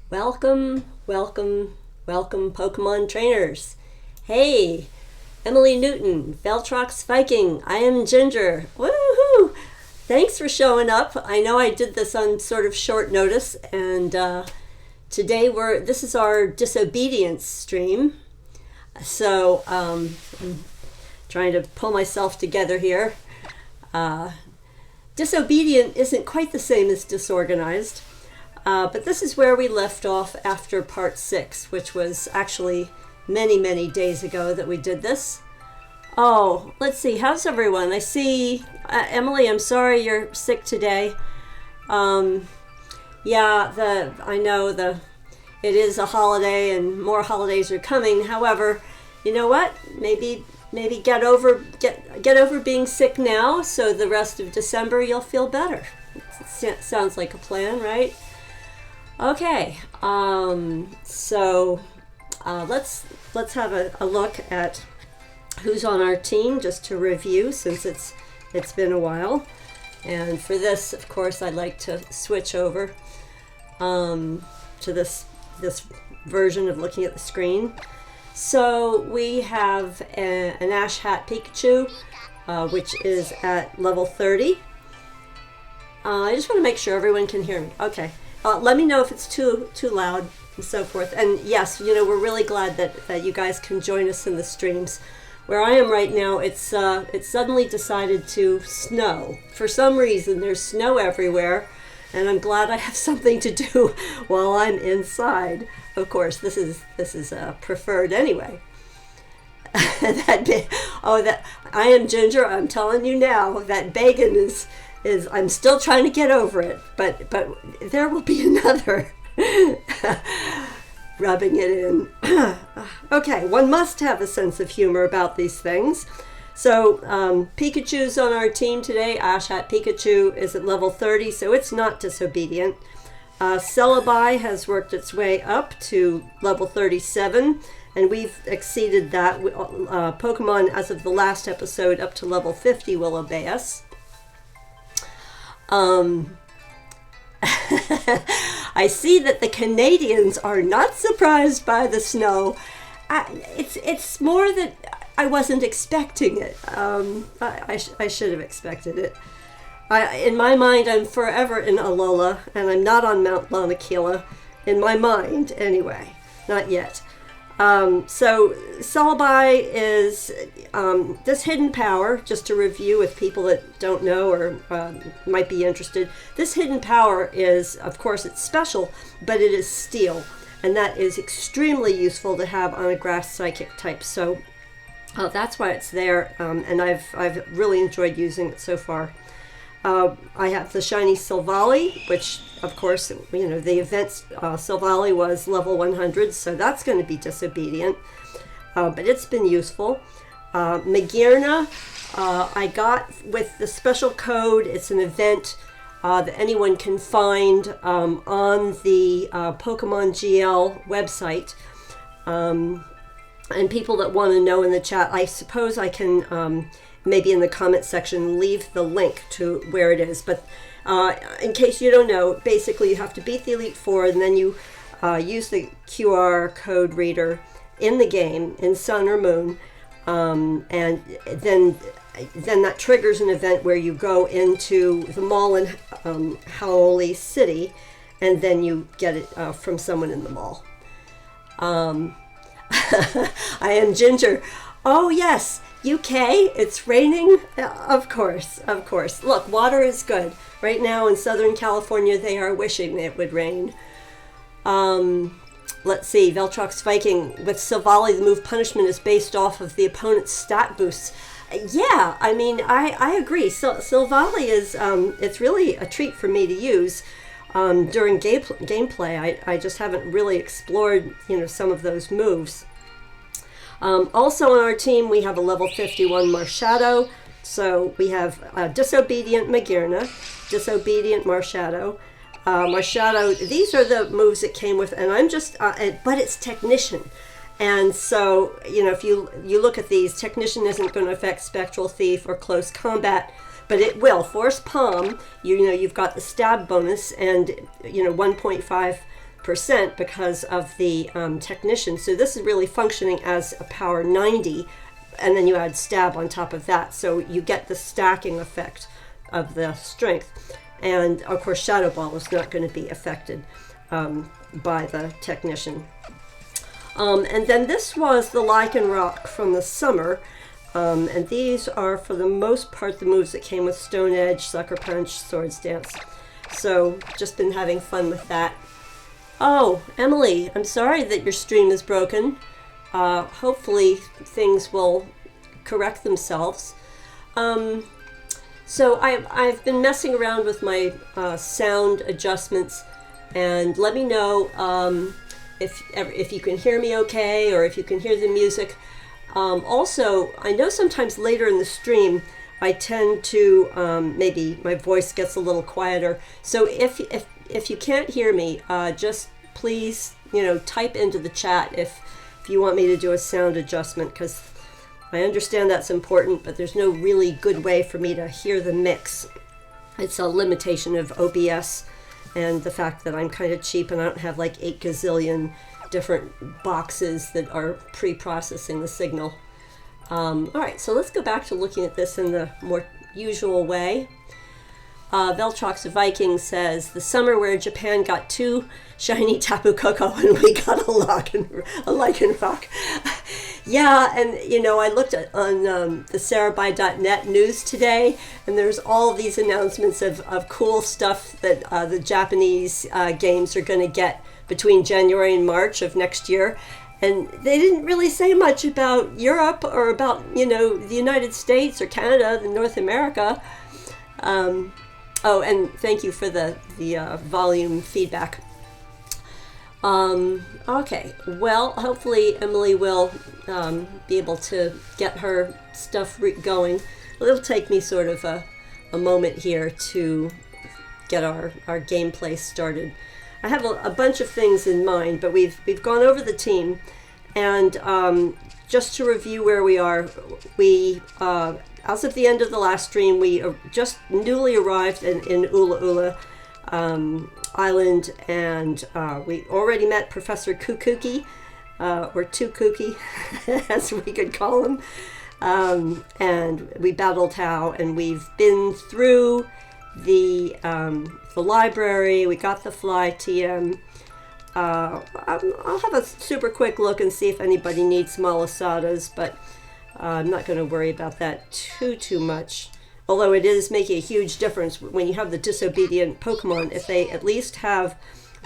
Welcome, welcome, welcome, Pokemon trainers. Hey, Emily Newton, Veltrox Viking, I am Ginger. Woohoo! Thanks for showing up. I know I did this on sort of short notice, and today this is our disobedience stream. So I'm trying to pull myself together here. Disobedient isn't quite the same as disorganized. But this is where we left off after part 6, which was actually many, many days ago that we did this. Oh, let's see. How's everyone? I see, Emily, I'm sorry you're sick today. I know it is a holiday and more holidays are coming. However, you know what? Maybe get over being sick now, so the rest of December you'll feel better. Sounds like a plan, right? Okay, so let's have a look at who's on our team, just to review, since it's been a while. And for this, of course, I'd like to switch over to this version of looking at the screen. So we have an Ash Hat Pikachu, which is at level 30. I just want to make sure everyone can hear me. Okay. Let me know if it's too loud and so forth. And yes, we're really glad that you guys can join us in the streams. Where I am right now, it's suddenly decided to snow. For some reason, there's snow everywhere, and I'm glad I have something to do while I'm inside. Of course, this is preferred anyway. I am Ginger. I'm telling you now that Bagan is I'm still trying to get over it, but there will be another rubbing it in. Okay, one must have a sense of humor about these things. So Pikachu's on our team today. Ash Hat Pikachu is at level 30, so it's not disobedient. Celebi has worked its way up to level 37, and we've exceeded that. Pokemon, as of the last episode, up to level 50 will obey us. I see that the Canadians are not surprised by the snow. It's more that I wasn't expecting it. I should have expected it. In my mind, I'm forever in Ula'Ula, and I'm not on Mount Lanakila. In my mind, anyway. Not yet. So Celebi is this hidden power, just to review with people that don't know or might be interested. This hidden power is, of course, it's special, but it is steel, and that is extremely useful to have on a grass psychic type. So that's why it's there, and I've really enjoyed using it so far. I have the shiny Silvally, which, of course, the event Silvally was level 100, so that's going to be disobedient. But it's been useful. Magearna, I got with the special code. It's an event that anyone can find on the Pokemon GL website. And people that want to know in the chat, I suppose I can... maybe in the comment section, leave the link to where it is. But in case you don't know, basically you have to beat the Elite Four, and then you use the QR code reader in the game, in Sun or Moon, and then that triggers an event where you go into the mall in Howley City, and then you get it from someone in the mall. I am Ginger. Oh, yes. UK, it's raining? Of course. Look, water is good. Right now in Southern California, they are wishing it would rain. Let's see, Veltrox Viking. With Silvally, the move punishment is based off of the opponent's stat boosts. Yeah, I mean, I agree. Silvally is, it's really a treat for me to use during gameplay. I just haven't really explored, some of those moves. Also on our team, we have a level 51 Marshadow. So we have Disobedient Magearna, Disobedient Marshadow. Marshadow, these are the moves it came with, and I'm just, but it's Technician. And so, if you look at these, Technician isn't going to affect Spectral Thief or Close Combat, but it will. Force Palm, you've got the stab bonus and, 1.5 percent because of the technician. So this is really functioning as a power 90, and then you add stab on top of that. So you get the stacking effect of the strength. And of course, Shadow Ball is not going to be affected by the technician. And then this was the Lycanroc from the summer. And these are, for the most part, the moves that came with Stone Edge, Sucker Punch, Swords Dance. So just been having fun with that. Oh, Emily, I'm sorry that your stream is broken. Hopefully things will correct themselves. So I've been messing around with my sound adjustments, and let me know if you can hear me okay, or if you can hear the music. Also, I know sometimes later in the stream I tend to maybe my voice gets a little quieter. So if you can't hear me, just please type into the chat if you want me to do a sound adjustment, because I understand that's important, but there's no really good way for me to hear the mix. It's a limitation of OBS and the fact that I'm kind of cheap and I don't have like 8 gazillion different boxes that are pre-processing the signal. All right, so let's go back to looking at this in the more usual way. Veltrox Viking says, the summer where Japan got 2 shiny Tapu Koko and we got a Lycanroc. Yeah, and I looked on the Celebi.net news today, and there's all these announcements of cool stuff that the Japanese games are going to get between January and March of next year. And they didn't really say much about Europe or about, the United States or Canada and North America. Oh, and thank you for the volume feedback. Okay, well, hopefully Emily will be able to get her stuff going. It'll take me sort of a moment here to get our gameplay started. I have a bunch of things in mind, but we've gone over the team, and just to review where we are, we as of the end of the last stream, we just newly arrived in Ula'Ula Island, and we already met Professor Kukuki, or Tukuki, as we could call him, and we battled Hao, and we've been through the library. We got the fly TM. I'll have a super quick look and see if anybody needs malasadas, but I'm not going to worry about that too much. Although it is making a huge difference when you have the disobedient Pokemon. If they at least have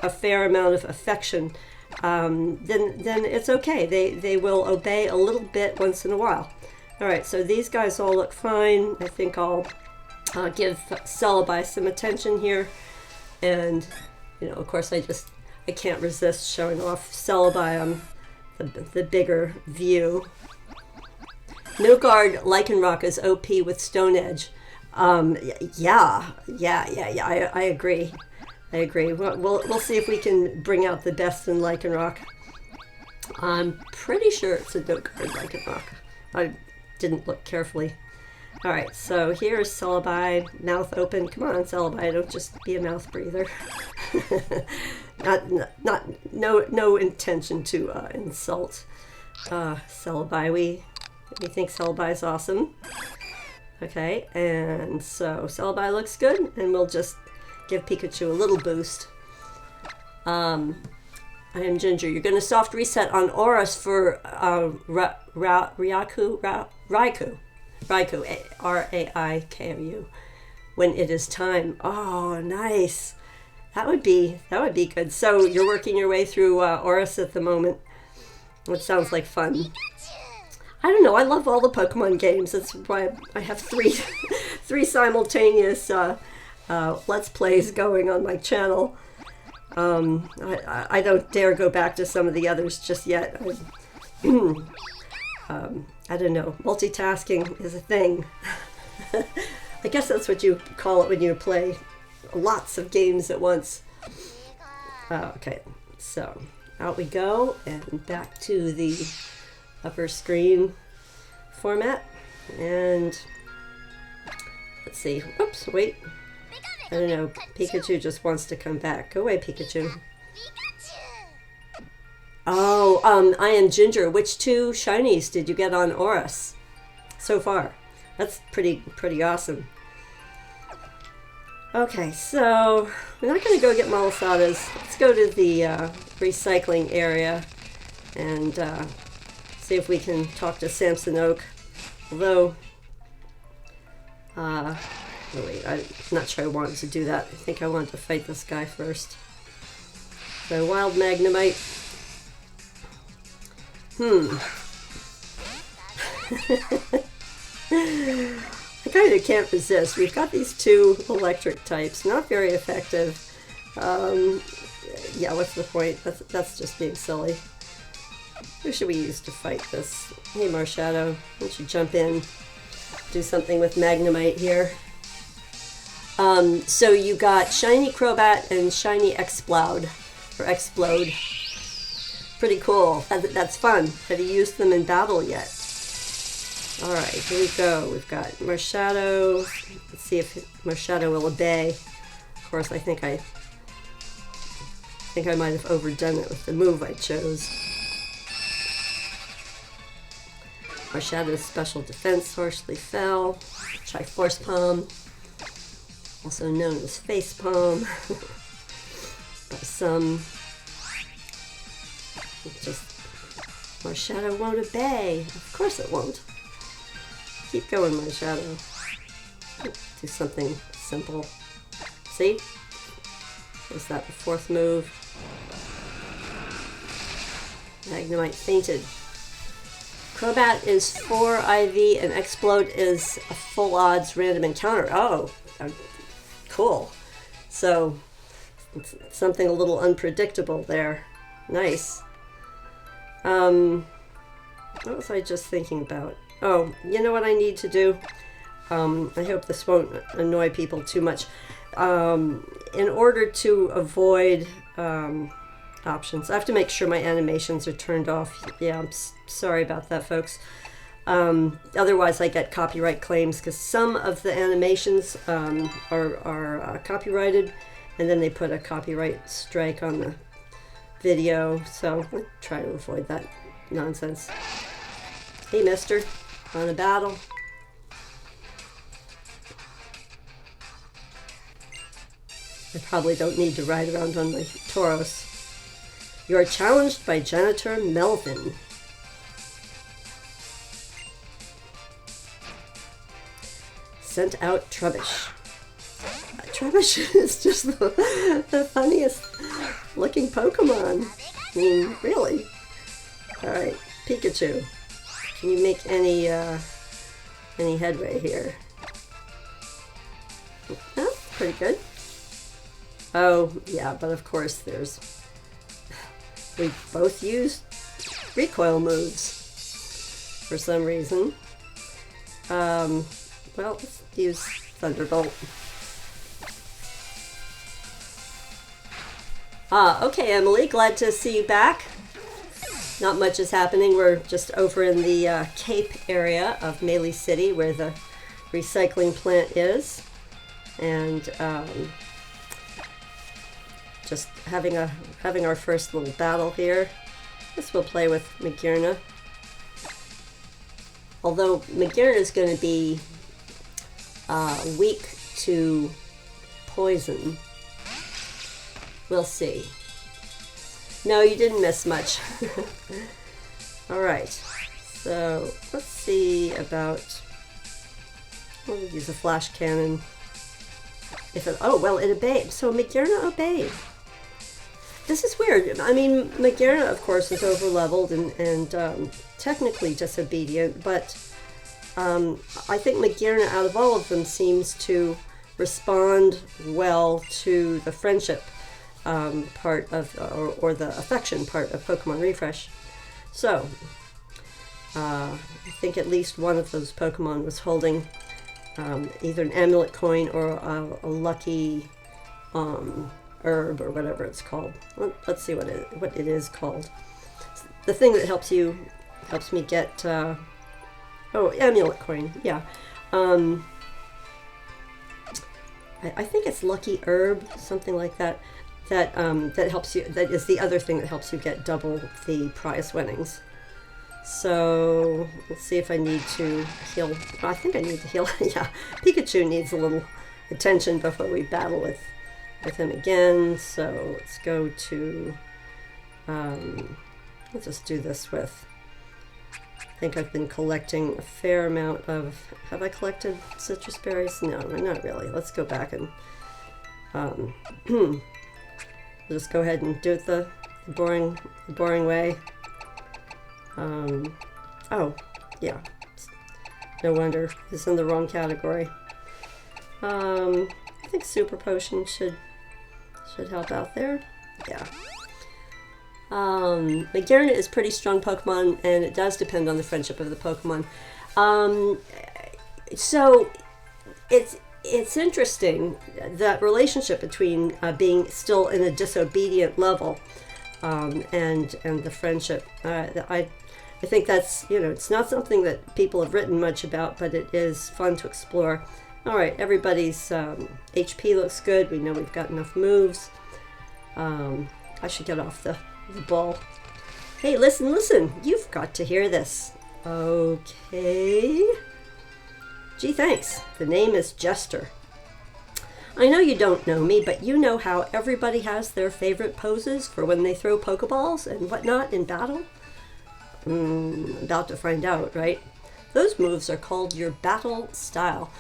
a fair amount of affection, then it's okay. They will obey a little bit once in a while. All right, so these guys all look fine. I think I'll give Celebi some attention here, and of course I can't resist showing off Celebi on the bigger view. No Guard Lycanroc is OP with Stone Edge. Yeah. I agree. We'll see if we can bring out the best in Lycanroc. I'm pretty sure it's a No Guard Lycanroc. I didn't look carefully. All right, so here's Celebi, mouth open. Come on, Celebi, don't just be a mouth breather. No intention to insult Celebi. We think Celebi is awesome. Okay, and so Celebi looks good, and we'll just give Pikachu a little boost. I am Ginger. You're going to soft reset on Oris for Raikou, Raikou, when it is time. Oh, nice. That would be good. So you're working your way through Oris at the moment. It sounds like fun. I don't know. I love all the Pokemon games. That's why I have three simultaneous Let's Plays going on my channel. I don't dare go back to some of the others just yet. I don't know. Multitasking is a thing. I guess that's what you call it when you play lots of games at once. Okay, so out we go, and back to the upper screen format. And let's see. Oops, wait. I don't know. Pikachu just wants to come back. Go away, Pikachu. Oh, I am Ginger. Which 2 shinies did you get on Oris so far? That's pretty awesome. Okay, so we're not going to go get Malasadas. Let's go to the recycling area and see if we can talk to Samson Oak. Although, oh wait, I'm not sure I wanted to do that. I think I wanted to fight this guy first. So, Wild Magnemite. I kind of can't resist. We've got these 2 electric types, not very effective. Yeah, what's the point? That's just being silly. Who should we use to fight this? Hey, Marshadow, why don't you jump in, do something with Magnemite here. So you got Shiny Crobat and Shiny Explode, or Explode. Pretty cool. That's fun. Have you used them in battle yet? Alright, here we go. We've got Marshadow. Let's see if Marshadow will obey. Of course, I think I might have overdone it with the move I chose. Marshadow's special defense harshly fell. Triforce Palm, also known as Face Palm by some. Just Marshadow won't obey. Of course it won't. Keep going, Marshadow. Do something simple. See? Was that the 4th move? Magnemite fainted. Crobat is 4 IV and Explode is a full odds random encounter. Oh, cool. So, it's something a little unpredictable there. Nice. What was I just thinking about? Oh, you know what I need to do? I hope this won't annoy people too much. In order to avoid options, I have to make sure my animations are turned off. Yeah, I'm sorry about that, folks. Otherwise, I get copyright claims because some of the animations are copyrighted, and then they put a copyright strike on the video. So I'll try to avoid that nonsense. Hey, mister. On a battle. I probably don't need to ride around on my Tauros. You are challenged by Janitor Melvin. Sent out Trubbish. Trubbish is just the funniest looking Pokemon. I mean, really. Alright, Pikachu. Can you make any headway here? Oh, pretty good. Oh, yeah, but of course we both used recoil moves for some reason. Well, let's use Thunderbolt. Okay, Emily, glad to see you back. Not much is happening. We're just over in the Cape area of Malie City where the recycling plant is. And just having our first little battle here. Guess we'll play with Magearna. Although Magearna is going to be weak to poison. We'll see. No, you didn't miss much. Alright, so let's see about... We'll use a flash cannon. If it, oh, well, it obeyed. So Magearna obeyed. This is weird. I mean, Magearna, of course, is over-leveled and technically disobedient, but I think Magearna, out of all of them, seems to respond well to the friendship part of, or the affection part of Pokemon Refresh. So, I think at least one of those Pokemon was holding either an amulet coin or a lucky herb or whatever it's called. Let's see what it is called. The thing that helps me get oh, amulet coin. Yeah. I think it's lucky herb, something like that. that helps you. That is the other thing that helps you get double the prize winnings. So let's see if I need to heal. I think I need to heal. Yeah, Pikachu needs a little attention before we battle with him again. So let's go to. Let's just do this with. I think I've been collecting a fair amount of. Have I collected citrus berries? No, not really. Let's go back and. We'll just go ahead and do it the boring way. Oh, yeah. No wonder it's in the wrong category. I think Super Potion should help out there. Yeah. Magearna is pretty strong Pokemon, and it does depend on the friendship of the Pokemon. So it's interesting, that relationship between being still in a disobedient level and the friendship. I think that's, it's not something that people have written much about, but it is fun to explore. All right, everybody's HP looks good. We know we've got enough moves. I should get off the ball. Hey, listen, you've got to hear this. Okay. Gee, thanks. The name is Jester. I know you don't know me, but you know how everybody has their favorite poses for when they throw Pokeballs and whatnot in battle? About to find out, right? Those moves are called your battle style.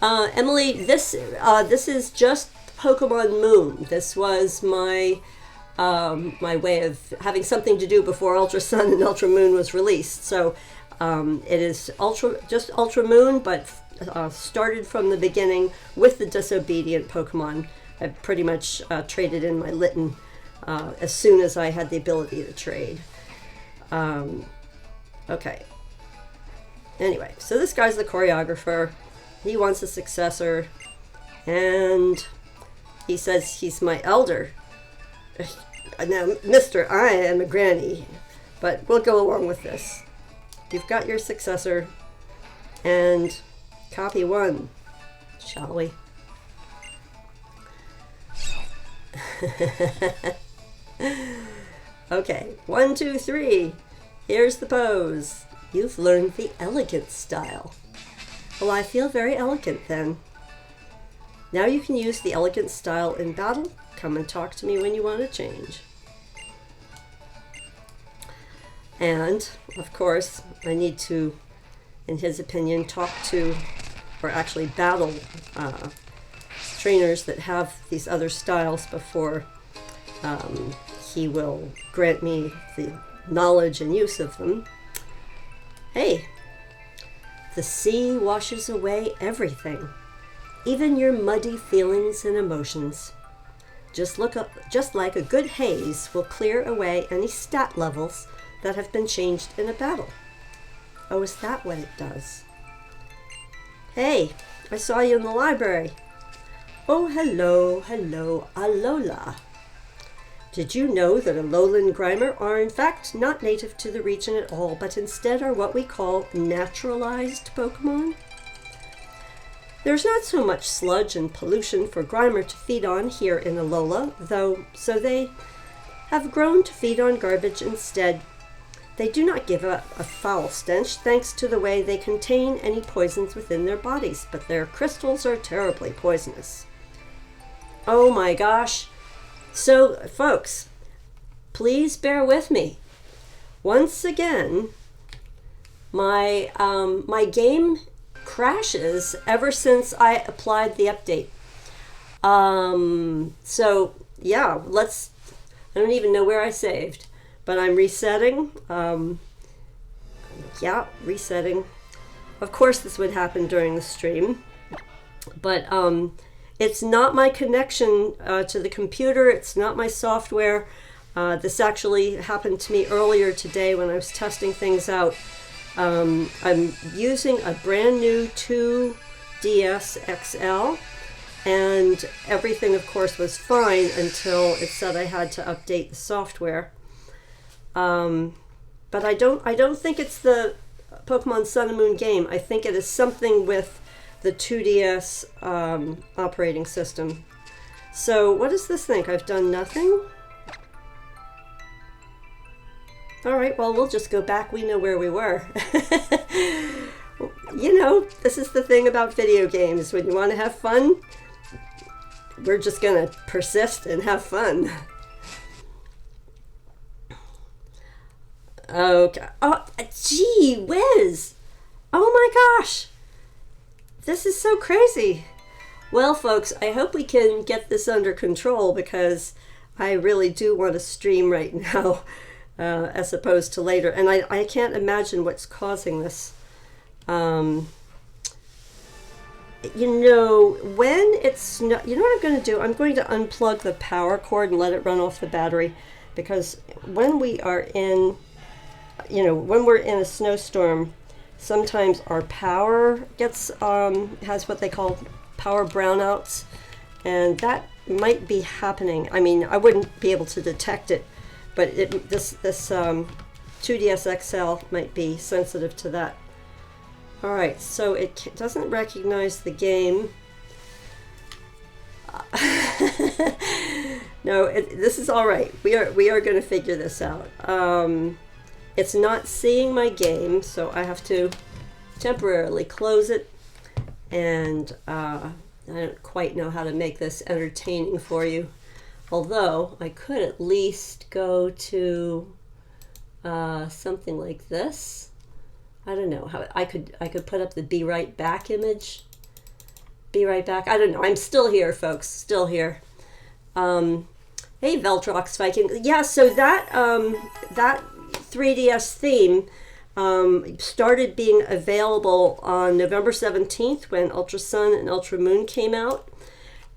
Emily, this is just Pokemon Moon. This was my my way of having something to do before Ultra Sun and Ultra Moon was released. So it is just Ultra Moon, but started from the beginning with the disobedient Pokemon. I pretty much traded in my Litten as soon as I had the ability to trade. Okay. Anyway, so this guy's the choreographer. He wants a successor, and he says he's my elder. Now, Mister, I am a granny, but we'll go along with this. You've got your successor, and copy one, shall we? Okay, 1, 2, 3. Here's the pose. You've learned the elegant style. Well, I feel very elegant then. Now you can use the elegant style in battle. Come and talk to me when you want to change. And, of course, I need to, in his opinion, talk to, or actually battle trainers that have these other styles before he will grant me the knowledge and use of them. Hey, the sea washes away everything, even your muddy feelings and emotions. Just like a good haze will clear away any stat levels that have been changed in a battle. Oh, is that what it does? Hey, I saw you in the library. Oh, hello, Alola. Did you know that Alolan Grimer are in fact not native to the region at all, but instead are what we call naturalized Pokemon? There's not so much sludge and pollution for Grimer to feed on here in Alola, though, so they have grown to feed on garbage instead. They do not give a foul stench thanks to the way they contain any poisons within their bodies, but their crystals are terribly poisonous. Oh my gosh. So, folks, please bear with me. Once again, my game crashes ever since I applied the update. So, yeah, I don't even know where I saved, but I'm resetting. Yeah, resetting. Of course, this would happen during the stream, but it's not my connection to the computer. It's not my software. This actually happened to me earlier today when I was testing things out. I'm using a brand new 2DS XL, and everything, of course, was fine until it said I had to update the software. But I don't think it's the Pokemon Sun and Moon game. I think it is something with the 2DS operating system. So what does this think? I've done nothing? All right, well, we'll just go back. We know where we were. You know, this is the thing about video games. When you want to have fun, we're just going to persist and have fun. Okay. Oh, gee whiz. Oh my gosh. This is so crazy. Well, folks, I hope we can get this under control because I really do want to stream right now as opposed to later. And I can't imagine what's causing this. You know, when it's not, you know what I'm going to do? I'm going to unplug the power cord and let it run off the battery, because when we are in, you know, when we're in a snowstorm, sometimes our power gets, has what they call power brownouts, and that might be happening. I mean, I wouldn't be able to detect it, but this 2DS XL might be sensitive to that. All right, so it doesn't recognize the game. No, this is all right. We are going to figure this out. It's not seeing my game, so I have to temporarily close it. And I don't quite know how to make this entertaining for you. Although I could at least go to something like this. I don't know how I could put up the Be Right Back image. Be Right Back. I don't know. I'm still here, folks. Still here. Hey, Veltrox Viking. Yeah. So that that 3DS theme started being available on November 17th when Ultra Sun and Ultra Moon came out,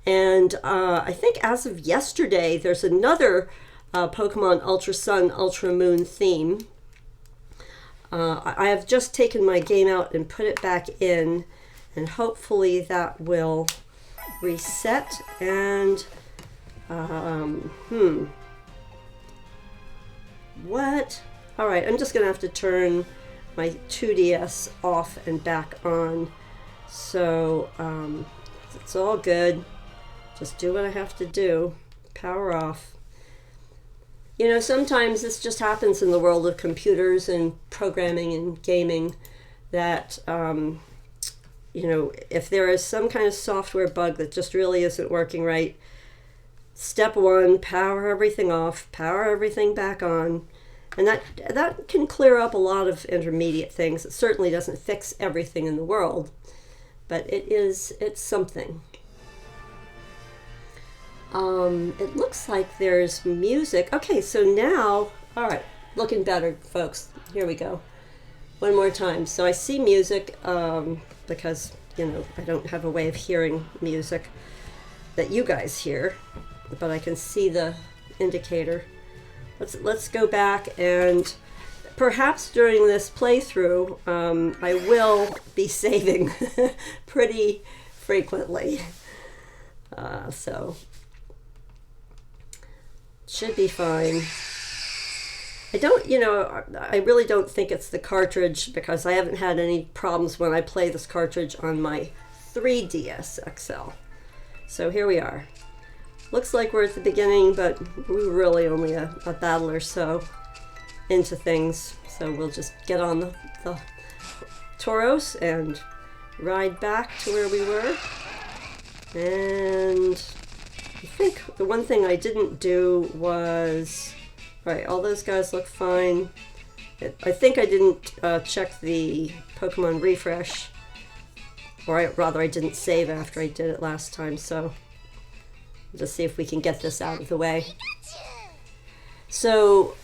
and I think as of yesterday, there's another Pokemon Ultra Sun Ultra Moon theme. I have just taken my game out and put it back in, and hopefully that will reset. And what? All right, I'm just gonna have to turn my 2DS off and back on. So it's all good. Just do what I have to do. Power off. You know, sometimes this just happens in the world of computers and programming and gaming, that, you know, if there is some kind of software bug that just really isn't working right, step one, power everything off, power everything back on. And that can clear up a lot of intermediate things. It certainly doesn't fix everything in the world, but it's something. It looks like there's music. Okay, so now, all right, looking better, folks. Here we go. One more time. So I see music because, you know, I don't have a way of hearing music that you guys hear, but I can see the indicator. Let's go back, and perhaps during this playthrough, I will be saving pretty frequently. So should be fine. I don't, you know, I really don't think it's the cartridge, because I haven't had any problems when I play this cartridge on my 3DS XL. So here we are. Looks like we're at the beginning, but we're really only a battle or so into things. So we'll just get on the Tauros and ride back to where we were. And I think the one thing I didn't do was, right, all those guys look fine. I think I didn't check the Pokemon refresh, or rather I didn't save after I did it last time, so we'll just see if we can get this out of the way. So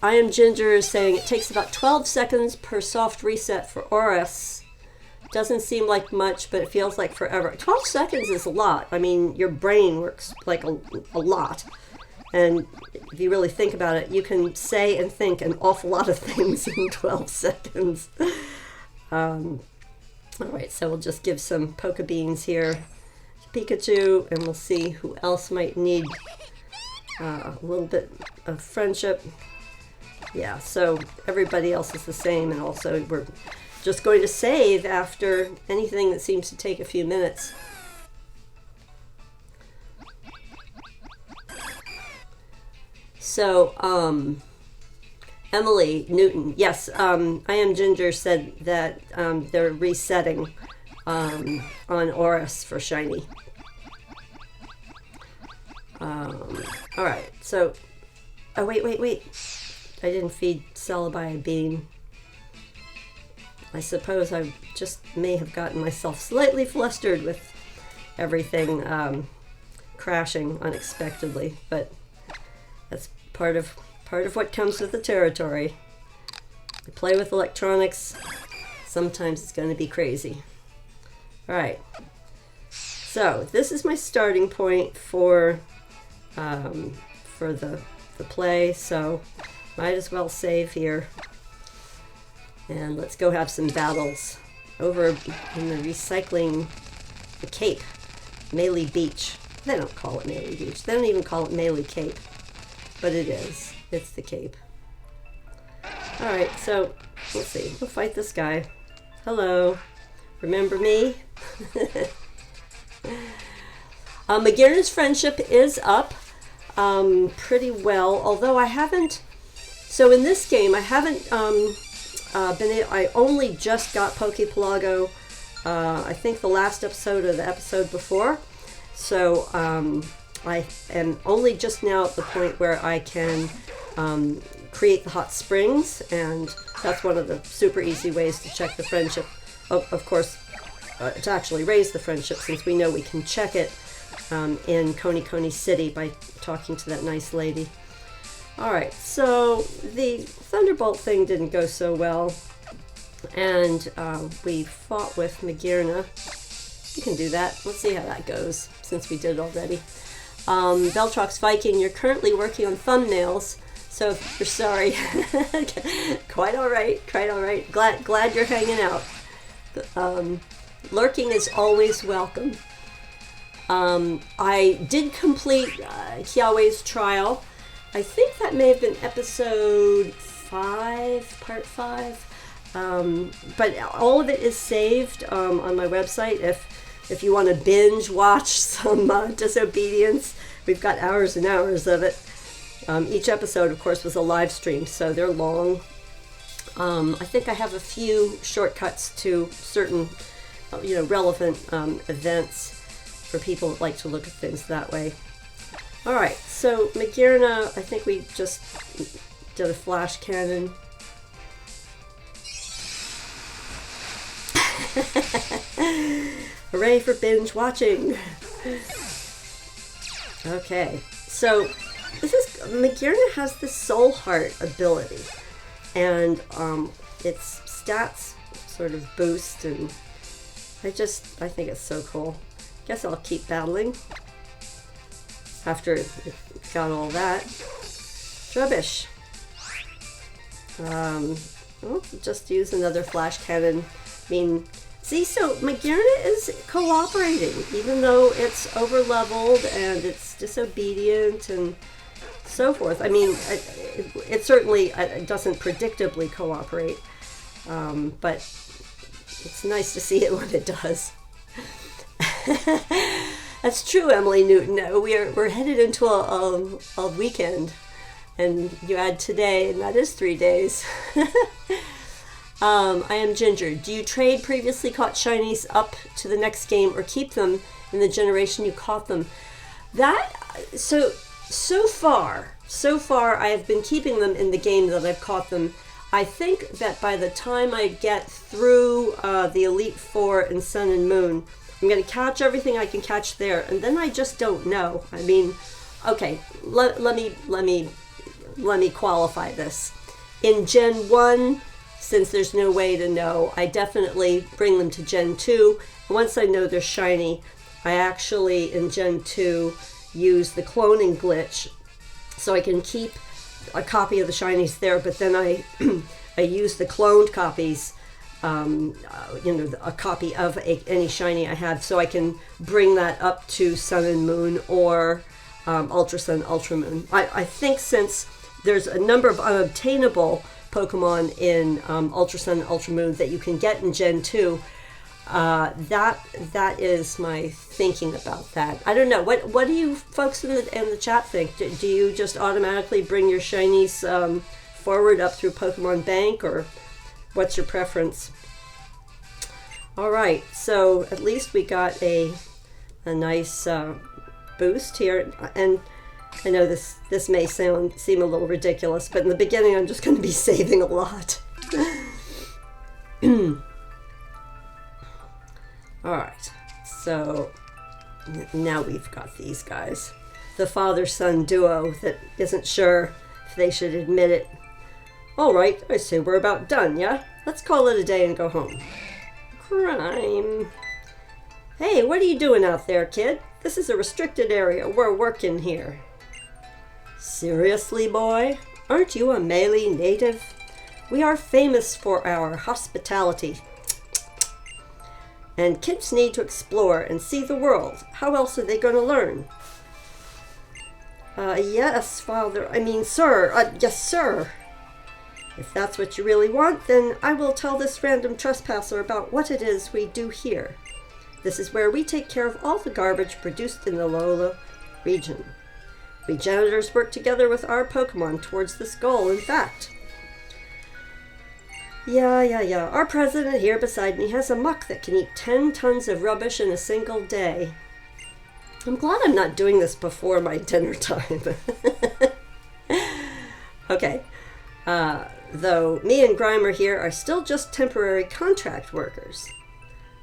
I Am Ginger is saying it takes about 12 seconds per soft reset for Oris. Doesn't seem like much, but it feels like forever. 12 seconds is a lot. I mean, your brain works like a lot. And if you really think about it, you can say and think an awful lot of things in 12 seconds. All right, so we'll just give some Pokebeans here to Pikachu, and we'll see who else might need a little bit of friendship. Yeah, so everybody else is the same, and also we're just going to save after anything that seems to take a few minutes. So, Emily Newton, yes, I Am Ginger said that they're resetting on Oris for shiny. All right, so, oh, wait. I didn't feed Celebi a bean. I suppose I just may have gotten myself slightly flustered with everything crashing unexpectedly, but that's part of what comes with the territory. I play with electronics. Sometimes it's going to be crazy. All right. So this is my starting point for the play. So might as well save here. And let's go have some battles over in the recycling the Cape, Malie Beach. They don't call it Malie Beach. They don't even call it Malie Cape, but it is. It's the Cape. All right, so let's see. We'll fight this guy. Hello. Remember me? Magearna's friendship is up pretty well, although I haven't. So in this game, I haven't I only just got Pokepelago, I think the last episode or the episode before. So I am only just now at the point where I can create the hot springs, and that's one of the super easy ways to check the friendship. Of course, to actually raise the friendship, since we know we can check it in Coney City by talking to that nice lady. Alright, so the Thunderbolt thing didn't go so well, and we fought with Magearna. You can do that. Let's see how that goes, since we did it already. Veltrox Viking, you're currently working on thumbnails, so if you're sorry. Quite alright, glad you're hanging out. Lurking is always welcome. I did complete Kiawe's trial. I think that may have been episode 5, part 5. But all of it is saved on my website. If you want to binge watch some Disobedience, we've got hours and hours of it. Each episode, of course, was a live stream, so they're long. I think I have a few shortcuts to certain, relevant events for people that like to look at things that way. All right, so Magearna, I think we just did a flash cannon. Hooray for binge watching. Okay, so Magearna has the Soul Heart ability, and its stats sort of boost, and I think it's so cool. Guess I'll keep battling after it got all that. Rubbish. I'll just use another flash cannon. I mean, see, so Magearna is cooperating, even though it's over-leveled and it's disobedient and so forth. I mean, it certainly doesn't predictably cooperate, but it's nice to see it when it does. That's true, Emily Newton. We're headed into a weekend, and you add today, and that is 3 days. I Am Ginger. Do you trade previously caught shinies up to the next game, or keep them in the generation you caught them? So far, I have been keeping them in the game that I've caught them. I think that by the time I get through the Elite Four and Sun and Moon, I'm going to catch everything I can catch there, and then I just don't know. I mean, okay, let me qualify this. In Gen 1, since there's no way to know, I definitely bring them to Gen 2. And once I know they're shiny, I actually, in Gen 2, use the cloning glitch, so I can keep a copy of the shinies there, but then I use the cloned copies, a copy of any shiny I have, so I can bring that up to Sun and Moon or Ultra Sun, Ultra Moon. I think since there's a number of unobtainable Pokemon in Ultra Sun, Ultra Moon that you can get in Gen 2, That is my thinking about that. I don't know. What do you folks in the chat think? Do you just automatically bring your shinies forward up through Pokemon Bank, or what's your preference? All right, so at least we got a nice boost here, and I know this may seem a little ridiculous, but in the beginning I'm just going to be saving a lot. All right, so now we've got these guys. The father-son duo that isn't sure if they should admit it. All right, I say we're about done, yeah? Let's call it a day and go home. Crime. Hey, what are you doing out there, kid? This is a restricted area. We're working here. Seriously, boy? Aren't you a Malie native? We are famous for our hospitality. And kids need to explore and see the world. How else are they going to learn? Yes, father. I mean, sir. Yes, sir. If that's what you really want, then I will tell this random trespasser about what it is we do here. This is where we take care of all the garbage produced in the Ula'Ula region. We janitors work together with our Pokemon towards this goal, in fact. Yeah. Our president here beside me has a muck that can eat 10 tons of rubbish in a single day. I'm glad I'm not doing this before my dinner time. Okay. Though me and Grimer here are still just temporary contract workers.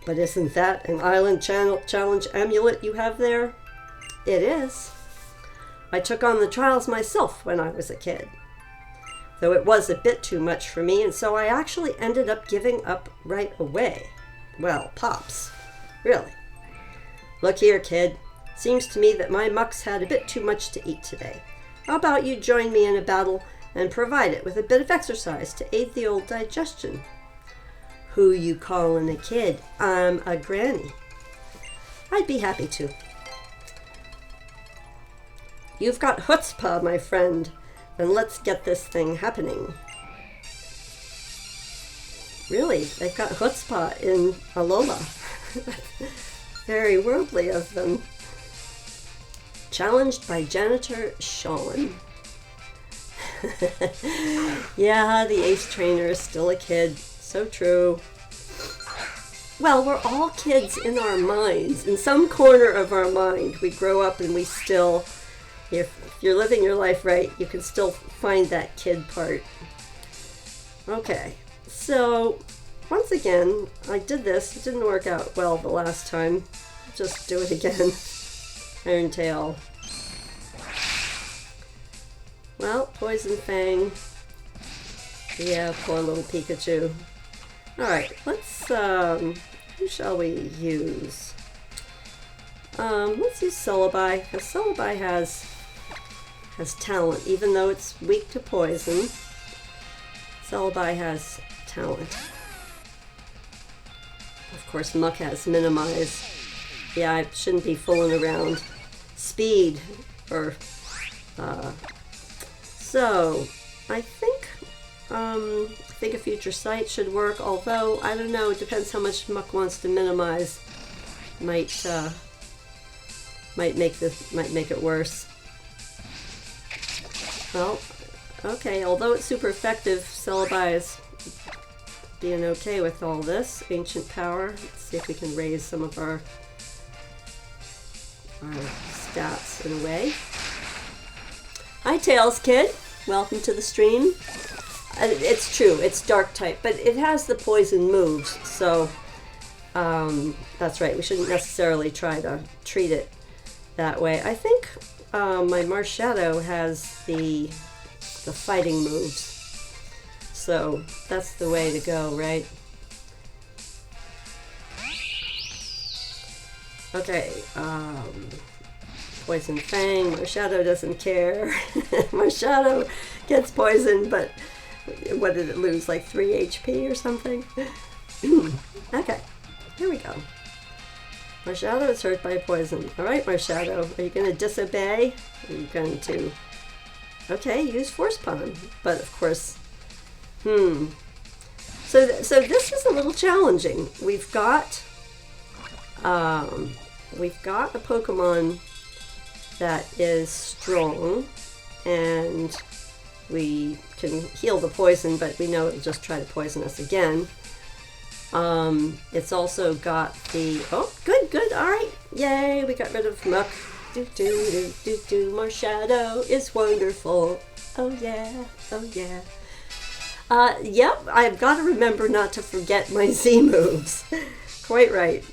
But isn't that an island challenge amulet you have there? It is. I took on the trials myself when I was a kid. Though it was a bit too much for me, and so I actually ended up giving up right away. Well, pops. Really. Look here, kid. Seems to me that my muck's had a bit too much to eat today. How about you join me in a battle and provide it with a bit of exercise to aid the old digestion? Who you callin' a kid? I'm a granny. I'd be happy to. You've got chutzpah, my friend, and let's get this thing happening. Really, they've got chutzpah in Alola. Very worldly of them. Challenged by janitor Sean. Yeah, the ace trainer is still a kid. So true. Well, we're all kids in our minds. In some corner of our mind, we grow up and we still, if you're living your life right, you can still find that kid part. Okay, so once again, I did this. It didn't work out well the last time. Just do it again. Iron Tail. Well, Poison Fang. Yeah, poor little Pikachu. Alright, let's, who shall we use? Let's use Celebi, because Celebi has talent, even though it's weak to poison. Celebi has talent. Of course, Muck has Minimize. Yeah, I shouldn't be fooling around. Speed, or, so, I think a Future Sight should work, although, I don't know, it depends how much Muck wants to minimize. Might make it worse. Well, okay, although it's super effective, Celebi is being okay with all this. Ancient Power, let's see if we can raise some of our stats in a way. Hi Tails Kid, welcome to the stream. It's true, it's dark type, but it has the poison moves, so that's right, we shouldn't necessarily try to treat it that way. I think my Marshadow has the fighting moves, so that's the way to go, right? Okay, Poison Fang, Marshadow doesn't care. Marshadow gets poisoned, but what did it lose, like 3 HP or something? Okay, here we go. Marshadow is hurt by poison. Alright, Marshadow, are you going to disobey? Are you going to... Okay, use Force Palm. But of course, So this is a little challenging. We've got we've got a Pokemon that is strong, and we can heal the poison, but we know it'll just try to poison us again. It's also got the, oh, good, alright, yay, we got rid of Muck. Marshadow is wonderful. Oh yeah, oh yeah. Yep, I've got to remember not to forget my Z moves. Quite right.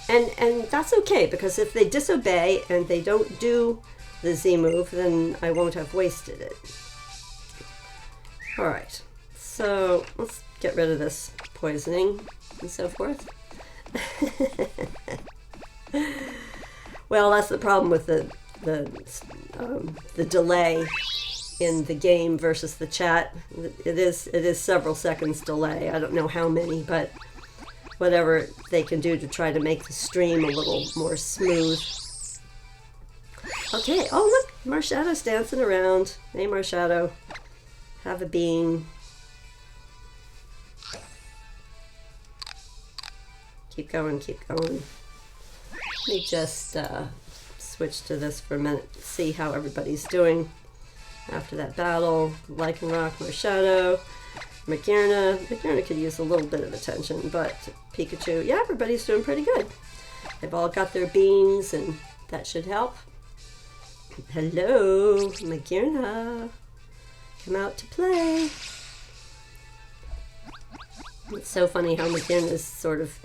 And that's okay, because if they disobey and they don't do the Z move, then I won't have wasted it. Alright, so let's get rid of this poisoning and so forth. Well, that's the problem with the delay in the game versus the chat. It is several seconds delay. I don't know how many, but whatever they can do to try to make the stream a little more smooth. Okay, oh look, Marshadow's dancing around. Hey Marshadow, have a bean. Keep going, keep going. Let me just switch to this for a minute, see how everybody's doing after that battle. Lycanroc, Marshadow, Magearna. Magearna could use a little bit of attention, but Pikachu, yeah, everybody's doing pretty good. They've all got their beans, and that should help. Hello, Magearna. Come out to play. It's so funny how Magearna's sort of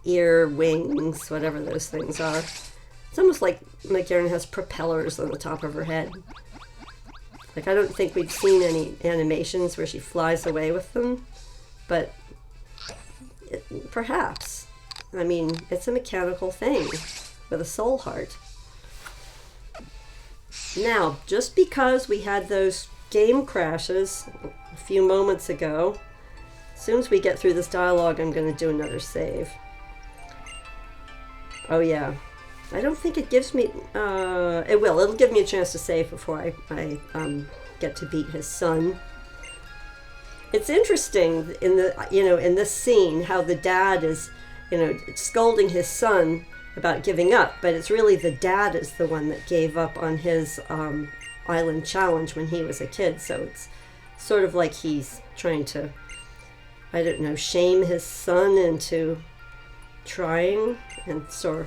ear, wings, whatever those things are. It's almost like Magearna has propellers on the top of her head. Like, I don't think we've seen any animations where she flies away with them, but perhaps. I mean, it's a mechanical thing with a soul heart. Now, just because we had those game crashes a few moments ago, as soon as we get through this dialogue, I'm going to do another save. Oh yeah, I don't think it gives me, it will, it'll give me a chance to save before I get to beat his son. It's interesting in the, in this scene, how the dad is, scolding his son about giving up, but it's really the dad is the one that gave up on his island challenge when he was a kid, so it's sort of like he's trying to, I don't know, shame his son into trying. And so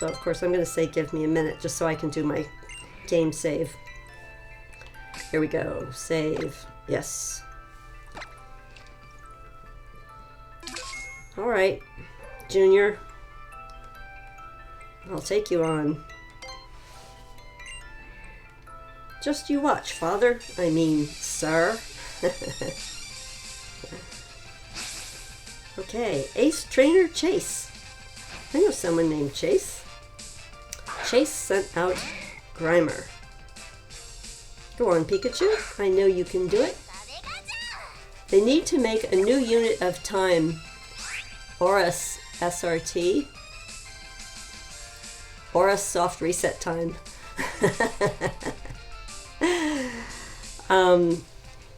of course I'm going to say give me a minute just so I can do my game save. Here we go. Save. Yes. Alright, Junior. I'll take you on. Just you watch, Father. I mean, sir. Okay, Ace Trainer Chase. I know someone named Chase. Chase sent out Grimer. Go on, Pikachu. I know you can do it. They need to make a new unit of time. Horus SRT. Horus soft reset time.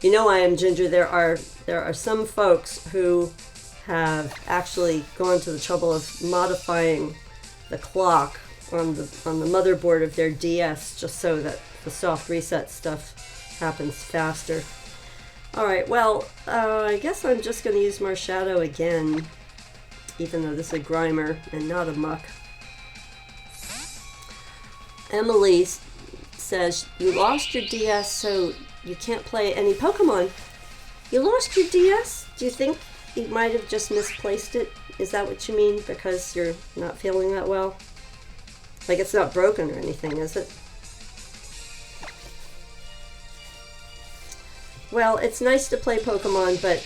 You know I am Ginger. There are some folks who have actually gone to the trouble of modifying the clock on the motherboard of their DS just so that the soft reset stuff happens faster. Alright, well, I guess I'm just going to use Marshadow again, even though this is a Grimer and not a Muck. Emily says, you lost your DS so you can't play any Pokemon. You lost your DS? Do you think you might have just misplaced it? Is that what you mean? Because you're not feeling that well? Like, it's not broken or anything, is it? Well, it's nice to play Pokemon, but,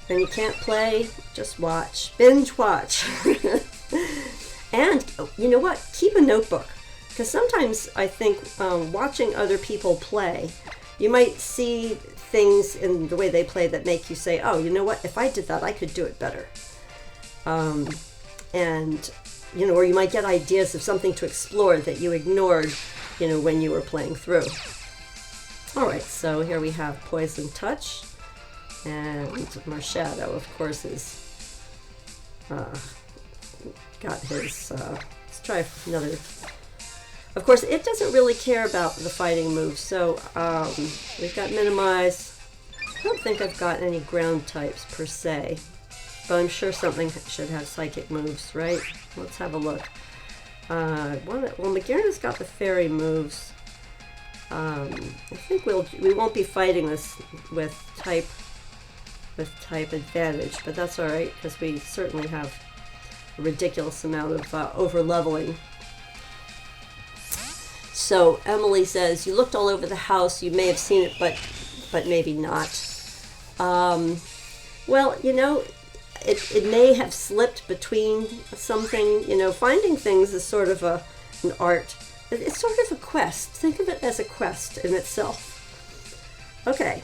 when you can't play, just watch. Binge watch. And, you know what? Keep a notebook. Because sometimes I think watching other people play, you might see things in the way they play that make you say, oh, you know what, if I did that, I could do it better. And, or you might get ideas of something to explore that you ignored, when you were playing through. Alright, so here we have Poison Touch, and Marshadow, of course, is got his, let's try another. Of course, it doesn't really care about the fighting moves, so we've got minimize. I don't think I've got any ground types per se, but I'm sure something should have psychic moves, right? Let's have a look. Well, Magearna's got the fairy moves. I think we won't be fighting this with type advantage, but that's all right because we certainly have a ridiculous amount of over leveling. So Emily says, you looked all over the house. You may have seen it, but maybe not. Well, you know, it may have slipped between something. You know, finding things is sort of an art. It's sort of a quest. Think of it as a quest in itself. Okay,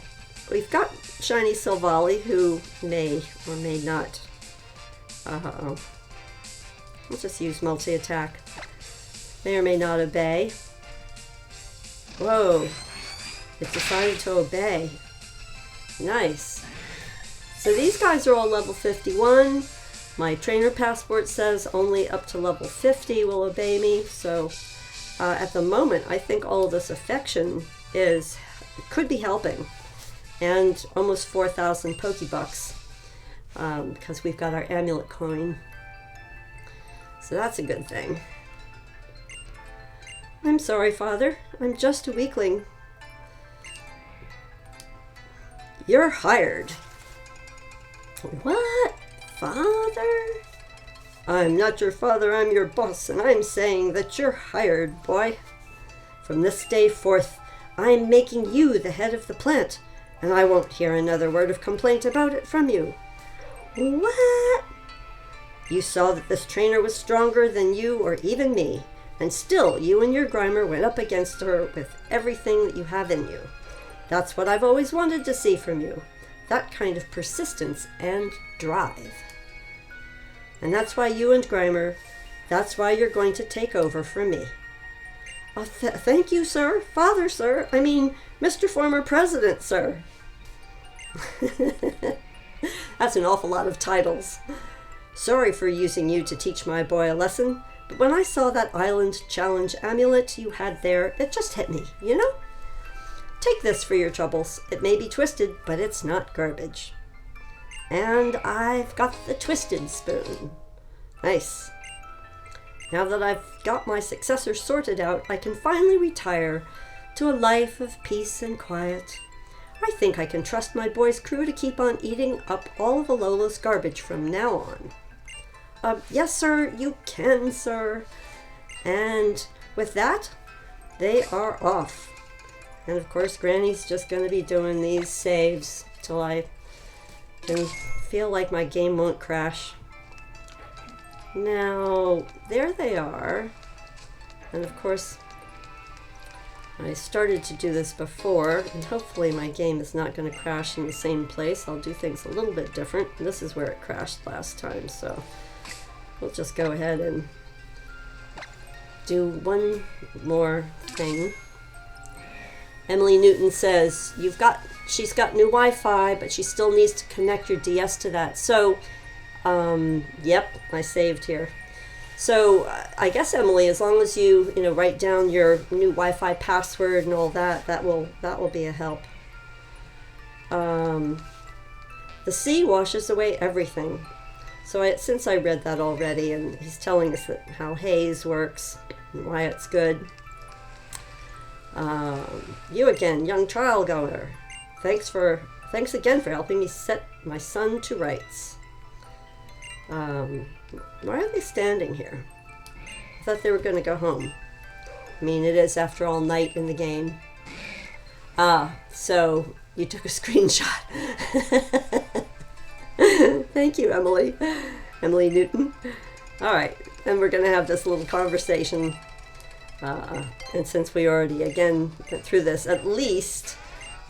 we've got shiny Silvally, who may or may not. I'll just use multi-attack. May or may not obey. Whoa, it decided to obey. Nice. So these guys are all level 51. My trainer passport says only up to level 50 will obey me. So at the moment, I think all of this affection could be helping. And almost 4,000 Pokebucks because we've got our amulet coin. So that's a good thing. I'm sorry, Father. I'm just a weakling. You're hired. What? Father? I'm not your father, I'm your boss, and I'm saying that you're hired, boy. From this day forth, I'm making you the head of the plant, and I won't hear another word of complaint about it from you. What? You saw that this trainer was stronger than you or even me, and still you and your Grimer went up against her with everything that you have in you. That's what I've always wanted to see from you. That kind of persistence and drive. And that's why you and Grimer, that's why you're going to take over from me. Oh, thank you, sir. Father, sir. I mean, Mr. Former President, sir. That's an awful lot of titles. Sorry for using you to teach my boy a lesson, but when I saw that island challenge amulet you had there, it just hit me, you know? Take this for your troubles. It may be twisted, but it's not garbage. And I've got the twisted spoon. Nice. Now that I've got my successor sorted out, I can finally retire to a life of peace and quiet. I think I can trust my boy's crew to keep on eating up all of Ula'Ula's garbage from now on. Yes, sir, you can, sir. And with that, they are off. And of course, Granny's just going to be doing these saves till I can feel like my game won't crash. Now, there they are. And of course, I started to do this before, and hopefully my game is not going to crash in the same place. I'll do things a little bit different. This is where it crashed last time, so we'll just go ahead and do one more thing. Emily Newton says, she's got new Wi-Fi, but she still needs to connect your DS to that. So, yep, I saved here. So, I guess, Emily, as long as you write down your new Wi-Fi password and all that, that will be a help. The sea washes away everything. So, since I read that already, and he's telling us that how haze works and why it's good. You again, young trial goer. Thanks again for helping me set my son to rights. Why are they standing here? I thought they were going to go home. I mean, it is, after all, night in the game. So you took a screenshot. Thank you, Emily Newton. All right, and we're going to have this little conversation. And since we already, again, went through this, at least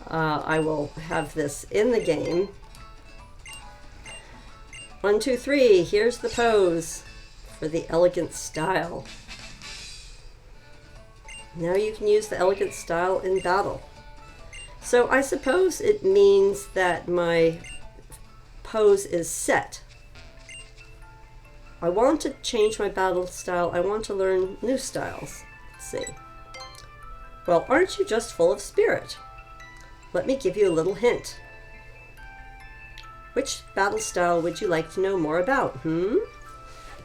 I will have this in the game. 1, 2, 3, here's the pose for the elegant style. Now you can use the elegant style in battle. So I suppose it means that my pose is set. I want to change my battle style. I want to learn new styles. Let's see. Well, aren't you just full of spirit? Let me give you a little hint. Which battle style would you like to know more about?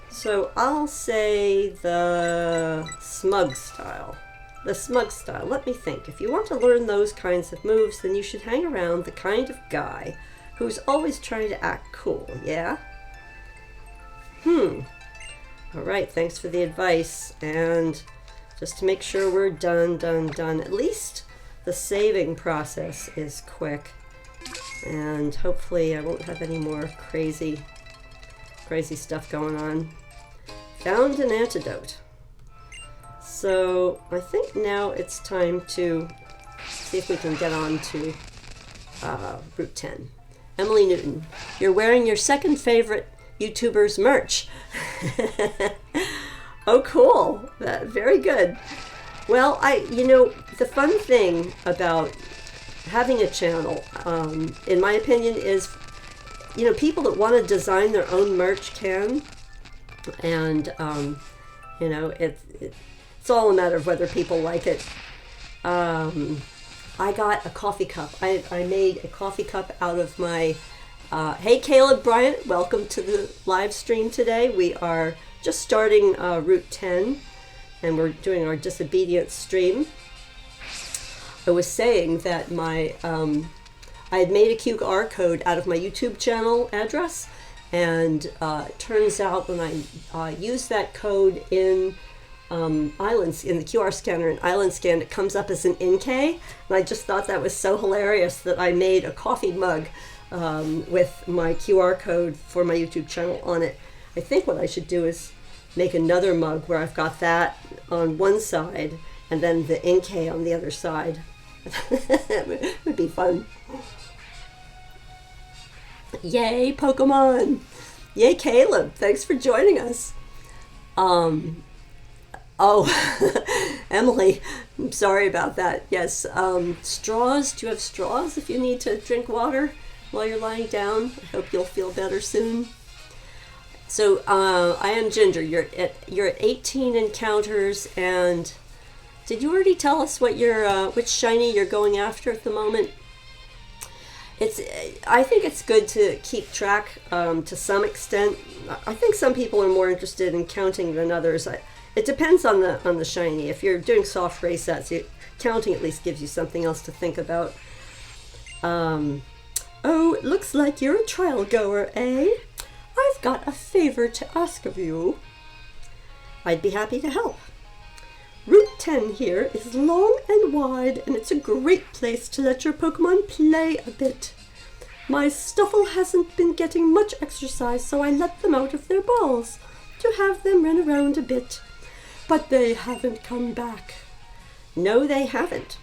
So I'll say the smug style. The smug style. Let me think. If you want to learn those kinds of moves, then you should hang around the kind of guy who's always trying to act cool, yeah? All right, thanks for the advice. And just to make sure we're done. At least the saving process is quick. And hopefully I won't have any more crazy stuff going on. Found an antidote. So I think now it's time to see if we can get on to Route 10. Emily Newton, you're wearing your second favorite YouTuber's merch. Oh, cool. Very good. Well, the fun thing about having a channel, in my opinion, is, people that want to design their own merch can. And, it's all a matter of whether people like it. I got a coffee cup. I made a coffee cup out of my... hey, Caleb Bryant, welcome to the live stream today. We are just starting Route 10, and we're doing our disobedience stream. I was saying that I had made a QR code out of my YouTube channel address, and it turns out when I use that code in in the QR scanner in Island Scan, it comes up as an NK, and I just thought that was so hilarious that I made a coffee mug with my QR code for my YouTube channel on it. I think what I should do is make another mug where I've got that on one side and then the NK on the other side. It would be fun. Yay, Pokemon! Yay, Caleb! Thanks for joining us. Emily, I'm sorry about that. Yes, straws. Do you have straws if you need to drink water while you're lying down? I hope you'll feel better soon. So, I am Ginger. You're at 18 encounters, and did you already tell us what which shiny you're going after at the moment? I think it's good to keep track to some extent. I think some people are more interested in counting than others. It depends on the shiny. If you're doing soft race sets, counting at least gives you something else to think about. Oh, it looks like you're a trial goer, eh? I've got a favor to ask of you. I'd be happy to help. Route 10 here is long and wide, and it's a great place to let your Pokemon play a bit. My Stuffle hasn't been getting much exercise, so I let them out of their balls to have them run around a bit. But they haven't come back. No, they haven't.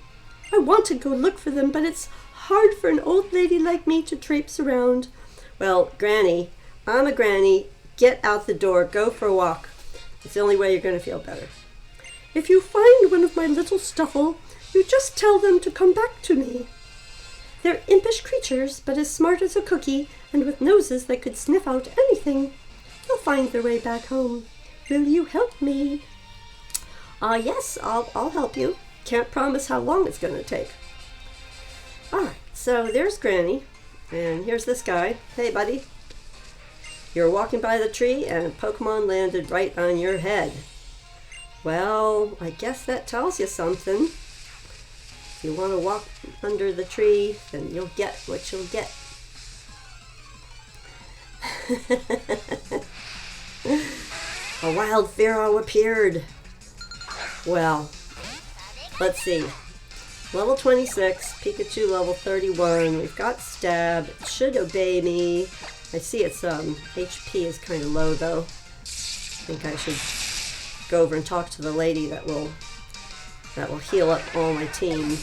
I want to go look for them, but it's hard for an old lady like me to traipse around. Well, Granny, I'm a granny. Get out the door. Go for a walk. It's the only way you're going to feel better. If you find one of my little Stuffle, you just tell them to come back to me. They're impish creatures, but as smart as a cookie, and with noses that could sniff out anything. They'll find their way back home. Will you help me? Yes, I'll help you. Can't promise how long it's going to take. Alright, so there's Granny, and here's this guy. Hey, buddy. You're walking by the tree, and Pokemon landed right on your head. Well, I guess that tells you something. If you want to walk under the tree, then you'll get what you'll get. A wild Pharaoh appeared. Well, let's see. Level 26, Pikachu level 31. We've got Stab. It should obey me. I see its HP is kind of low though. I think I should go over and talk to the lady that will heal up all my team.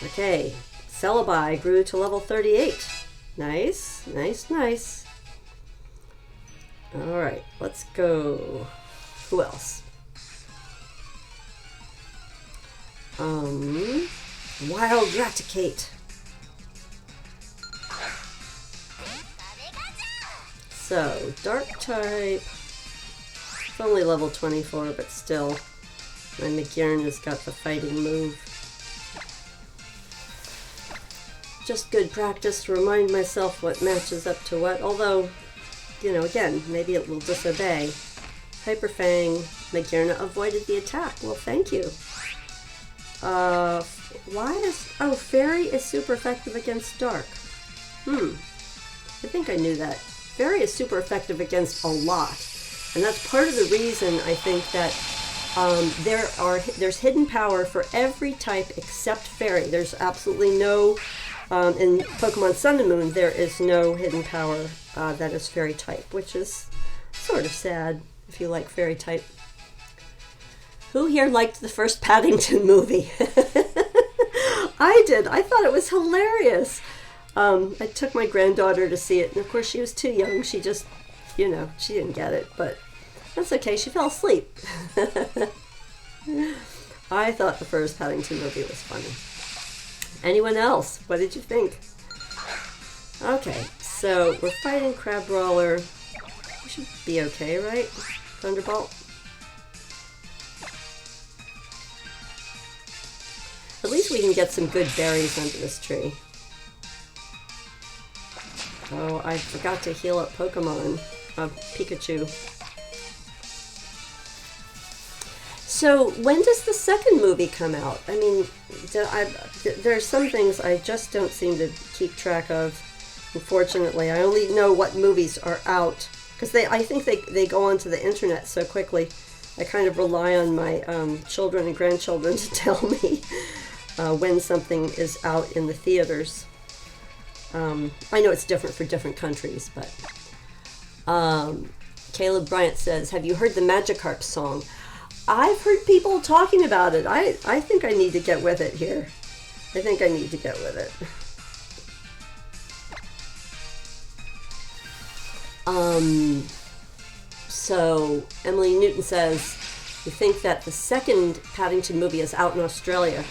Okay, Celebi grew to level 38. Nice, nice, nice. Alright, let's go. Who else? Wild Raticate. So, dark type. It's only level 24, but still. My Magearna's got the fighting move. Just good practice to remind myself what matches up to what. Although, you know, again, maybe it will disobey. Hyper Fang. Magearna avoided the attack. Well, thank you. Why is... Oh, Fairy is super effective against Dark. I think I knew that. Fairy is super effective against a lot. And that's part of the reason I think that there's hidden power for every type except Fairy. There's absolutely no... in Pokemon Sun and Moon, there is no hidden power that is Fairy type, which is sort of sad if you like Fairy type. Who here liked the first Paddington movie? I did. I thought it was hilarious. I took my granddaughter to see it, and of course she was too young. She just, you know, she didn't get it, but that's okay. She fell asleep. I thought the first Paddington movie was funny. Anyone else? What did you think? Okay, so we're fighting Crabrawler. We should be okay, right? Thunderbolt. At least we can get some good berries under this tree. Oh, I forgot to heal up Pokemon. Pikachu. So, when does the second movie come out? I mean, there's some things I just don't seem to keep track of. Unfortunately, I only know what movies are out. Because I think they go onto the internet so quickly. I kind of rely on my children and grandchildren to tell me when something is out in the theaters. I know it's different for different countries, but Caleb Bryant says, have you heard the Magikarp song? I've heard people talking about it. I think I need to get with it here. I think I need to get with it. So Emily Newton says, you think that the second Paddington movie is out in Australia?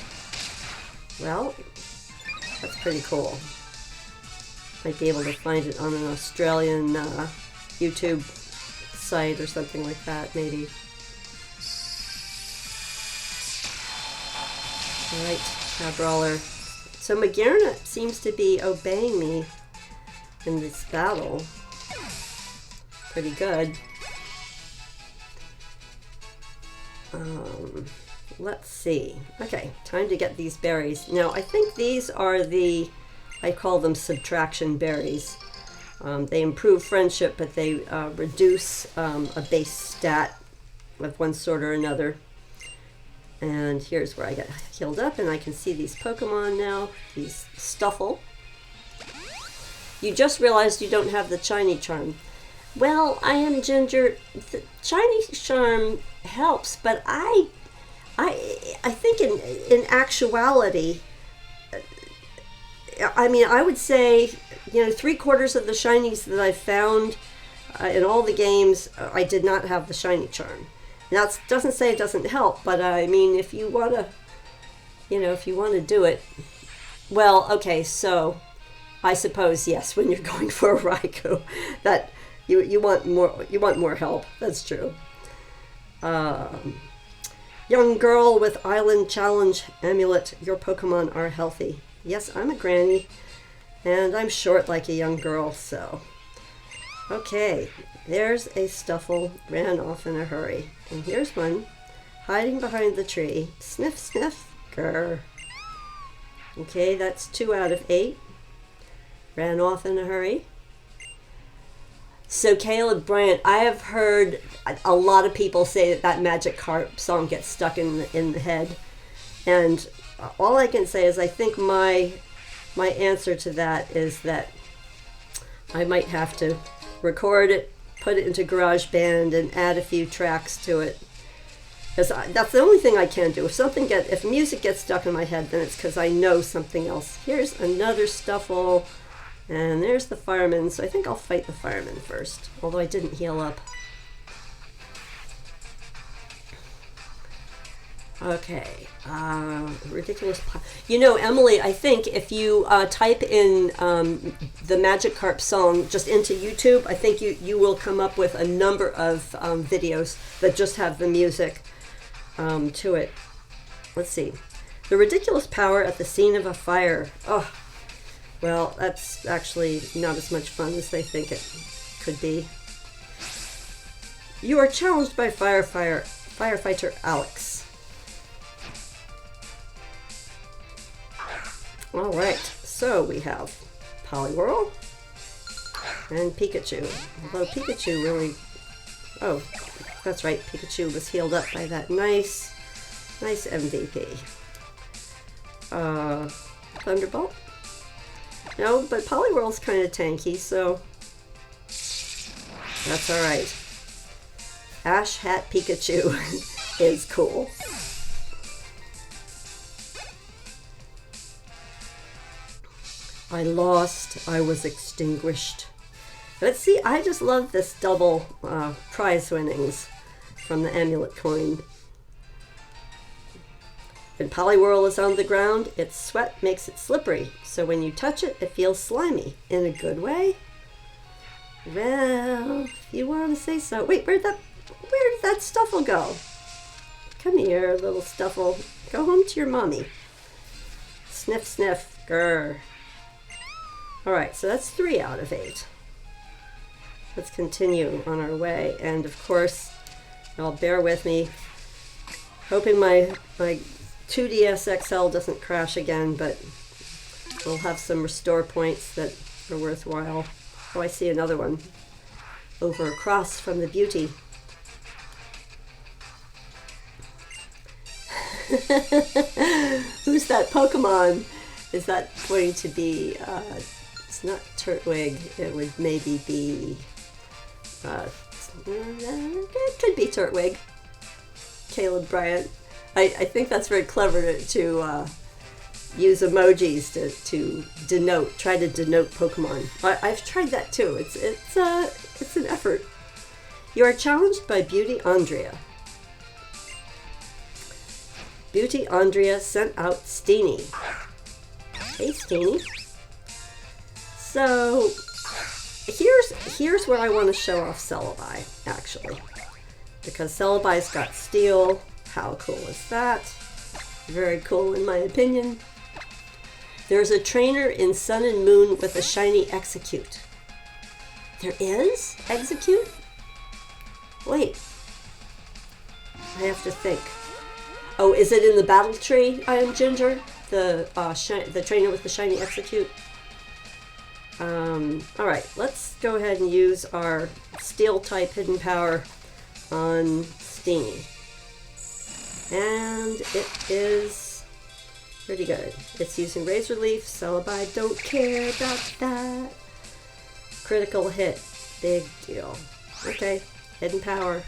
Well, that's pretty cool. Might be able to find it on an Australian YouTube site or something like that, maybe. Alright, Crabrawler. So Magearna seems to be obeying me in this battle. Pretty good. Let's see. Okay, time to get these berries. Now, I think these are the... I call them subtraction berries. They improve friendship, but they reduce a base stat of one sort or another. And here's where I get healed up, and I can see these Pokemon now. These Stuffle. You just realized you don't have the Shiny Charm. Well, I am Ginger. The Shiny Charm helps, but I think in actuality... I mean, I would say, you know, 3/4 of the shinies that I've found in all the games, I did not have the shiny charm. Now, it doesn't say it doesn't help, but I mean, if you want to, you know, if you want to do it, well, okay, so I suppose, yes, when you're going for a Raikou, that you want more help. That's true. Young girl with Island Challenge Amulet, your Pokemon are healthy. Yes, I'm a granny, and I'm short like a young girl, so... Okay, there's a Stuffle, ran off in a hurry. And here's one, hiding behind the tree. Sniff, sniff, grr. Okay, that's 2 out of 8. Ran off in a hurry. So Caleb Bryant, I have heard a lot of people say that Magikarp song gets stuck in the head. And... all I can say is I think my answer to that is that I might have to record it, put it into GarageBand, and add a few tracks to it. Because that's the only thing I can do. If music gets stuck in my head, then it's because I know something else. Here's another Stuffle, and there's the Fireman. So I think I'll fight the Fireman first, although I didn't heal up. Okay, ridiculous. You know, Emily, I think if you type in the Magikarp song just into YouTube, I think you will come up with a number of videos that just have the music to it. Let's see. The ridiculous power at the scene of a fire. Oh, well, that's actually not as much fun as they think it could be. You are challenged by firefighter Alex. All right, so we have Poliwhirl and Pikachu. Although Pikachu really, oh, that's right, Pikachu was healed up by that nice MVP. Thunderbolt? No, but Poliwhirl's kind of tanky, so that's all right. Ash Hat Pikachu is cool. I lost, I was extinguished. Let's see, I just love this double prize winnings from the amulet coin. When Poliwhirl is on the ground, its sweat makes it slippery, so when you touch it, it feels slimy. In a good way? Well, if you want to say so. Wait, where did that Stuffle go? Come here, little Stuffle. Go home to your mommy. Sniff, sniff, grr. Alright, so that's 3 out of 8. Let's continue on our way. And of course, y'all bear with me. Hoping my 2DS XL doesn't crash again, but we'll have some restore points that are worthwhile. Oh, I see another one over across from the beauty. Who's that Pokemon? Is that going to be... it's not Turtwig, it would maybe be, it could be Turtwig. Caleb Bryant. I think that's very clever to use emojis to denote, try to denote Pokemon. I've tried that too. It's an effort. You are challenged by Beauty Andrea. Beauty Andrea sent out Steenie. Hey, Steenie. So here's where I want to show off Celebi, actually, because Celebi's got steel. How cool is that? Very cool in my opinion. There's a trainer in Sun and Moon with a shiny Execute. There is? Execute? Wait. I have to think. Oh, is it in the battle tree, I am Ginger? The trainer with the shiny Execute? Alright, let's go ahead and use our steel type hidden power on Steenie. And it is pretty good. It's using Razor Leaf, Celebi don't care about that. Critical hit, big deal. Okay, hidden power.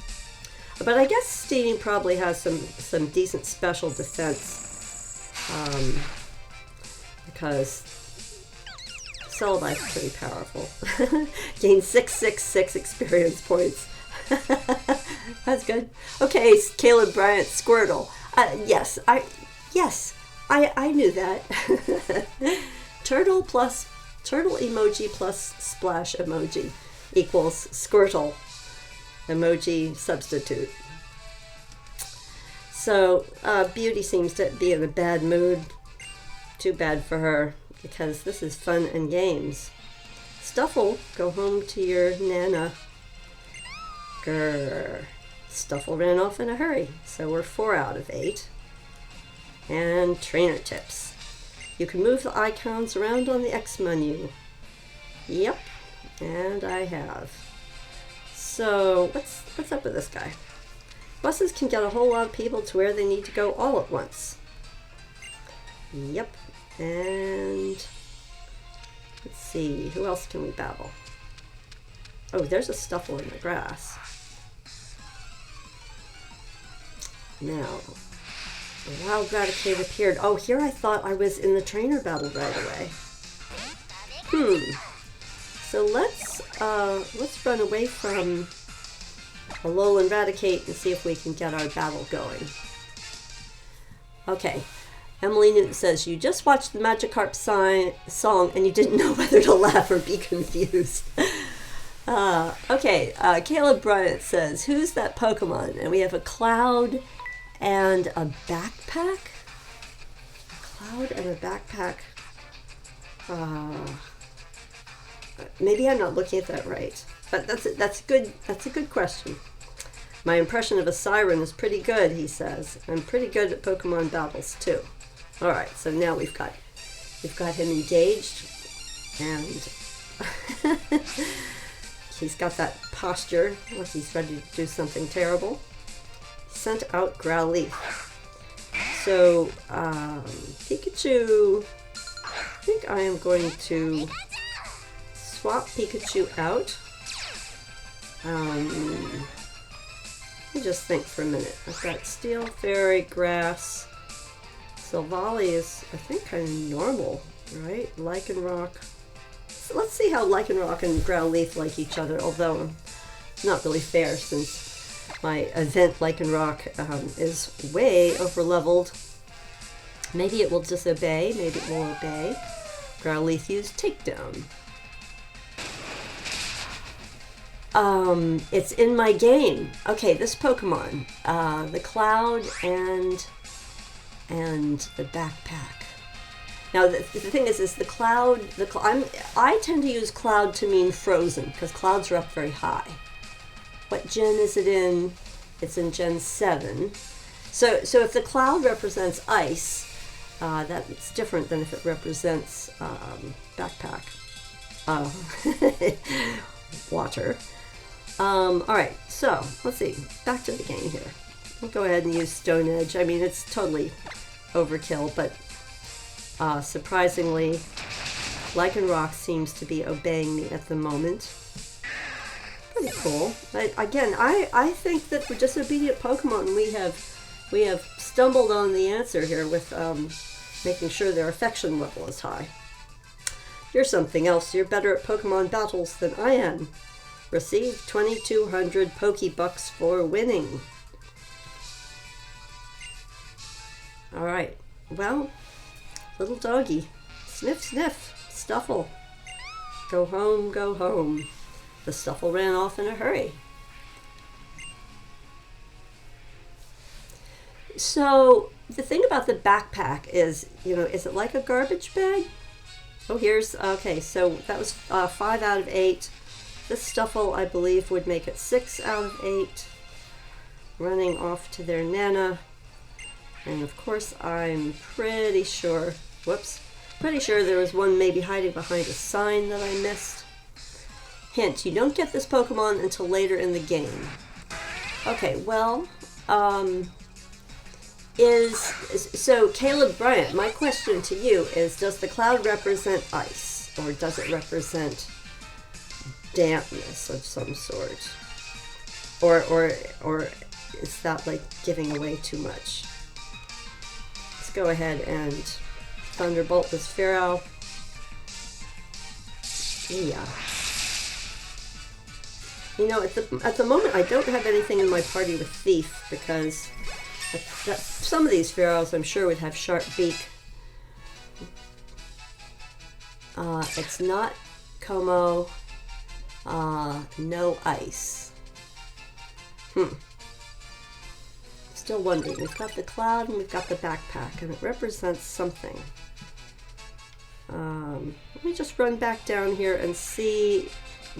But I guess Steenie probably has some decent special defense. Because Celebi's pretty powerful. Gain 666 experience points. That's good. Okay, Caleb Bryant Squirtle. Yes, I knew that. Turtle emoji plus splash emoji equals Squirtle emoji substitute. So Beauty seems to be in a bad mood. Too bad for her, because this is fun and games. Stuffle, go home to your Nana. Grrr. Stuffle ran off in a hurry, so we're 4 out of 8. And trainer tips. You can move the icons around on the X menu. Yep, and I have. So what's up with this guy? Buses can get a whole lot of people to where they need to go all at once. Yep, and let's see, who else can we battle? Oh, there's a Stuffle in the grass. Now, a wild Raticate appeared. Oh, here I thought I was in the trainer battle right away. So let's run away from Alolan Raticate and see if we can get our battle going. Okay. Emily Newton says, you just watched the Magikarp song and you didn't know whether to laugh or be confused. Okay, Caleb Bryant says, who's that Pokemon? And we have a cloud and a backpack. Cloud and a backpack. Maybe I'm not looking at that right. But that's a good question. My impression of a siren is pretty good, he says. I'm pretty good at Pokemon battles too. All right, so now we've got him engaged, and he's got that posture like he's ready to do something terrible. Sent out Growlithe. So Pikachu, I think I am going to swap Pikachu out. Let me just think for a minute. I've got Steel, Fairy, Grass. Silvally is, I think, kind of normal, right? Lycanroc. So let's see how Lycanroc and Growlithe like each other, although it's not really fair since my Event Lycanroc is way over-leveled. Maybe it will disobey, maybe it will obey. Growlithe used Takedown. It's in my game. Okay, this Pokemon, the Cloud and the backpack. Now the thing is the cloud. I tend to use cloud to mean frozen because clouds are up very high. What gen is it in? It's in Gen 7. So if the cloud represents ice, that's different than if it represents backpack, water. All right. So let's see. Back to the game here. I'll go ahead and use Stone Edge. I mean, it's totally overkill, but surprisingly, Lycanroc seems to be obeying me at the moment. Pretty cool. I think that for disobedient Pokemon, we have stumbled on the answer here with making sure their affection level is high. You're something else. You're better at Pokemon battles than I am. Receive 2,200 Pokebucks for winning. All right. Well, little doggy. Sniff, sniff. Stuffle. Go home, go home. The Stuffle ran off in a hurry. So the thing about the backpack is, is it like a garbage bag? Oh, okay, so that was 5 out of 8. This Stuffle, I believe, would make it 6 out of 8. Running off to their Nana. And of course, I'm pretty sure there was one maybe hiding behind a sign that I missed. Hint, you don't get this Pokemon until later in the game. Okay, well, so Caleb Bryant, my question to you is, does the cloud represent ice, or does it represent dampness of some sort? Or is that like giving away too much? Let's go ahead and Thunderbolt this Pharaoh. Yeah. At the moment, I don't have anything in my party with Thief because some of these Pharaohs, I'm sure, would have sharp beak. It's not Como. No ice. Still wondering. We've got the cloud and we've got the backpack, and it represents something. Let me just run back down here and see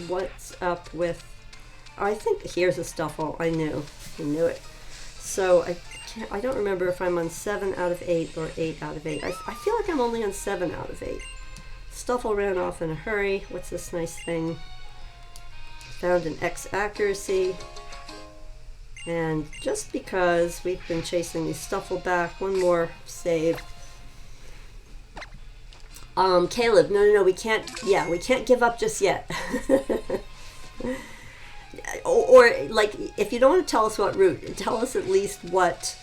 what's up with. I think here's a Stuffle. I knew it. So I don't remember if I'm on 7 out of 8 or 8 out of 8. I feel like I'm only on 7 out of 8. Stuffle ran off in a hurry. What's this nice thing? Found an X accuracy. And just because we've been chasing these Stuffle back, one more save. Caleb, no, we can't give up just yet. or like, if you don't want to tell us what route, tell us at least what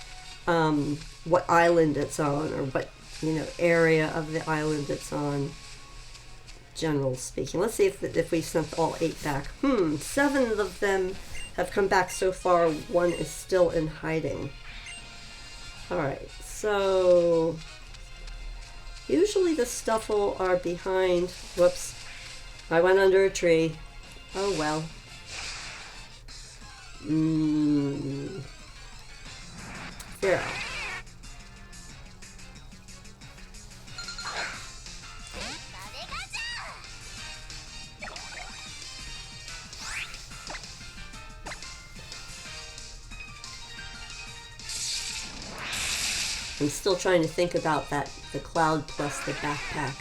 island it's on, or what area of the island it's on. General speaking, let's see if we sent all 8 back. 7 of them have come back so far. 1 is still in hiding. All right, So usually the Stuffle are behind. Whoops. I went under a tree. Oh well. Pharaoh. I'm still trying to think about that, the cloud plus the backpack.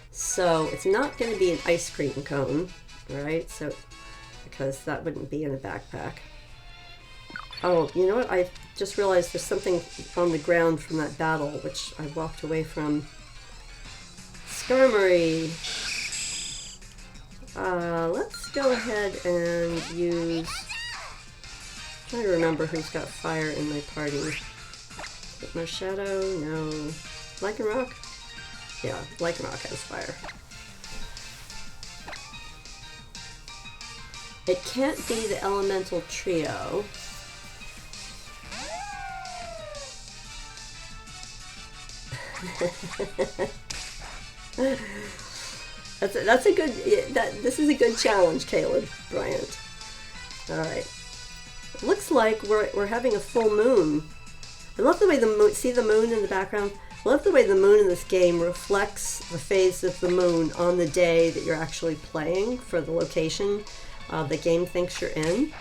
So it's not going to be an ice cream cone, right? So, because that wouldn't be in a backpack. Oh, you know what? I just realized there's something on the ground from that battle, which I walked away from. Skarmory. Let's go ahead and use... I'm trying to remember who's got fire in my party. Is it Marshadow? No. Lycanroc? Yeah, Lycanroc has fire. It can't be the elemental trio. That's a good, this is a good challenge, Caleb Bryant. All right. Looks like we're having a full moon. I love the way the moon, see the moon in the background? I love the way the moon in this game reflects the phase of the moon on the day that you're actually playing for the location the game thinks you're in.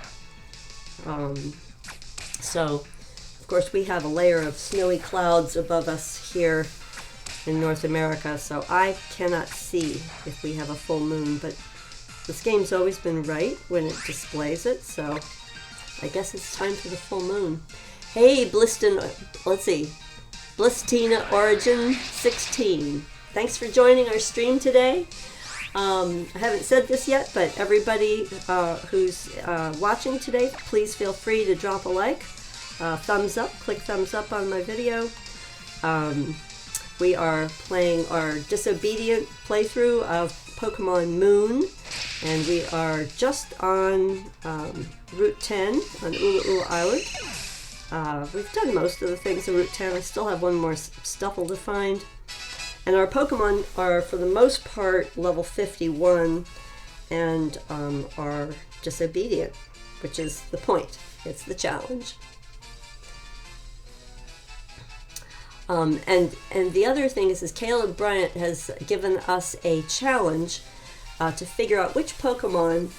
So, of course, we have a layer of snowy clouds above us here in North America, so I cannot see if we have a full moon, but this game's always been right when it displays it, so I guess it's time for the full moon. Hey, let's see, Blistina Origin 16. Thanks for joining our stream today. I haven't said this yet, but everybody who's watching today, please feel free to drop a like, thumbs up, click thumbs up on my video. We are playing our disobedient playthrough of Pokemon Moon, and we are just on Route 10 on Ula'Ula Island. We've done most of the things in Route 10. I still have one more Stuffle to find. And our Pokemon are, for the most part, level 51 and are disobedient, which is the point. It's the challenge. And the other thing is Caleb Bryant has given us a challenge to figure out which Pokemon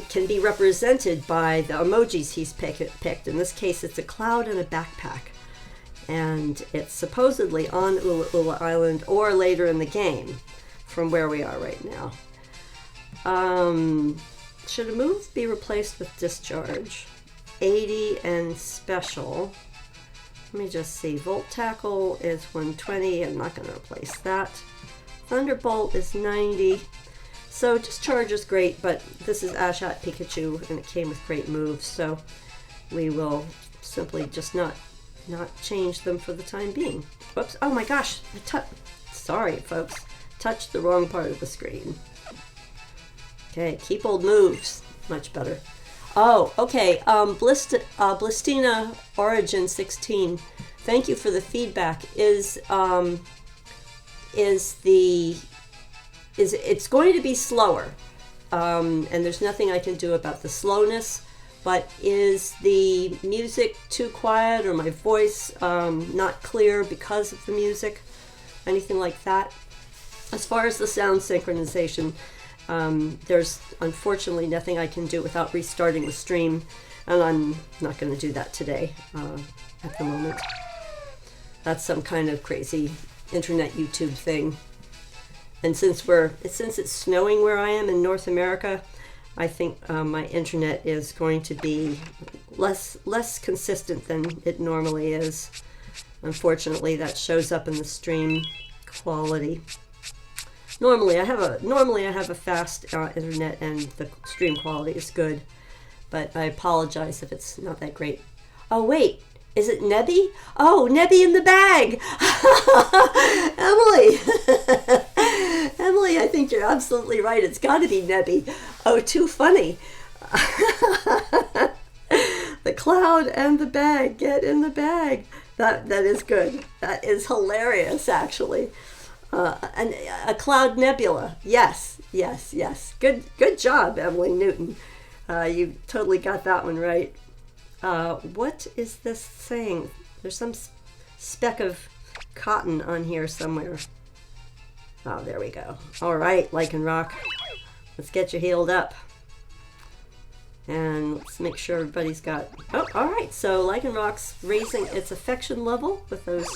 can be represented by the emojis he's picked. In this case, it's a cloud and a backpack. And it's supposedly on Ula'Ula Island or later in the game from where we are right now. Should a move be replaced with discharge? 80 and special. Let me just see. Volt Tackle is 120. I'm not going to replace that. Thunderbolt is 90. So discharge is great, but this is Hat Pikachu and it came with great moves. So we will simply just not change them for the time being. Whoops, oh my gosh, sorry folks, touched the wrong part of the screen. Okay, keep old moves, much better. Oh, okay, Blistina Origin 16, thank you for the feedback. It's going to be slower, and there's nothing I can do about the slowness. But is the music too quiet or my voice not clear because of the music? Anything like that? As far as the sound synchronization, there's unfortunately nothing I can do without restarting the stream, and I'm not going to do that today at the moment. That's some kind of crazy internet YouTube thing. And since it's snowing where I am in North America, I think my internet is going to be less consistent than it normally is. Unfortunately, that shows up in the stream quality. Normally I have a fast internet and the stream quality is good, but I apologize if it's not that great. Oh wait, is it Nebby? Oh, Nebby in the bag! Emily! Emily, I think you're absolutely right. It's got to be Nebby. Oh, too funny. The cloud and the bag. Get in the bag. That is good. That is hilarious, actually. And a cloud nebula. Yes, yes, yes. Good job, Emily Newton. You totally got that one right. What is this saying? There's some speck of cotton on here somewhere. Oh, there we go. All right, Lycanroc. Let's get you healed up. And let's make sure everybody's got... Oh, all right. So Lycanroc's raising its affection level with those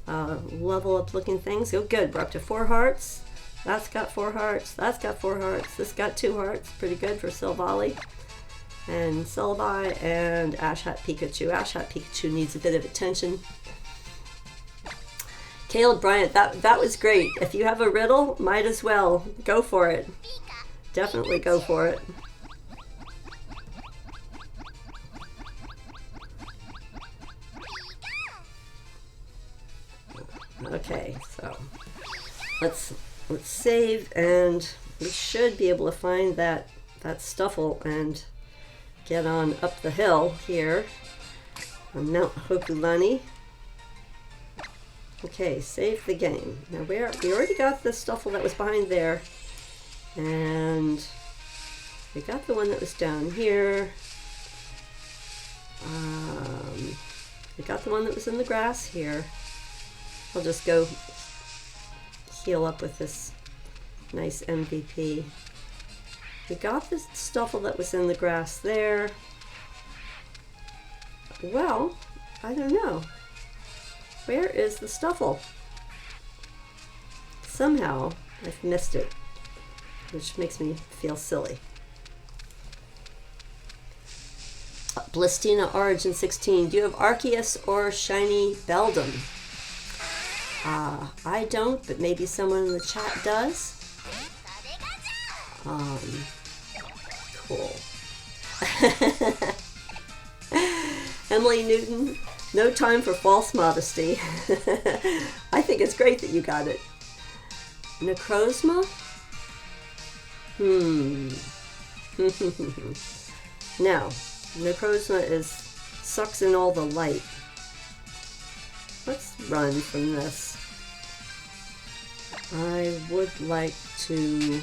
level up looking things. Oh, good. We're up to 4 hearts. That's got 4 hearts. That's got 4 hearts. This got 2 hearts. Pretty good for Silvally and Celebi and Hat Pikachu. Hat Pikachu needs a bit of attention. Caleb Bryant, that was great. If you have a riddle, might as well go for it. Definitely go for it. Okay, so let's save, and we should be able to find that Stuffle and get on up the hill here on Mount Hokulani. Okay, save the game. Now we already got the Stuffle that was behind there, and we got the one that was down here. We got the one that was in the grass here. I'll just go heal up with this nice MVP. We got the Stuffle that was in the grass there. Well, I don't know. Where is the Stuffle? Somehow I've missed it, which makes me feel silly. Blistina Origin 16. Do you have Arceus or Shiny Beldum? I don't, but maybe someone in the chat does. Cool. Emily Newton, no time for false modesty. I think it's great that you got it. Necrozma? No, Necrozma sucks in all the light. Let's run from this. I would like to...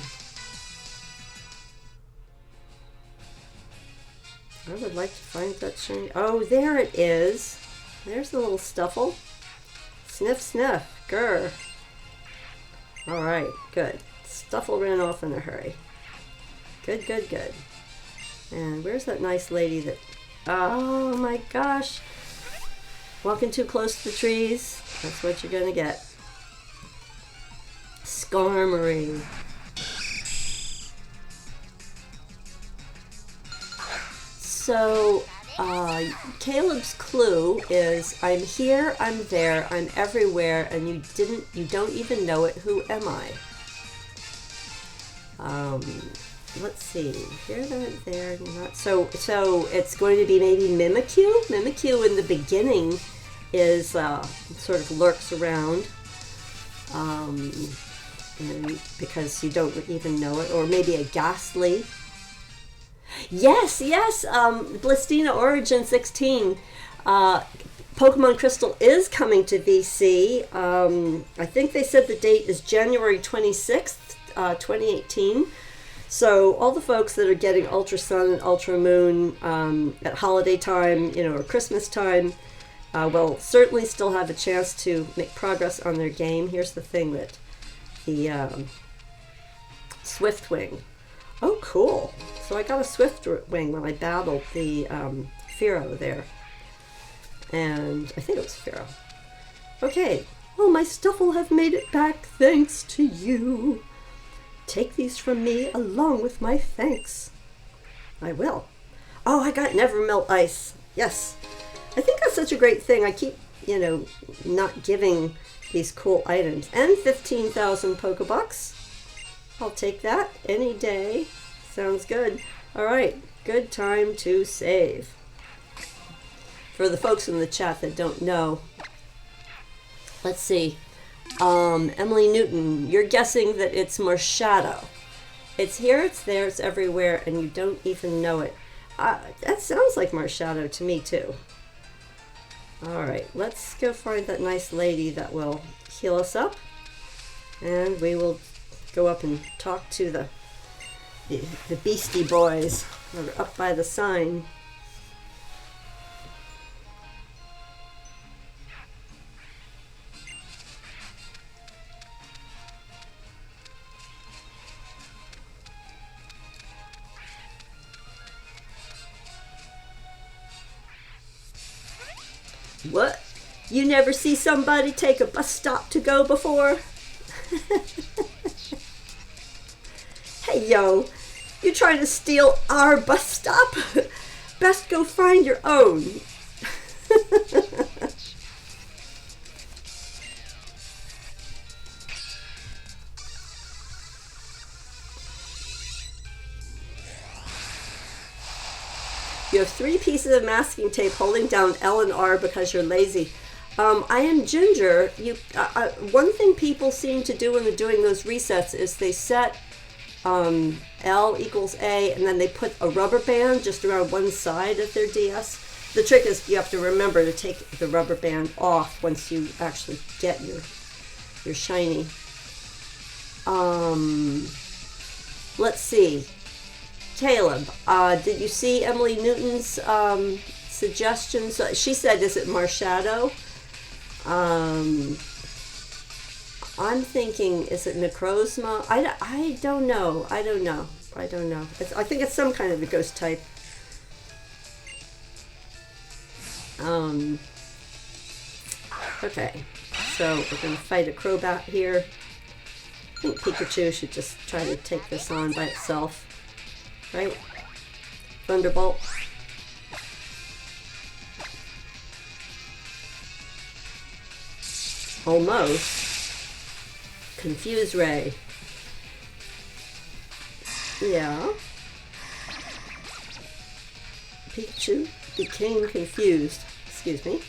find that shiny... Oh, there it is. There's the little Stuffle. Sniff, sniff. Grr. Alright, good. Stuffle ran off in a hurry. Good, good, good. And where's that nice lady that... Oh my gosh. Walking too close to the trees. That's what you're gonna get. Skarmory. So, Caleb's clue is, I'm here, I'm there, I'm everywhere, and you don't even know it. Who am I? Let's see. Here, there, not. So it's going to be maybe Mimikyu. Mimikyu in the beginning is sort of lurks around, and because you don't even know it, or maybe a Ghastly. Yes, Blistina Origin 16. Pokemon Crystal is coming to VC. I think they said the date is January 26th, 2018. So all the folks that are getting Ultra Sun and Ultra Moon at holiday time, or Christmas time, will certainly still have a chance to make progress on their game. Here's the thing that the Swiftwing. Oh, cool. So I got a Swiftwing when I battled the Fearow there. And I think it was Fearow. Okay. Oh, my Stuffle have made it back thanks to you. Take these from me along with my thanks. I will. Oh, I got Never Melt Ice. Yes. I think that's such a great thing. I keep, not giving these cool items. And 15,000 Pokebucks. I'll take that any day. Sounds good. All right. Good time to save. For the folks in the chat that don't know, let's see. Emily Newton, you're guessing that it's Marshadow. It's here, it's there, it's everywhere, and you don't even know it. That sounds like Marshadow to me too. All right, let's go find that nice lady that will heal us up, and we will go up and talk to the beastie boys that are up by the sign. What? You never see somebody take a bus stop to go before? Hey, yo, you trying to steal our bus stop? Best go find your own. You have 3 pieces of masking tape holding down L and R because you're lazy. I am Ginger. One thing people seem to do when they're doing those resets is they set L equals A, and then they put a rubber band just around one side of their DS. The trick is you have to remember to take the rubber band off once you actually get your shiny. Let's see. Caleb, did you see Emily Newton's suggestions? She said, is it Marshadow? I'm thinking, is it Necrozma? I don't know. I don't know. I think it's some kind of a ghost type. Okay, so we're going to fight a Crobat here. I think Pikachu should just try to take this on by itself. Right? Thunderbolt. Almost. Confuse Ray. Yeah. Pikachu became confused. Excuse me.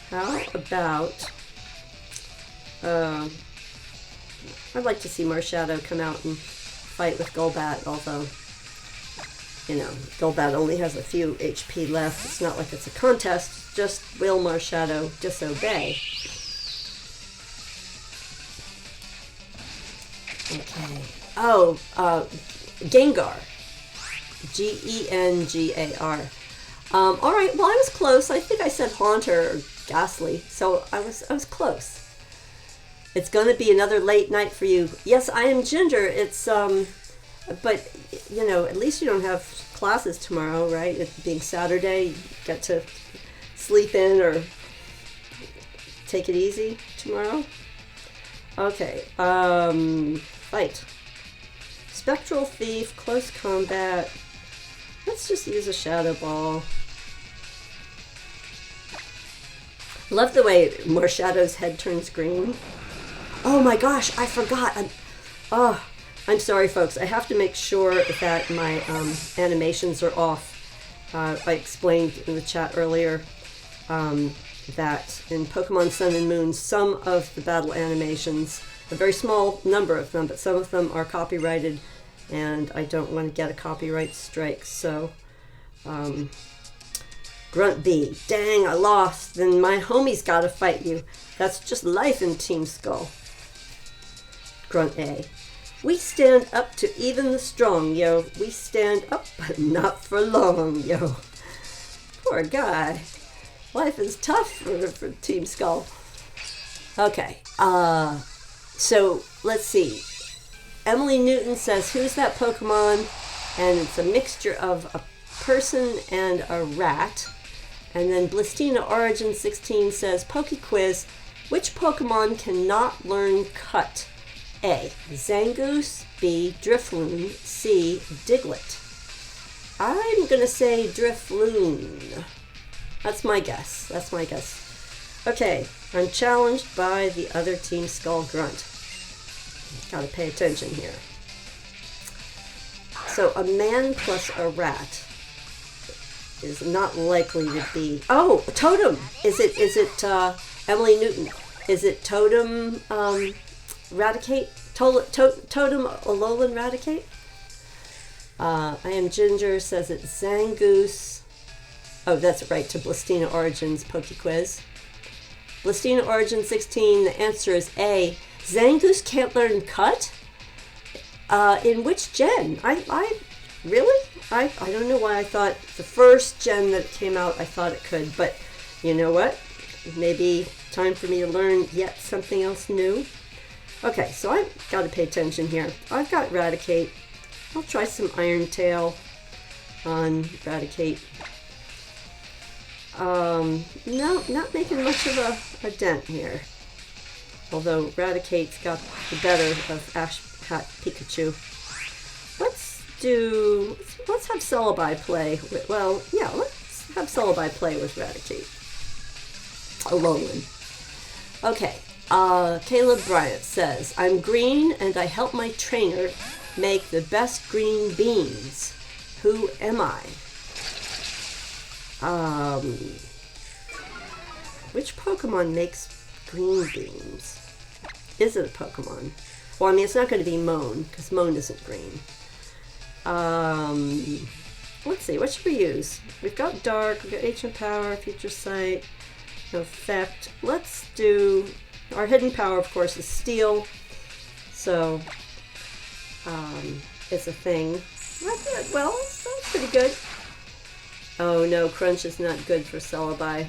How about... I'd like to see Marshadow come out and fight with Golbat, although... You know, Golbat only has a few HP left. It's not like it's a contest. Just will Marshadow disobey? Okay. Oh, Gengar. Gengar. All right. Well, I was close. I think I said Haunter or Ghastly, so I was close. It's going to be another late night for you. Yes, I am Ginger. It's but you know, at least you don't have classes tomorrow, right? It being Saturday, you get to sleep in or take it easy tomorrow. Okay. Fight. Spectral Thief, close combat. Let's just use a Shadow Ball. Love the way Marshadow's head turns green. Oh my gosh, I forgot. I'm sorry, folks. I have to make sure that my animations are off. I explained in the chat earlier that in Pokemon Sun and Moon, some of the battle animations, a very small number of them, but some of them are copyrighted, and I don't want to get a copyright strike. So, Grunt B, dang, I lost. Then my homie's got to fight you. That's just life in Team Skull. Grunt A, we stand up to even the strong, yo. We stand up, but not for long, yo. Poor guy. Life is tough for Team Skull. Okay, so let's see. Emily Newton says, who's that Pokemon? And it's a mixture of a person and a rat. And then Blistina Origin 16 says, Poke Quiz, which Pokemon cannot learn Cut? A, Zangoose, B, Drifloon, C, Diglett. I'm going to say Drifloon. That's my guess. Okay, I'm challenged by the other Team Skull Grunt. Gotta pay attention here. So a man plus a rat is not likely to be... Oh, Totem! Is it Emily Newton? Is it Totem Raticate? Totem Alolan Raticate? I Am Ginger says it's Zangoose. Oh, that's right, to Blastina Origins Poke Quiz. Blastina Origin 16, the answer is A. Zangoose can't learn Cut? In which gen? Really? I don't know why I thought the first gen that came out, I thought it could, but you know what? Maybe time for me to learn yet something else new. Okay, so I've got to pay attention here. I've got Raticate. I'll try some Iron Tail on Raticate. No, not making much of a dent here. Although Raticate's got the better of Hat Pikachu. Let's have Celebi play with, well, yeah, let's have Celebi play with Raticate. Alolan. Okay, Caleb Bryant says, I'm green and I help my trainer make the best green beans. Who am I? Which Pokemon makes green beans? Is it a Pokemon? Well, I mean, it's not going to be Moan, because Moan isn't green. Let's see, what should we use? We've got Dark, we've got Ancient Power, Future Sight, Effect. Let's do, our hidden power, of course, is Steel. So, it's a thing. Well, sounds pretty good. Oh no, Crunch is not good for Celebi.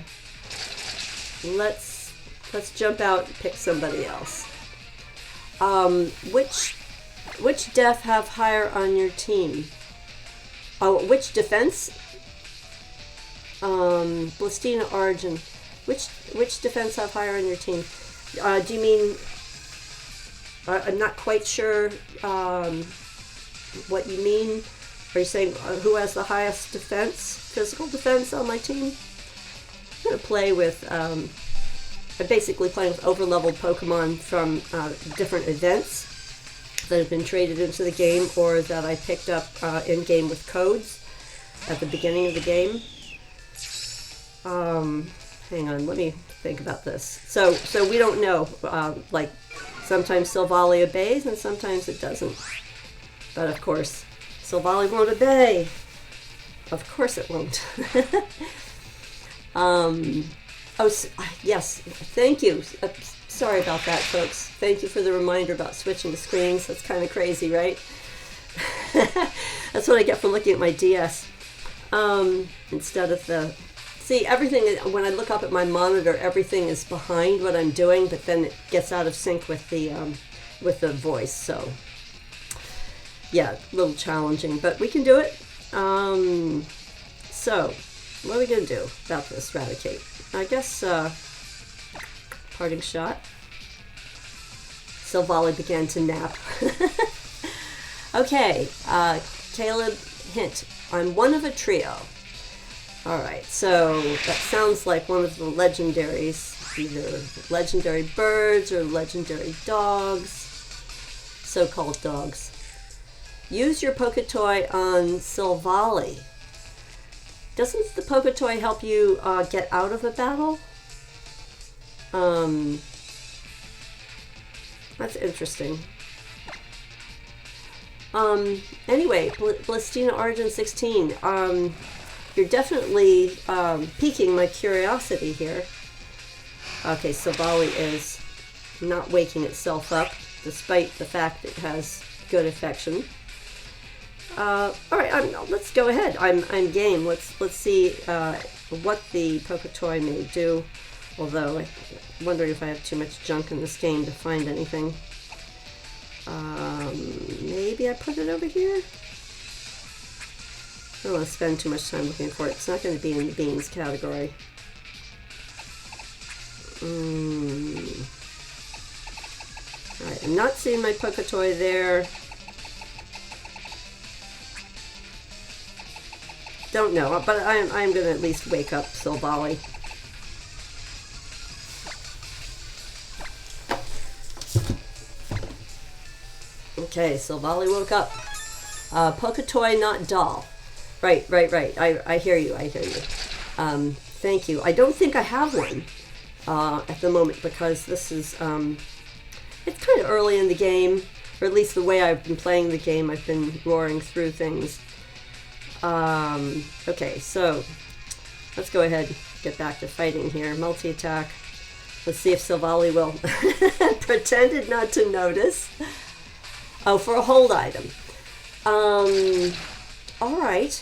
Let's jump out and pick somebody else. Which def have higher on your team? Oh, which defense? Blastina Origin. Which defense have higher on your team? Do you mean? I'm not quite sure what you mean. Are you saying who has the highest defense, physical defense on my team? I'm going to play with, I'm basically playing with overleveled Pokemon from different events that have been traded into the game or that I picked up in-game with codes at the beginning of the game. Hang on, let me think about this. So we don't know, like sometimes Silvally obeys and sometimes it doesn't. But of course, Silvally won't obey. Of course it won't. Yes, thank you. Sorry about that, folks. Thank you for the reminder about switching the screens. That's kind of crazy, right? That's what I get for looking at my DS. Instead of the... See, everything, when I look up at my monitor, everything is behind what I'm doing, but then it gets out of sync with the voice, so... Yeah, a little challenging, but we can do it. So, what are we going to do about this Raticate? I guess, parting shot. Silvally began to nap. Okay, Caleb, hint. I'm one of a trio. Alright, so that sounds like one of the legendaries. Either legendary birds or legendary dogs. So-called dogs. Use your Poketoy on Silvally. Doesn't the Poketoy help you get out of a battle? That's interesting. Anyway, Blastina Origin 16. You're definitely piquing my curiosity here. Okay, Silvally is not waking itself up, despite the fact it has good affection. All right, let's go ahead. I'm game. Let's see what the Poketoy may do. Although I'm wondering if I have too much junk in this game to find anything. Maybe I put it over here. I don't want to spend too much time looking for it. It's not going to be in the beans category. All right, I'm not seeing my Poketoy there. Don't know, but I'm going to at least wake up Silvally. Okay, Silvally woke up. Poketoy, not doll. Right. I hear you. Thank you. I don't think I have one at the moment because this is, it's kind of early in the game. Or at least the way I've been playing the game, I've been roaring through things. Okay, so let's go ahead and get back to fighting here. Multi-attack. Let's see if Silvally will pretended not to notice. Oh, for a hold item. All right.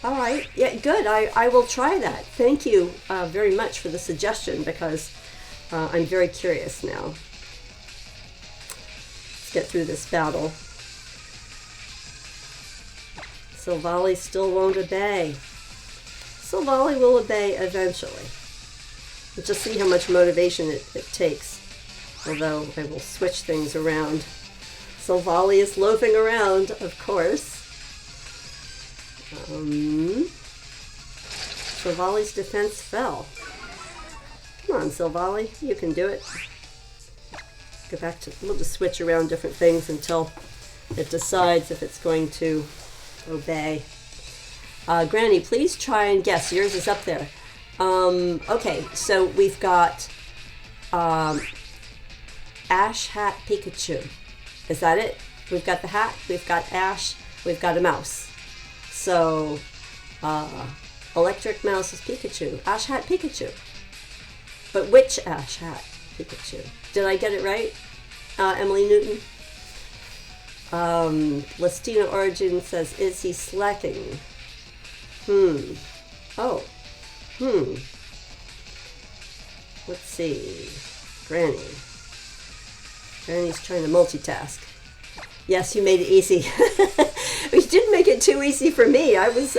All right. Yeah, good. I will try that. Thank you very much for the suggestion, because I'm very curious now. Let's get through this battle. Silvally still won't obey. Silvally will obey eventually. We'll just see how much motivation it takes. Although I will switch things around. Silvally is loafing around, of course. Silvally's defense fell. Come on, Silvally, you can do it. Go back to, we'll just switch around different things until it decides if it's going to obey. Granny, please try and guess. Yours is up there. Okay, so we've got Ash, Hat, Pikachu. Is that it? We've got the hat, we've got Ash, we've got a mouse. So, Electric Mouse is Pikachu. Ash, Hat, Pikachu. But which Ash, Hat, Pikachu? Did I get it right, Emily Newton? Lestina Origin says, is he slacking? Oh. Let's see. Granny. Granny's trying to multitask. Yes, you made it easy. You didn't make it too easy for me. I was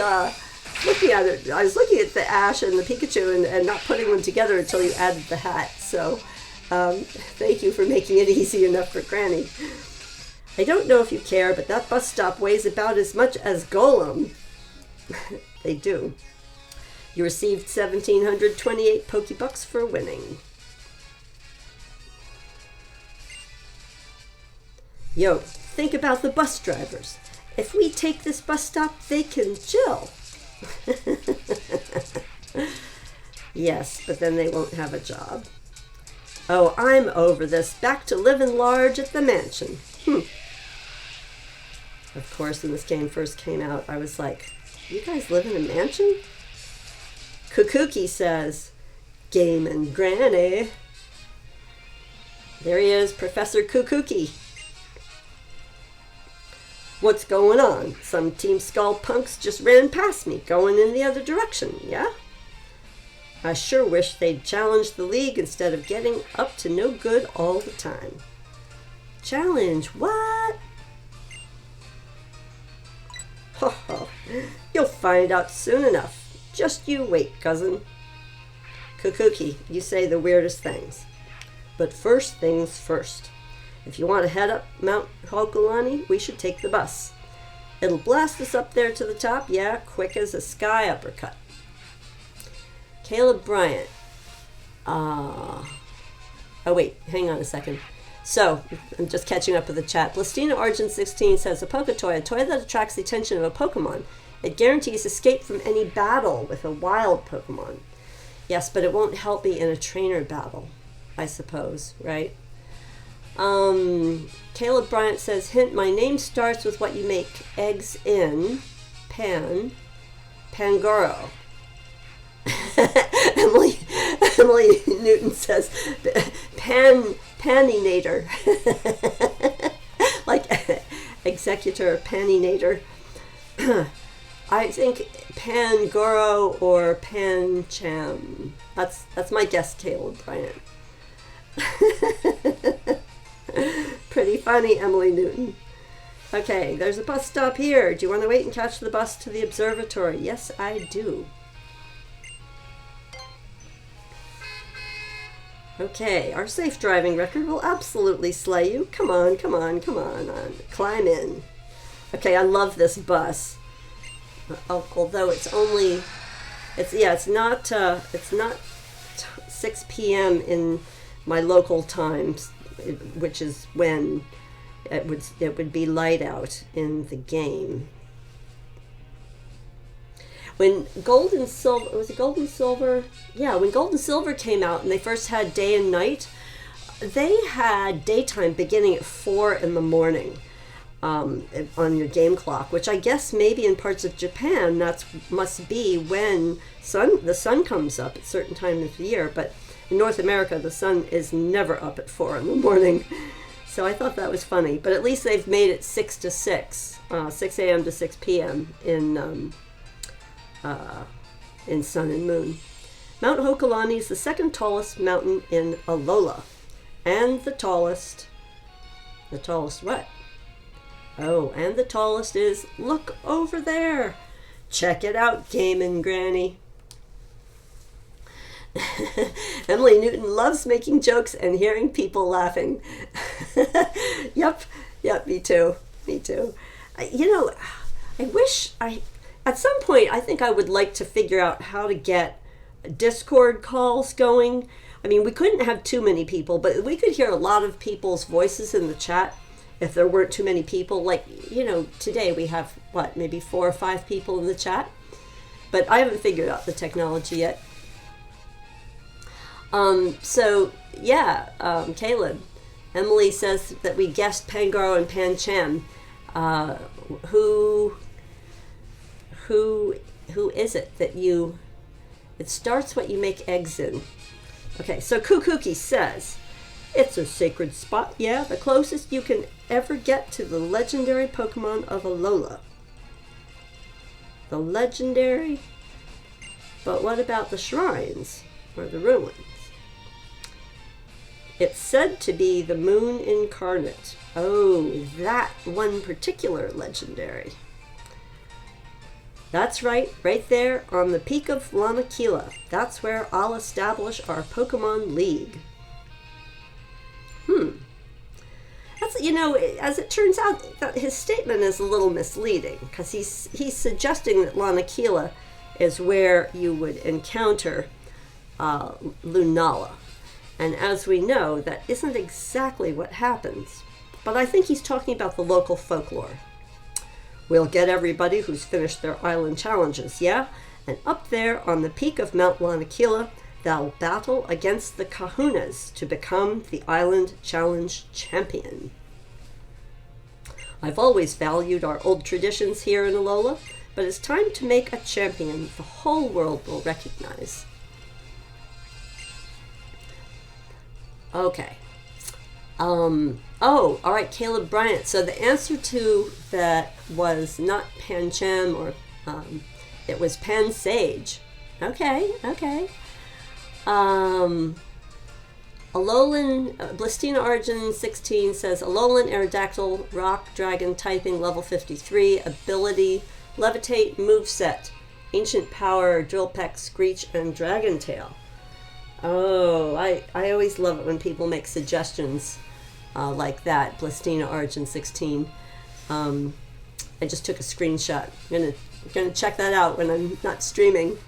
looking at it. I was looking at the Ash and the Pikachu and not putting them together until you added the hat. So thank you for making it easy enough for Granny. I don't know if you care, but that bus stop weighs about as much as Golem. They do. You received 1,728 Pokebucks for winning. Yo, think about the bus drivers. If we take this bus stop, they can chill. Yes, but then they won't have a job. Oh, I'm over this. Back to living large at the mansion. Of course, when this game first came out, I was like, you guys live in a mansion? Kukuki says, GameNGrannie. There he is, Professor Kukuki. What's going on? Some Team Skull punks just ran past me, going in the other direction, yeah? I sure wish they'd challenge the league instead of getting up to no good all the time. Challenge what? Ho ho, you'll find out soon enough. Just you wait, cousin. Kukuki, you say the weirdest things. But first things first. If you want to head up Mount Hokulani, we should take the bus. It'll blast us up there to the top, yeah, quick as a sky uppercut. Caleb Bryant. Oh wait, hang on a second. So, I'm just catching up with the chat. Blastina Origin 16 says, a Poketoy, a toy that attracts the attention of a Pokemon. It guarantees escape from any battle with a wild Pokemon. Yes, but it won't help me in a trainer battle, I suppose, right? Caleb Bryant says, hint, my name starts with what you make eggs in. Pangoro. Emily Newton says, Paninator. Like executor Paninator. I think Pangoro or Pancham. That's my guess, Caleb Bryant. Pretty funny, Emily Newton. Okay, there's a bus stop here. Do you want to wait and catch the bus to the observatory? Yes, I do. Okay, our safe driving record will absolutely slay you. Come on, come on, come on. Climb in. Okay, I love this bus. Although it's not 6 p.m. in my local times, which is when it would be light out in the game. When Gold and Silver, was it Gold and Silver? Yeah, when Gold and Silver came out and they first had day and night, they had daytime beginning at 4 in the morning on your game clock, which I guess maybe in parts of Japan must be when the sun comes up at certain times of the year. But in North America, the sun is never up at 4 in the morning. So I thought that was funny. But at least they've made it 6 to 6, 6 a.m. to 6 p.m. in Sun and Moon. Mount Hokulani is the second tallest mountain in Alola. And the tallest what? Oh, and the tallest is, look over there. Check it out, GameNGrannie. Emily Newton loves making jokes and hearing people laughing. Yep, me too. I wish at some point, I think I would like to figure out how to get Discord calls going. I mean, we couldn't have too many people, but we could hear a lot of people's voices in the chat if there weren't too many people. Like, today we have, maybe 4 or 5 people in the chat. But I haven't figured out the technology yet. Caleb. Emily says that we guessed Pangaro and Pancham. Who is it that you... It starts what you make eggs in. Okay, so Kukuki says, it's a sacred spot. Yeah, the closest you can ever get to the legendary Pokemon of Alola. The legendary? But what about the shrines or the ruins? It's said to be the moon incarnate. Oh, that one particular legendary. That's right there on the peak of Lanakila. That's where I'll establish our Pokemon League. That's, as it turns out, his statement is a little misleading, because he's suggesting that Lanakila is where you would encounter Lunala. And as we know, that isn't exactly what happens. But I think he's talking about the local folklore. We'll get everybody who's finished their island challenges, yeah? And up there on the peak of Mount Lanakila, they'll battle against the Kahunas to become the Island Challenge champion. I've always valued our old traditions here in Alola, but it's time to make a champion the whole world will recognize. Okay. All right, Caleb Bryant. So the answer to that was not Pancham, or it was Pansage. Okay. Alolan, Blistina Origin 16 says, Alolan Aerodactyl, Rock Dragon typing, level 53, ability, Levitate, moveset, Ancient Power, Drill Peck, Screech, and Dragon Tail. Oh, I always love it when people make suggestions like that. Blistina Origin 16. I just took a screenshot. I'm gonna check that out when I'm not streaming.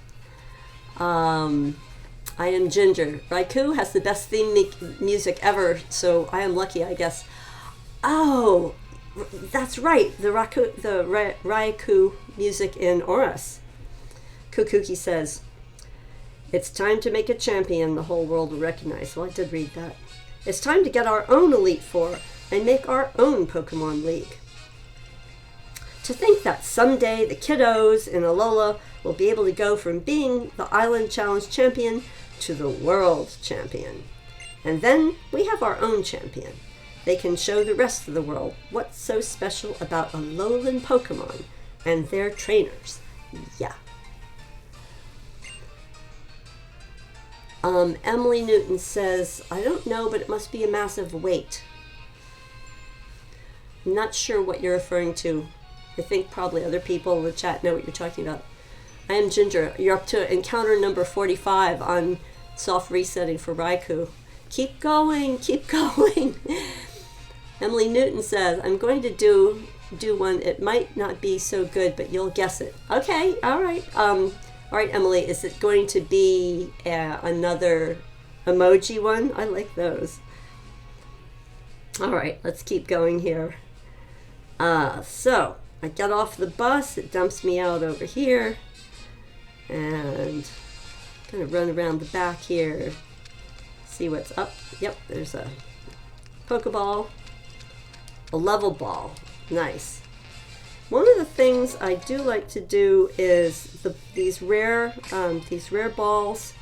I am Ginger. Raikou has the best theme music ever, so I am lucky, I guess. Oh, that's right. The Raikou music in Oras. Kukuki says, it's time to make a champion the whole world will recognize. Well, I did read that. It's time to get our own Elite Four and make our own Pokemon League. To think that someday the kiddos in Alola will be able to go from being the Island Challenge champion to the world champion. And then we have our own champion. They can show the rest of the world what's so special about Alolan Pokemon and their trainers. Yeah. Emily Newton says, I don't know, but it must be a massive weight. I'm not sure what you're referring to. I think probably other people in the chat know what you're talking about. I am Ginger. You're up to encounter number 45 on soft resetting for Raikou. Keep going, keep going. Emily Newton says, I'm going to do one. It might not be so good, but you'll guess it. Okay, all right. All right, Emily, is it going to be another emoji one? I like those. All right, let's keep going here. So I get off the bus. It dumps me out over here. And kind of run around the back here. see what's up. Yep, there's a Pokeball, a level ball. Nice. One of the things I do like to do is these rare balls.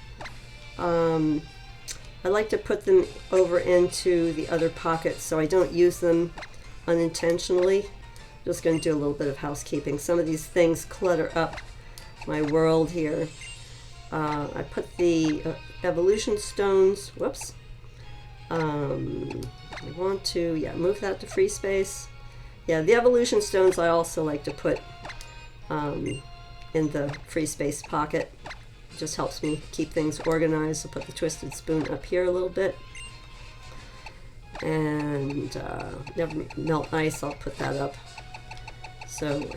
I like to put them over into the other pockets so I don't use them unintentionally. Just going to do a little bit of housekeeping. Some of these things clutter up my world here. I put the evolution stones. Whoops. I want to, yeah, move that to free space. Yeah, the evolution stones I also like to put in the free space pocket. It just helps me keep things organized. I'll put the twisted spoon up here a little bit. And never melt ice, I'll put that up. So,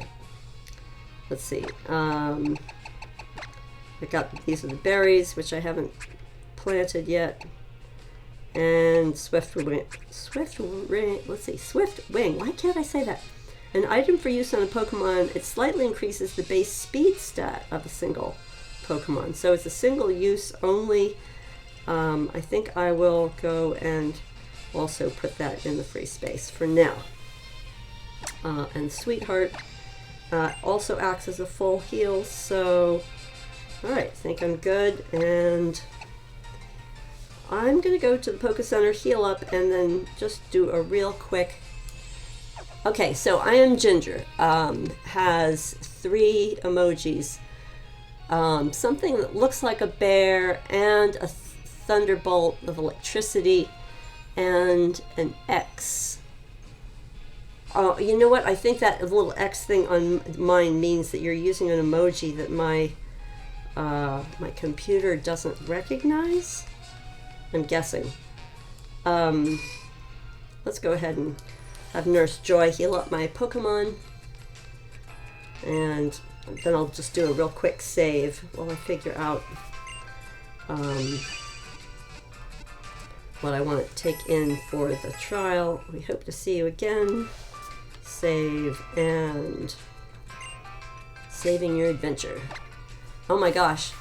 let's see. I got, these are the berries, which I haven't planted yet. And Swift Wing, let's see, Swift Wing, why can't I say that? An item for use on a Pokemon, it slightly increases the base speed stat of a single Pokemon. So it's a single use only. I think I will go and also put that in the free space for now. And Sweetheart also acts as a full heal, so alright, I think I'm good, and I'm going to go to the Poke Center, heal up, and then just do a real quick... Okay, so I Am Ginger has 3 emojis. Something that looks like a bear, and a thunderbolt of electricity, and an X. Oh, you know what? I think that little X thing on mine means that you're using an emoji that my computer doesn't recognize. I'm guessing. Let's go ahead and have Nurse Joy heal up my Pokemon. And then I'll just do a real quick save while I figure out what I want to take in for the trial. We hope to see you again. Save and saving your adventure. Oh my gosh.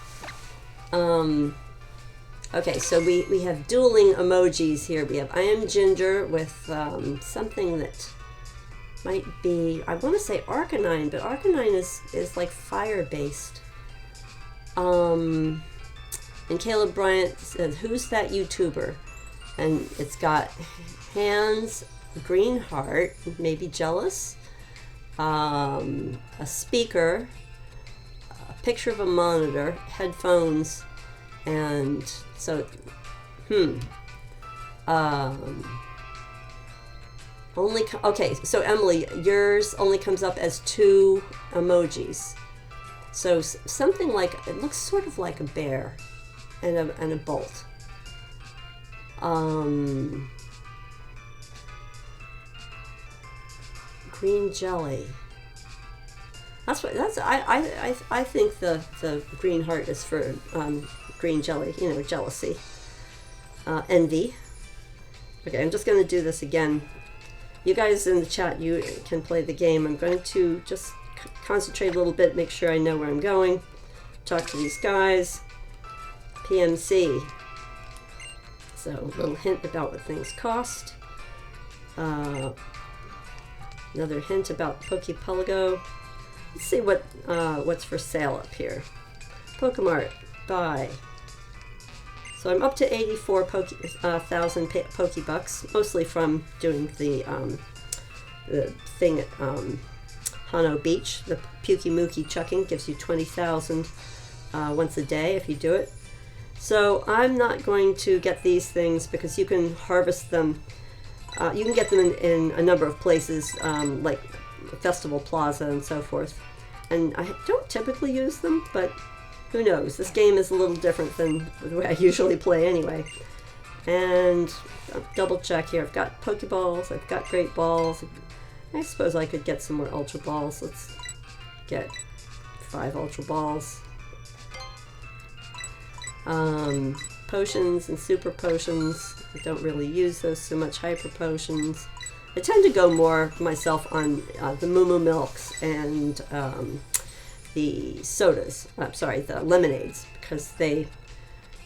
Okay, so we have dueling emojis here. We have I Am Ginger with something that might be, I want to say Arcanine, but Arcanine is like fire-based. And Caleb Bryant says, who's that YouTuber? And it's got hands, green heart, maybe jealous, a speaker, a picture of a monitor, headphones, and so, okay, so Emily, yours only comes up as 2 emojis. So something like, it looks sort of like a bear and a bolt. Green jelly. I think the green heart is for green jelly, you know, jealousy, envy. Okay, I'm just going to do this again. You guys in the chat, you can play the game. I'm going to just concentrate a little bit, make sure I know where I'm going. Talk to these guys. PMC. So a little hint about what things cost. Another hint about Pokepelago. Let's see what's for sale up here. Pokemart, buy. So I'm up to 84,000 Pokebucks, mostly from doing the thing at Hano Beach. The Pukey chucking gives you 20,000 once a day if you do it. So I'm not going to get these things because you can harvest them. You can get them in a number of places, like Festival Plaza and so forth. And I don't typically use them, but who knows? This game is a little different than the way I usually play anyway. And I'll double check here. I've got Pokeballs, I've got Great Balls. I suppose I could get some more Ultra Balls. Let's get 5 Ultra Balls. Potions and Super Potions. I don't really use those so much. Hyper Potions. I tend to go more myself on the Moo Moo Milks and the sodas. I'm sorry, the lemonades, because they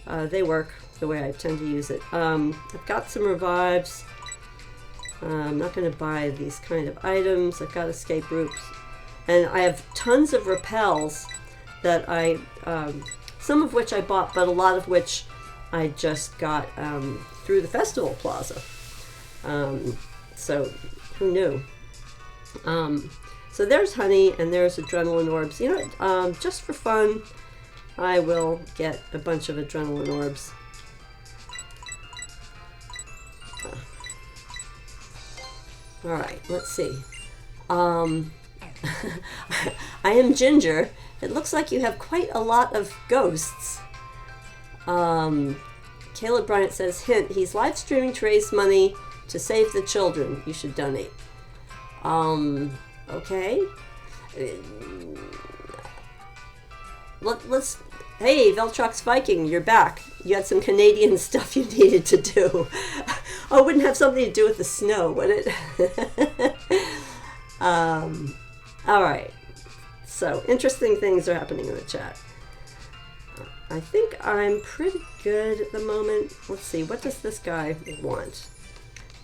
work the way I tend to use it. I've got some revives. I'm not going to buy these kind of items. I've got escape routes. And I have tons of repels that I, some of which I bought, but a lot of which I just got through the festival plaza. So who knew? So there's honey and there's adrenaline orbs. You know what? Just for fun, I will get a bunch of adrenaline orbs. All right, let's see. I am Ginger. It looks like you have quite a lot of ghosts. Caleb Bryant says, hint, he's live streaming to raise money to save the children. You should donate. Okay. Let's, hey, Veltrox Viking, you're back. You had some Canadian stuff you needed to do. Oh, it wouldn't have something to do with the snow, would it? All right. So, interesting things are happening in the chat. I think I'm pretty good at the moment. Let's see, what does this guy want?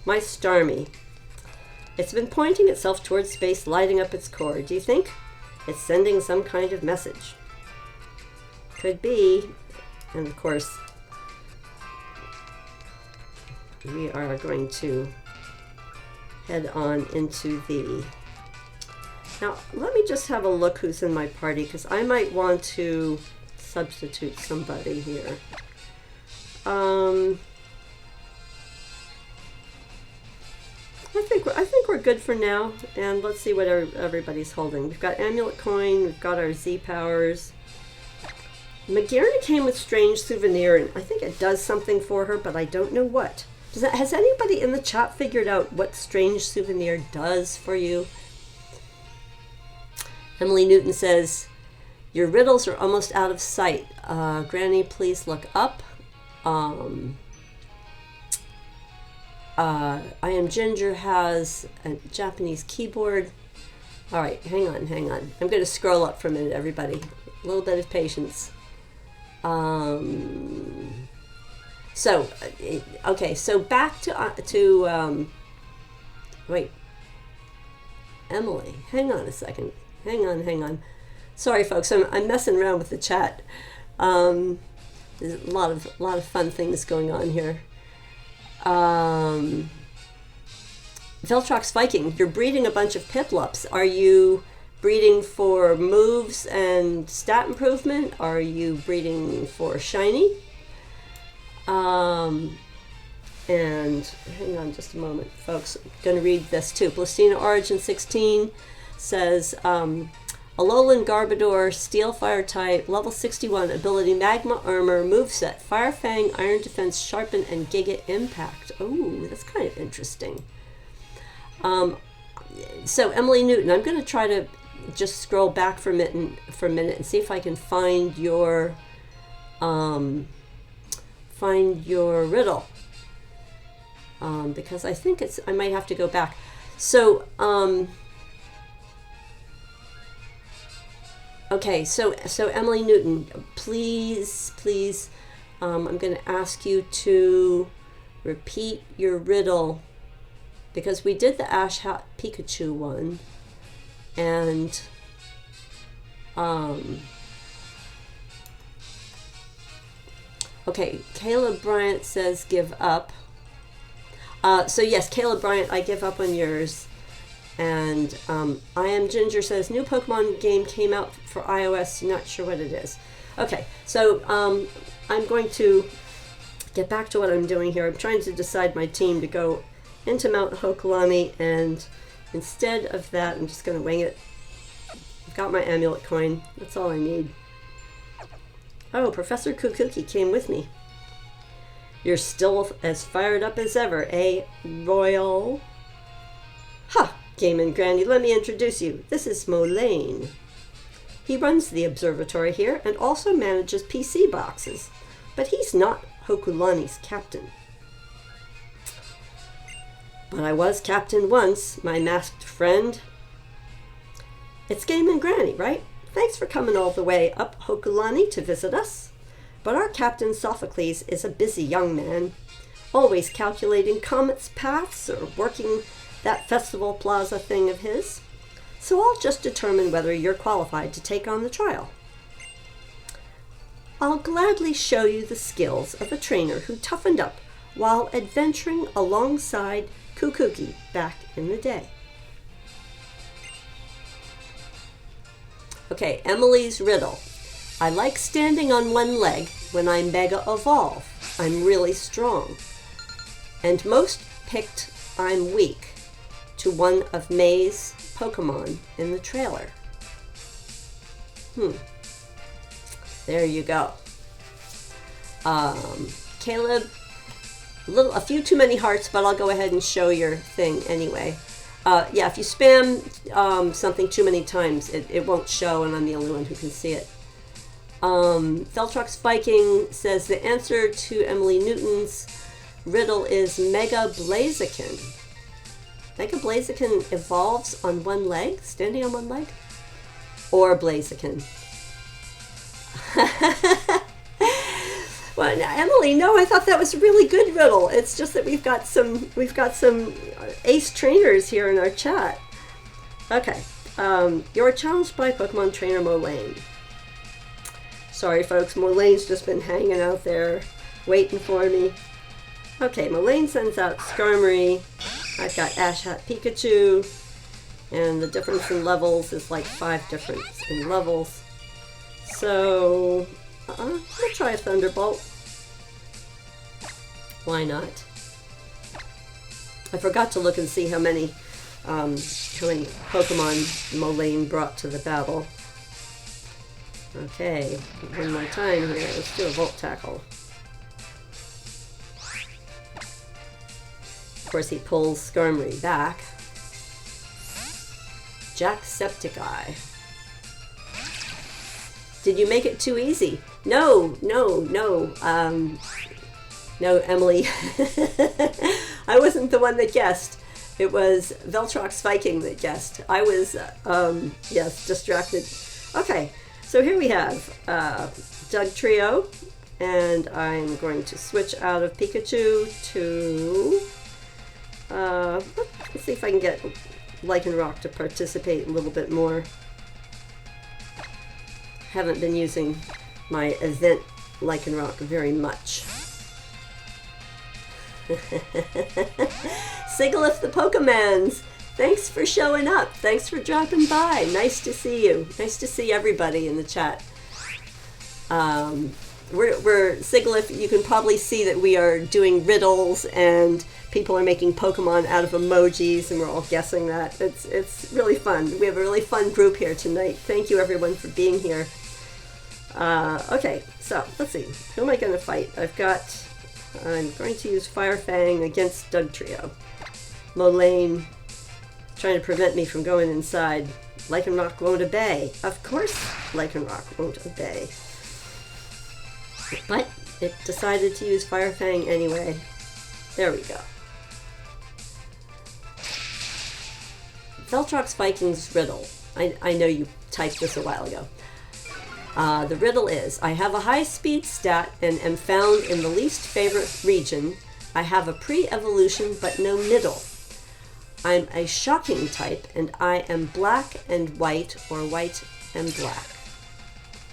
My Starmie. It's been pointing itself towards space, lighting up its core. Do you think it's sending some kind of message? Could be. And of course, we are going to head on into the... Now, let me just have a look who's in my party, because I might want to substitute somebody here. I think we're good for now, and let's see what everybody's holding. We've got Amulet Coin, we've got our Z Powers. Magearna came with Strange Souvenir, and I think it does something for her, but I don't know what. Has anybody in the chat figured out what Strange Souvenir does for you? Emily Newton says, your riddles are almost out of sight. Granny, please look up. I Am Ginger has a Japanese keyboard. All right, hang on. I'm going to scroll up for a minute, everybody. A little bit of patience. So, okay, so back to wait, Emily, hang on a second. Hang on. Sorry, folks, I'm messing around with the chat. There's a lot of fun things going on here. Veltrox Viking, you're breeding a bunch of Piplups. Are you breeding for moves and stat improvement? Are you breeding for shiny? And hang on just a moment, folks. I'm going to read this too. Plastina Origin 16 says, Alolan Garbodor, Steel Fire type, level 61, ability Magma Armor, moveset, Fire Fang, Iron Defense, Sharpen, and Giga Impact. Oh, that's kind of interesting. So Emily Newton, I'm going to try to just scroll back for a minute and see if I can find your riddle. Because I think I might have to go back. So, okay, so Emily Newton, please, I'm going to ask you to repeat your riddle, because we did the Hat Pikachu one, and okay, Caleb Bryant says give up. So yes, Caleb Bryant, I give up on yours. And I Am Ginger says, new Pokemon game came out for iOS, not sure what it is. Okay, so I'm going to get back to what I'm doing here. I'm trying to decide my team to go into Mount Hokulani, and instead of that, I'm just going to wing it. I've got my Amulet Coin. That's all I need. Oh, Professor Kukuki came with me. You're still as fired up as ever, eh, Royal? Ha! GameNGrannie, let me introduce you. This is Molayne. He runs the observatory here and also manages PC boxes, but he's not Hokulani's captain. But I was captain once, my masked friend. It's GameNGrannie, right? Thanks for coming all the way up Hokulani to visit us. But our Captain Sophocles is a busy young man, always calculating comets' paths or working that festival plaza thing of his. So I'll just determine whether you're qualified to take on the trial. I'll gladly show you the skills of a trainer who toughened up while adventuring alongside Kukuki back in the day. Okay, Emily's riddle. I like standing on one leg when I Mega Evolve. I'm really strong. And most picked I'm weak to one of May's Pokemon in the trailer. There you go. Caleb, a few too many hearts, but I'll go ahead and show your thing anyway. Yeah, if you spam something too many times, it won't show, and I'm the only one who can see it. Veltrox Viking says the answer to Emily Newton's riddle is Mega Blaziken. Mega Blaziken evolves on one leg, standing on one leg? Or Blaziken? Well, Emily, no, I thought that was a really good riddle. It's just that we've got some ace trainers here in our chat. Okay, you're challenged by Pokemon trainer Molayne. Sorry, folks, Molayne's just been hanging out there, waiting for me. Okay, Molayne sends out Skarmory. I've got Hat Pikachu, and the difference in levels is like 5 difference in levels. So, we'll try a Thunderbolt. Why not? I forgot to look and see how many Pokemon Molayne brought to the battle. Okay, one more time here. Let's do a Volt Tackle. Of course, he pulls Skarmory back. Jacksepticeye. Did you make it too easy? No, Emily. I wasn't the one that guessed. It was Veltrox Viking that guessed. I was, yes, distracted. Okay, so here we have Doug Trio, and I'm going to switch out of Pikachu to, let's see if I can get Lycanroc to participate a little bit more. Haven't been using my Event Lycanroc very much. Sigalith the PkMns, thanks for showing up. Thanks for dropping by. Nice to see you. Nice to see everybody in the chat. We're Sigalith, you can probably see that we are doing riddles and people are making Pokemon out of emojis and we're all guessing that. It's really fun. We have a really fun group here tonight. Thank you everyone for being here. Okay, so let's see. Who am I going to fight? I'm going to use Fire Fang against Doug Trio. Molayne trying to prevent me from going inside. Lycanroc won't obey. Of course Lycanroc won't obey. But it decided to use Fire Fang anyway. There we go. Veltrox Viking's riddle. I know you typed this a while ago. The riddle is, I have a high speed stat and am found in the least favorite region. I have a pre-evolution but no middle. I'm a shocking type and I am black and white or white and black.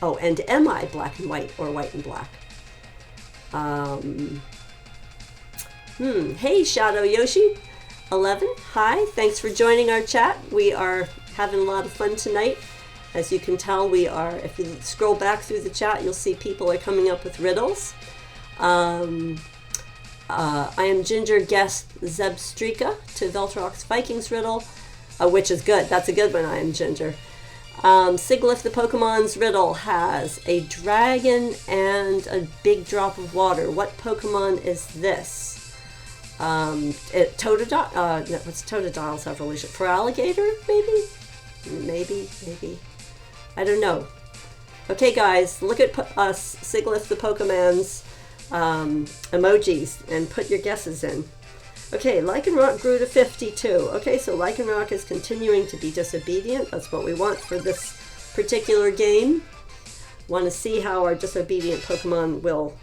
Oh, and am I black and white or white and black? Hey, Shadow Yoshi 11. Hi, thanks for joining our chat. We are having a lot of fun tonight. As you can tell, we are, if you scroll back through the chat, you'll see people are coming up with riddles. I am Ginger guest Zebstrika to Veltrox Vikings riddle, which is good. That's a good one, I am Ginger. Sigalith the Pokemon's riddle has a dragon and a big drop of water. What Pokemon is this? Totodile? No, what's Totodile's evolution? For alligator, maybe? Maybe. I don't know. Okay, guys, look at us, Sigalith the Pokemans emojis, and put your guesses in. Okay, Lycanroc grew to 52. Okay, so Lycanroc is continuing to be disobedient. That's what we want for this particular game. want to see how our disobedient Pokemon will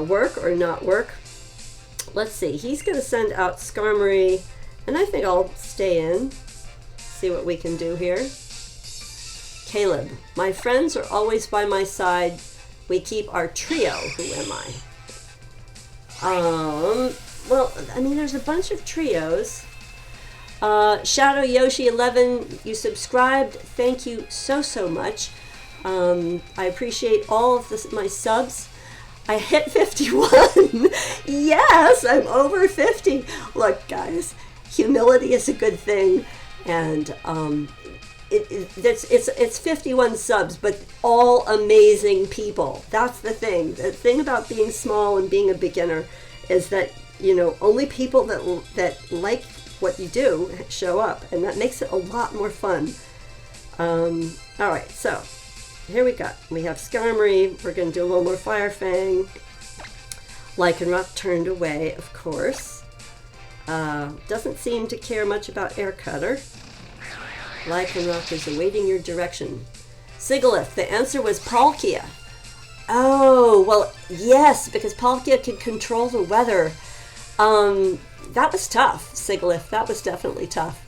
work or not work. Let's see. He's going to send out Skarmory, and I think I'll stay in. See what we can do here. Caleb, my friends are always by my side. We keep our trio. Who am I? Well, I mean, there's a bunch of trios. Shadow Yoshi 11, you subscribed. Thank you so much. I appreciate all of my subs. I hit 51. Yes, I'm over 50. Look, guys, humility is a good thing, and it's 51 subs, but all amazing people. That's the thing. The thing about being small and being a beginner is that, you know, only people that like what you do show up, and that makes it a lot more fun. All right, so here we go. We have Skarmory. We're going to do a little more Fire Fang. Lycanroc turned away, of course. Doesn't seem to care much about Air Cutter. Lycanroc is awaiting your direction. Sigilyph, the answer was Palkia. Oh, well, yes, because Palkia can control the weather. That was tough, Sigilyph. That was definitely tough.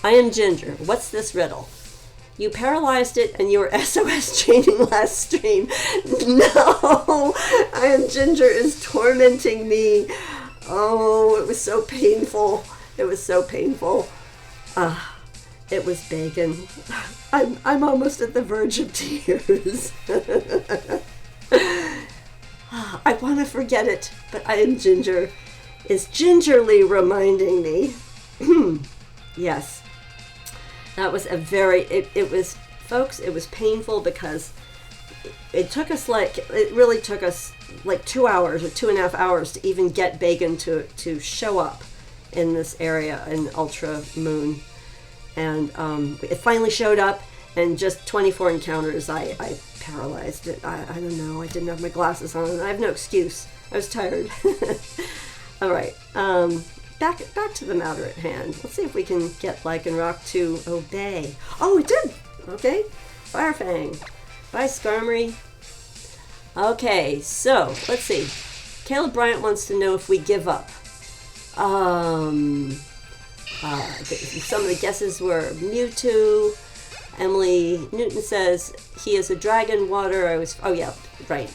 I am Ginger. What's this riddle? You paralyzed it and you were SOS chaining last stream. No, I am Ginger is tormenting me. Oh, it was so painful. It was so painful. It was Bacon. I'm almost at the verge of tears. I want to forget it, but I am Ginger is gingerly reminding me. Yes. That was a very, it was, folks, it was painful because it really took us like 2 hours or 2.5 hours to even get Bacon to show up in this area in Ultra Moon. And it finally showed up, and just 24 encounters, I paralyzed it. I don't know, I didn't have my glasses on. I have no excuse. I was tired. All right. Back to the matter at hand. Let's see if we can get Lycanroc to obey. Oh, it did! Okay. Fire Fang. Bye, Skarmory. Okay, so, let's see. Caleb Bryant wants to know if we give up. Some of the guesses were Mewtwo. Emily Newton says he is a Dragon Water. Oh yeah, right.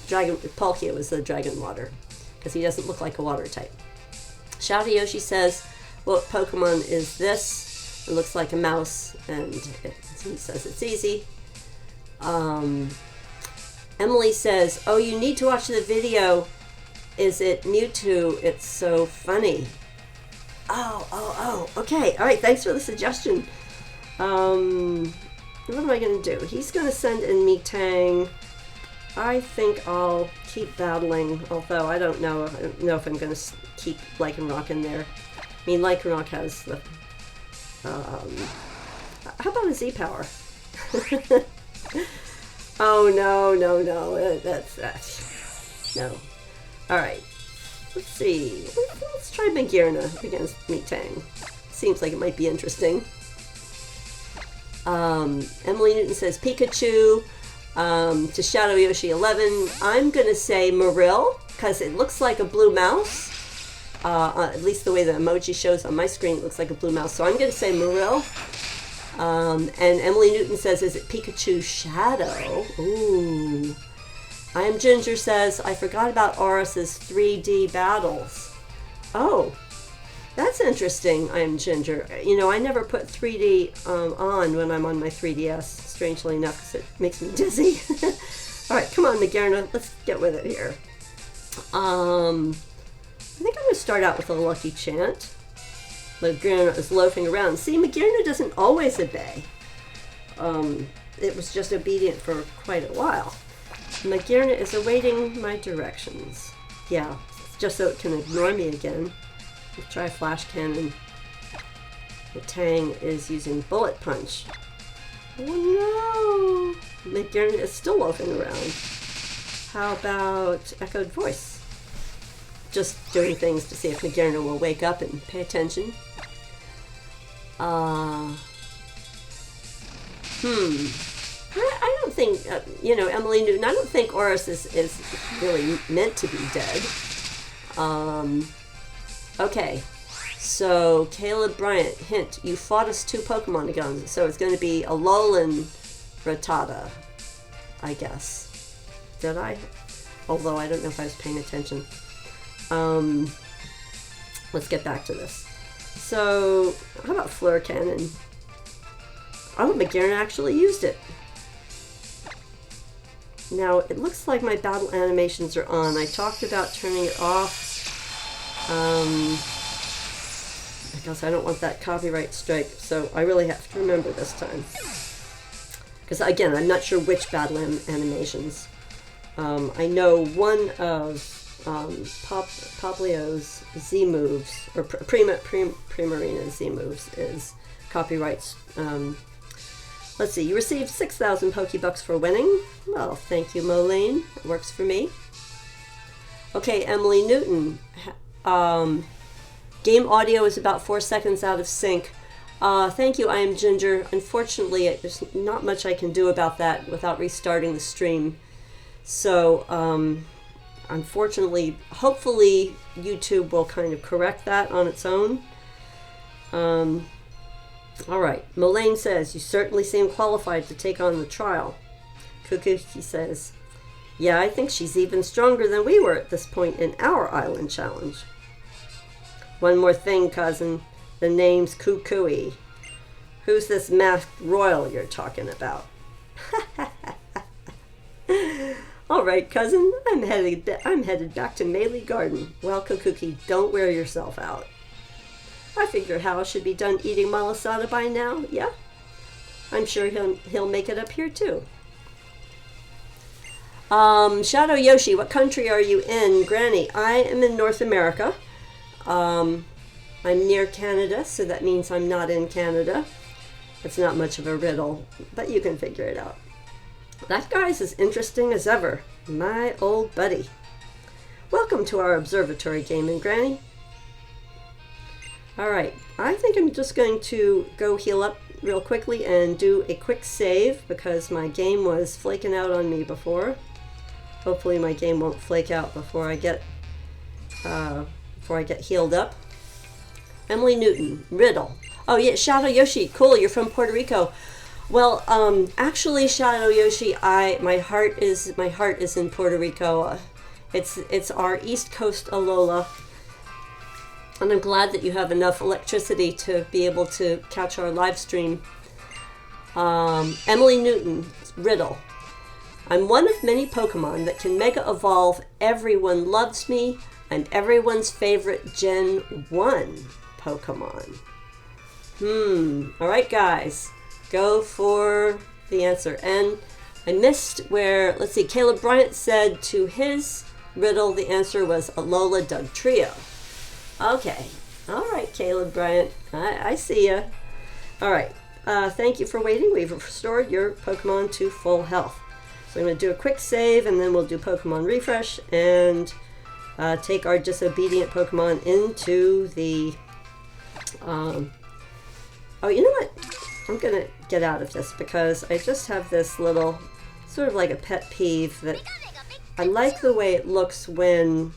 Palkia was the Dragon Water, because he doesn't look like a water type. Shadow Yoshi says, what Pokemon is this? It looks like a mouse, and he says it's easy. Emily says, oh, you need to watch the video. Is it Mewtwo? It's so funny. Oh, okay. All right, thanks for the suggestion. What am I going to do? He's going to send in Metang. I think I'll keep battling, although I don't know if I'm going to keep Lycanroc in there. I mean, Lycanroc has the... how about a Z-Power? Oh, no. That's... No. Alright. Let's see. Let's try Magearna against Metang. Seems like it might be interesting. Emily Newton says Pikachu. To Shadow Yoshi 11, I'm going to say Marill, because it looks like a blue mouse. At least the way the emoji shows on my screen, it looks like a blue mouse. So I'm going to say Marill. And Emily Newton says, is it Pikachu Shadow? Ooh. I am Ginger says, I forgot about Aurus's 3D battles. Oh, that's interesting, I am Ginger. You know, I never put 3D on when I'm on my 3DS, strangely enough, because it makes me dizzy. All right, come on, Magearna, let's get with it here. I think I'm going to start out with a lucky chant. Magearna is loafing around. See, Magearna doesn't always obey. It was just obedient for quite a while. Magearna is awaiting my directions. Yeah, just so it can ignore me again. Let's try Flash Cannon. The Tang is using Bullet Punch. Oh no! Magearna is still loafing around. How about Echoed Voice? Just doing things to see if Magearna will wake up and pay attention. I don't think, you know, Emily Newton, I don't think Oris is really meant to be dead. Okay. So, Caleb Bryant, hint, you fought us 2 Pokemon again. So it's going to be Alolan Rattata, I guess. Did I? Although I don't know if I was paying attention. Let's get back to this. So, how about Fleur Cannon? Oh, Magearna actually used it. Now, it looks like my battle animations are on. I talked about turning it off. Because I don't want that copyright strike, so I really have to remember this time. Because again, I'm not sure which battle animations. I know one of Poplio's Z moves, or Primarina's Z moves, is copyrights. Let's see, you received 6,000 Pokebucks for winning. Well, thank you, Molayne. It works for me. Okay, Emily Newton. Game audio is about 4 seconds out of sync. Thank you, I am Ginger. Unfortunately, there's not much I can do about that without restarting the stream. So, unfortunately, hopefully YouTube will kind of correct that on its own. Alright, Molayne says, you certainly seem qualified to take on the trial. Kukuki says, yeah, I think she's even stronger than we were at this point in our island challenge. One more thing, cousin. The name's Kukui. Who's this masked royal you're talking about? All right, cousin. I'm headed back to Malie Garden. Well, Kukuki, don't wear yourself out. I figure Hal should be done eating malasada by now. Yeah, I'm sure he'll make it up here too. Shadow Yoshi, what country are you in? Granny, I am in North America. I'm near Canada, so that means I'm not in Canada. It's not much of a riddle, but you can figure it out. That guy's as interesting as ever. My old buddy. Welcome to our observatory, GameNGrannie. Alright, I think I'm just going to go heal up real quickly and do a quick save because my game was flaking out on me before. Hopefully my game won't flake out before I get healed up. Emily Newton, riddle. Oh yeah, Shadow Yoshi, cool, you're from Puerto Rico. Well, actually, Shadow Yoshi, my heart is in Puerto Rico. It's our East Coast Alola, and I'm glad that you have enough electricity to be able to catch our live stream. Emily Newton, riddle. I'm one of many Pokemon that can Mega Evolve. Everyone loves me. I'm everyone's favorite Gen 1 Pokemon. Alright guys, go for the answer. And I missed where, let's see, Caleb Bryant said to his riddle the answer was Alola Dugtrio. Okay, alright Caleb Bryant, I see ya. Alright, thank you for waiting. We've restored your Pokemon to full health. So I'm going to do a quick save and then we'll do Pokemon Refresh and take our disobedient Pokemon into the... oh, you know what? I'm going to get out of this because I just have this little, sort of like a pet peeve that I like the way it looks when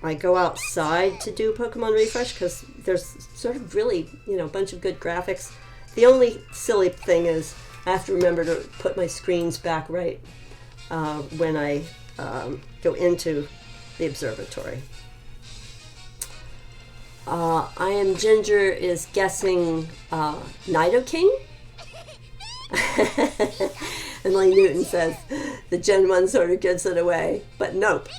I go outside to do Pokemon Refresh because there's sort of really, you know, a bunch of good graphics. The only silly thing is I have to remember to put my screens back right when I go into the observatory. I am Ginger is guessing Nidoking. Emily Newton says the Gen 1 sort of gives it away, but nope.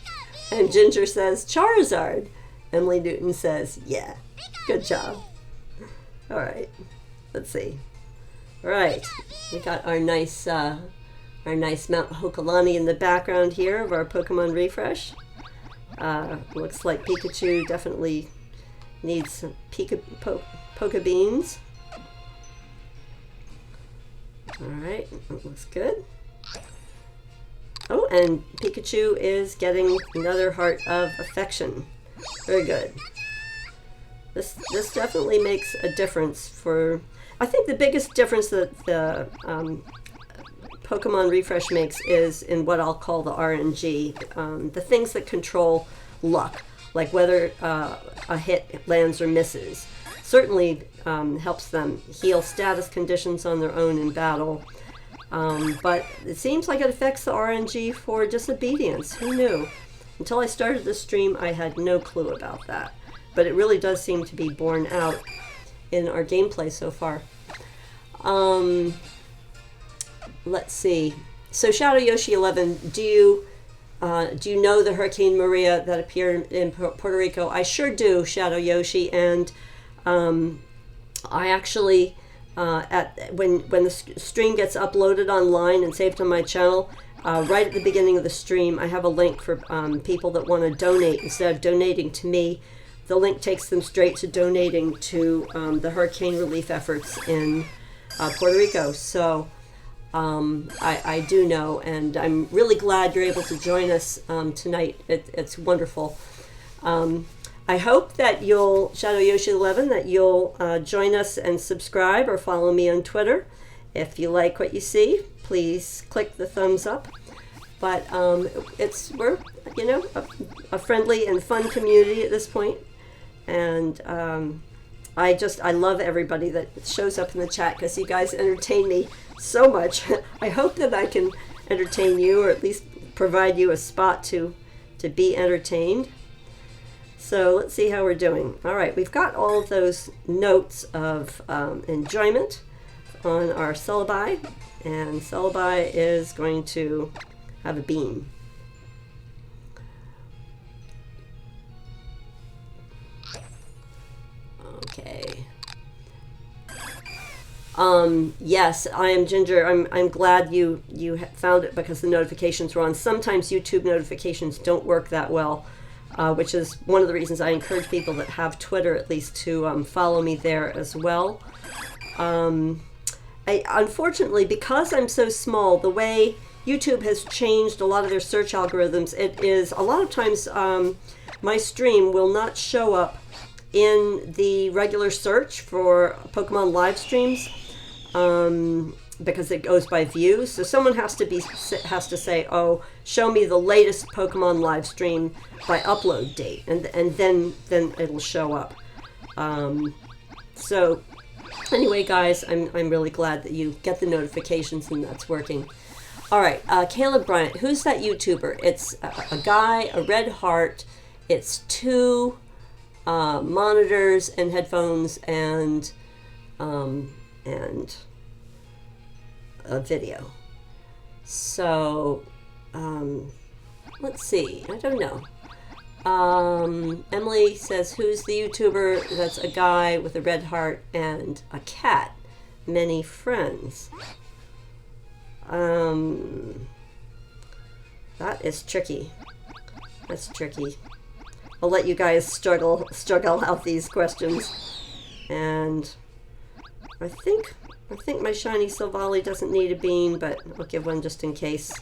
And Ginger says Charizard. Emily Newton says, yeah, good job. All right, let's see. All right, we got our nice Mount Hokulani in the background here of our Pokemon Refresh. Looks like Pikachu definitely needs some Poke Beans. Alright, that looks good. Oh, and Pikachu is getting another Heart of Affection. Very good. This definitely makes a difference for... I think the biggest difference that the Pokemon Refresh makes is in what I'll call the RNG, the things that control luck, like whether a hit lands or misses. Certainly helps them heal status conditions on their own in battle, but it seems like it affects the RNG for Disobedience. Who knew? Until I started the stream, I had no clue about that, but it really does seem to be borne out in our gameplay so far. Let's see. So Shadow Yoshi 11, do you know the Hurricane Maria that appeared in Puerto Rico? I sure do, Shadow Yoshi, and I actually when the stream gets uploaded online and saved on my channel, right at the beginning of the stream, I have a link for people that want to donate. Instead of donating to me, the link takes them straight to donating to the hurricane relief efforts in Puerto Rico. So I do know, and I'm really glad you're able to join us tonight. It's wonderful. I hope that you'll, Shadow Yoshi 11, that you'll join us and subscribe or follow me on Twitter. If you like what you see, please click the thumbs up. But we're a friendly and fun community at this point, and I love everybody that shows up in the chat because you guys entertain me so much. I hope that I can entertain you, or at least provide you a spot to be entertained. So let's see how we're doing. All right, we've got all of those notes of enjoyment on our Celebi, and Celebi is going to have a beam. Okay. Yes, I am Ginger. I'm glad you found it because the notifications were on. Sometimes YouTube notifications don't work that well, which is one of the reasons I encourage people that have Twitter at least to follow me there as well. Unfortunately, because I'm so small, the way YouTube has changed a lot of their search algorithms, it is a lot of times my stream will not show up in the regular search for Pokemon live streams because it goes by views. So someone has to say, oh, show me the latest Pokemon live stream by upload date, and then it'll show up. So anyway, guys, I'm really glad that you get the notifications and that's working. All right, Caleb Bryant, who's that YouTuber? It's a guy, a red heart. It's 2 monitors and headphones and a video. So let's see. I don't know. Emily says, who's the YouTuber? That's a guy with a red heart and a cat. Many friends. That is tricky. That's tricky. I'll let you guys struggle out these questions. And I think my shiny Silvally doesn't need a beam, but I'll give one just in case.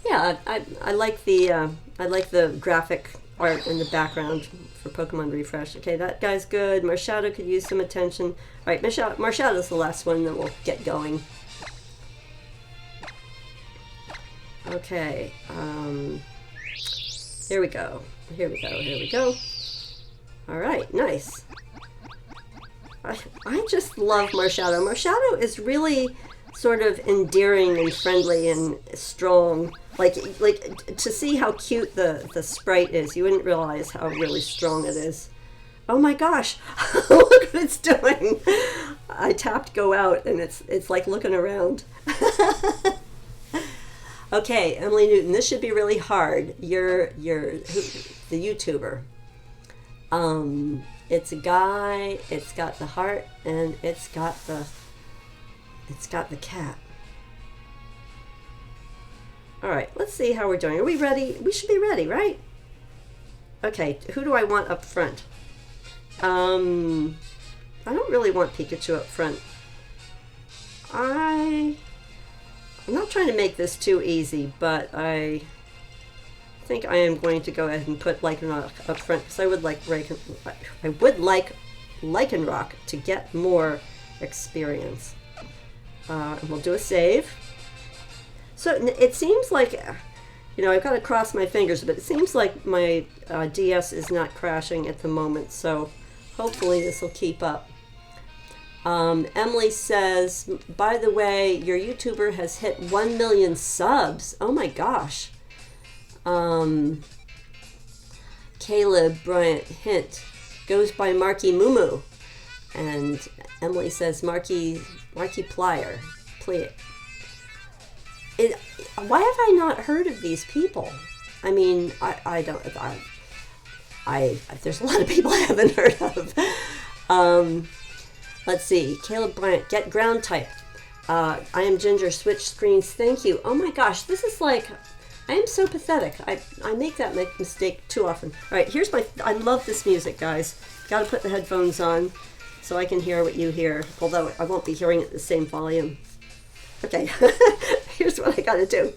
Yeah, I like the graphic art in the background for Pokemon Refresh. Okay, that guy's good. Marshadow could use some attention. All right, Marshadow's the last one, then we'll get going. Okay, here we go. Here we go. All right, nice. I just love Marshadow. Marshadow is really sort of endearing and friendly and strong. Like to see how cute the sprite is, you wouldn't realize how really strong it is. Oh my gosh, look what it's doing. I tapped go out and it's like looking around. Okay, Emily Newton, this should be really hard. You're the YouTuber. It's a guy, it's got the heart, and it's got the cat. All right, let's see how we're doing. Are we ready? We should be ready, right? Okay, who do I want up front? I don't really want Pikachu up front. I'm not trying to make this too easy, but I think I am going to go ahead and put Lycanroc up front because I would like Lycanroc to get more experience. And we'll do a save. So it seems like, you know, I've got to cross my fingers, but it seems like my DS is not crashing at the moment, so hopefully this will keep up. Emily says, by the way, your YouTuber has hit 1 million subs. Oh my gosh. Caleb Bryant Hint goes by Marky Moo. And Emily says Marky Plier. Play it. Why have I not heard of these people? I mean, I don't. There's a lot of people I haven't heard of. Let's see. Caleb Bryant, get ground type. I am Ginger. Switch screens. Thank you. Oh my gosh, this is like. I am so pathetic. I make that mistake too often. All right, here's my. I love this music, guys. Got to put the headphones on so I can hear what you hear. Although I won't be hearing it at the same volume. Okay, here's what I got to do.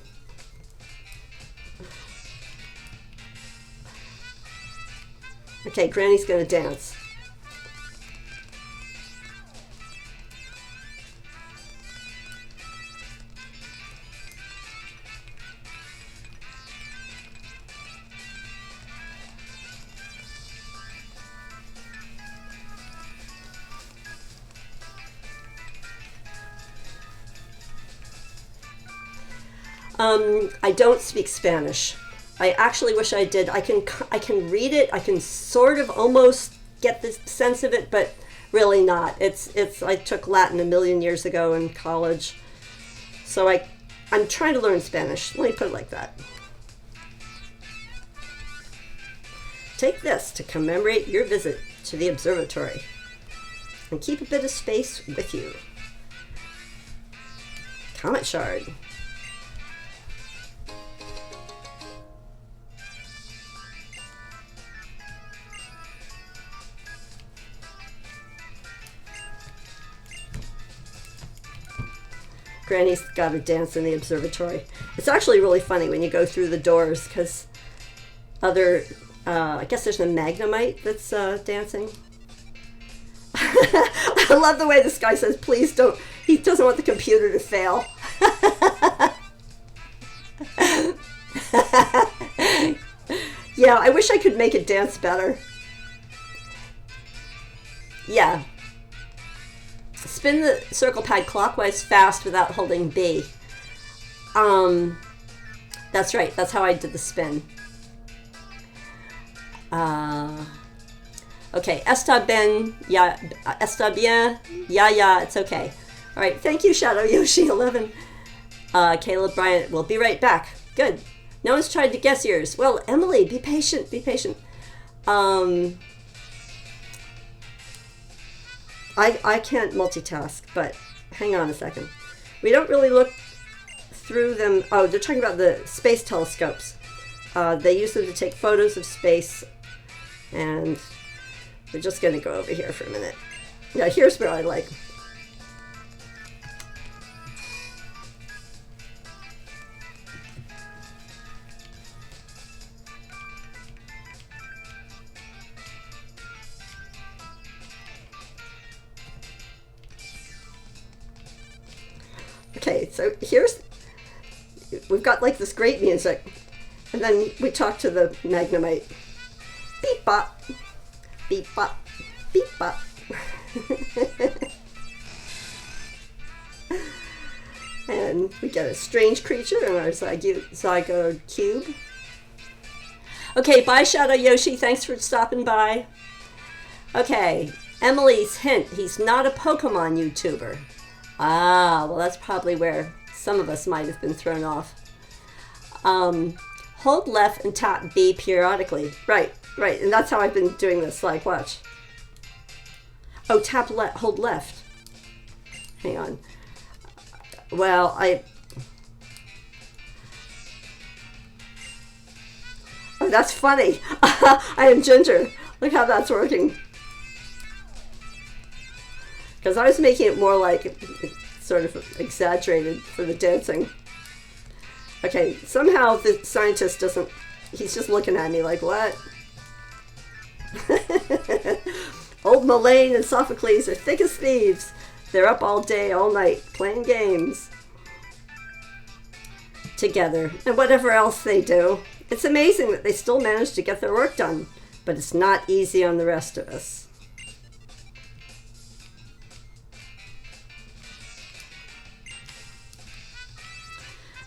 Okay, Granny's going to dance. I don't speak Spanish. I actually wish I did. I can read it. I can sort of almost get the sense of it, but really not. I took Latin a million years ago in college, so I'm trying to learn Spanish. Let me put it like that. Take this to commemorate your visit to the observatory, and keep a bit of space with you. Comet shard. Granny's got to dance in the observatory. It's actually really funny when you go through the doors because I guess there's a Magnemite that's dancing. I love the way this guy says, please don't, he doesn't want the computer to fail. Yeah, I wish I could make it dance better. Yeah. Spin the circle pad clockwise fast without holding B. That's right. That's how I did the spin. Okay. Está bien. Yeah, it's okay. All right. Thank you, Shadow Yoshi 11. Caleb Bryant, we'll be right back. Good. No one's tried to guess yours. Well, Emily, be patient. Be patient. I can't multitask, but hang on a second. We don't really look through them. Oh, they're talking about the space telescopes. They use them to take photos of space, and we're just going to go over here for a minute. Yeah, here's what I like. Okay, so we've got like this great music, and then we talk to the Magnemite. Beep bop, beep bop, beep bop. And we get a strange creature in our Zygote cube. Okay, bye Shadow Yoshi, thanks for stopping by. Okay, Emily's hint, he's not a Pokemon YouTuber. Ah, well that's probably where some of us might have been thrown off. Hold left and tap B periodically. Right, and that's how I've been doing this, like, watch. Oh, tap left, hold left. Hang on. Well, oh, that's funny. I am Ginger. Look how that's working. Because I was making it more like sort of exaggerated for the dancing. Okay, somehow the scientist doesn't, he's just looking at me like, what? Old Molayne and Sophocles are thick as thieves. They're up all day, all night, playing games together, and whatever else they do. It's amazing that they still manage to get their work done, but it's not easy on the rest of us.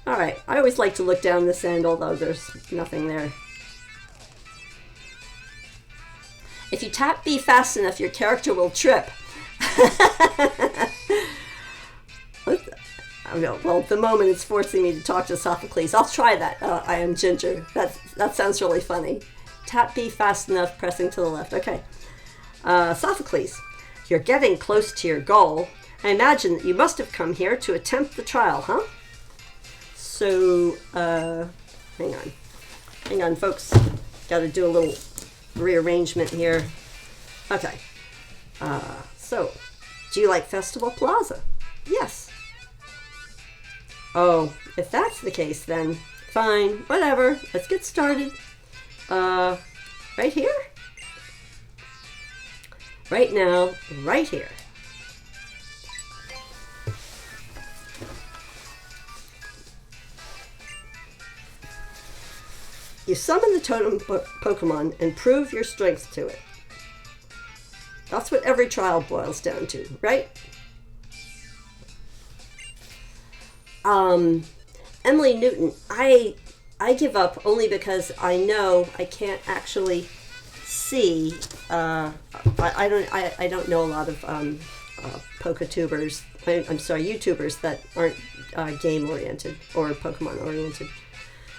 All right, I always like to look down this end, although there's nothing there. If you tap B fast enough, your character will trip. Well, at the moment it's forcing me to talk to Sophocles. I'll try that. I am Ginger. That sounds really funny. Tap B fast enough, pressing to the left. Okay. Sophocles, you're getting close to your goal. I imagine that you must have come here to attempt the trial, huh? So, hang on, folks. Got to do a little rearrangement here. Okay. So, do you like Festival Plaza? Yes. Oh, if that's the case, then fine, whatever. Let's get started. Right here? Right now, right here. You summon the totem Pokemon and prove your strength to it. That's what every trial boils down to, right? Emily Newton, I give up only because I know I can't actually see. I don't know a lot of Poketubers. I'm sorry, YouTubers that aren't game oriented or Pokemon oriented.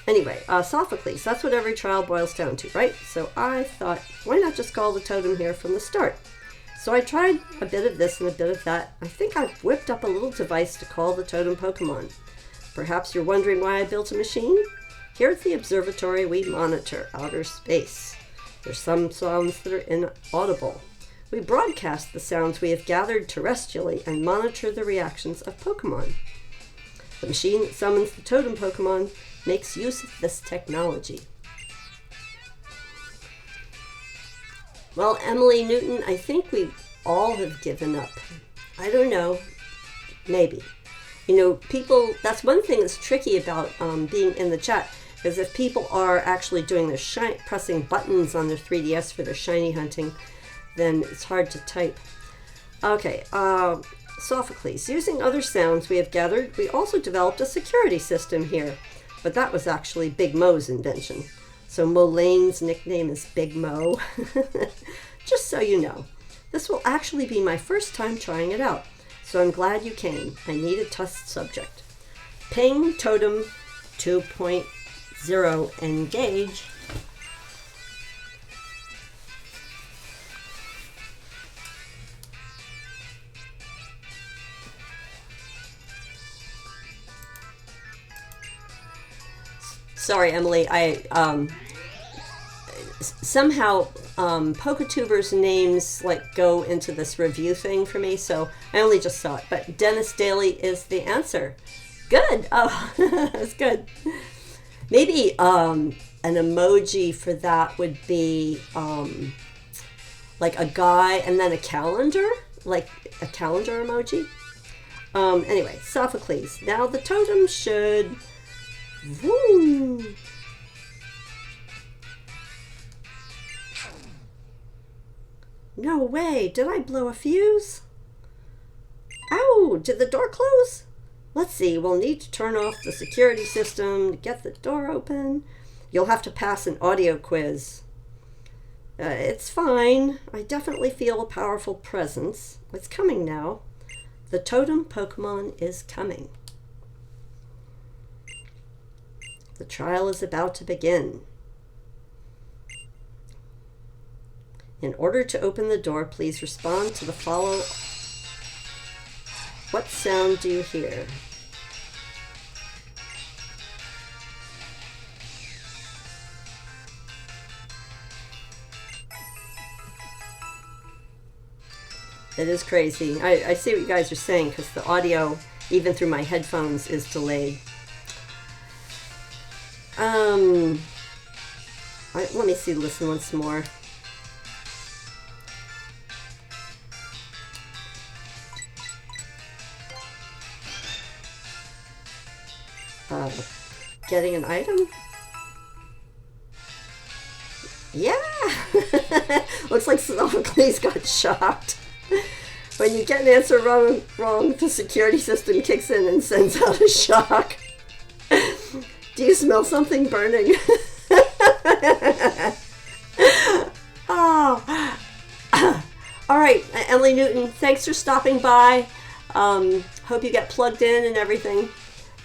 Anyway, Sophocles, that's what every trial boils down to, right? So I thought, why not just call the totem here from the start? So I tried a bit of this and a bit of that. I think I've whipped up a little device to call the totem Pokemon. Perhaps you're wondering why I built a machine? Here at the Observatory, we monitor outer space. There's some sounds that are inaudible. We broadcast the sounds we have gathered terrestrially and monitor the reactions of Pokemon. The machine that summons the totem Pokemon makes use of this technology. Well, Emily Newton, I think we all have given up. I don't know. Maybe. You know, people, that's one thing that's tricky about being in the chat, is if people are actually doing their pressing buttons on their 3DS for their shiny hunting, then it's hard to type. Okay, Sophocles. Using other sounds we have gathered, we also developed a security system here. But that was actually Big Mo's invention. So Molayne's nickname is Big Mo. Just so you know. This will actually be my first time trying it out. So I'm glad you came. I need a test subject. Ping Totem 2.0 engage. Sorry, Emily. Somehow Poketubers' names go into this review thing for me, so I only just saw it. But Dennis Daly is the answer. Good. Oh, that's good. Maybe an emoji for that would be like a guy and then a calendar, like a calendar emoji. Anyway, Sophocles. Now the totem should. Woo. No way, did I blow a fuse? Ow, did the door close? Let's see, we'll need to turn off the security system to get the door open. You'll have to pass an audio quiz. It's fine, I definitely feel a powerful presence. It's coming now. The totem Pokemon is coming. The trial is about to begin. In order to open the door, please respond to the follow. What sound do you hear? It is crazy. I see what you guys are saying because the audio, even through my headphones, is delayed. Let me see, listen once more. Getting an item? Yeah! Looks like Sophocles got shocked. When you get an answer wrong, the security system kicks in and sends out a shock. Do you smell something burning? Oh. All right, Emily Newton, thanks for stopping by. Hope you get plugged in and everything.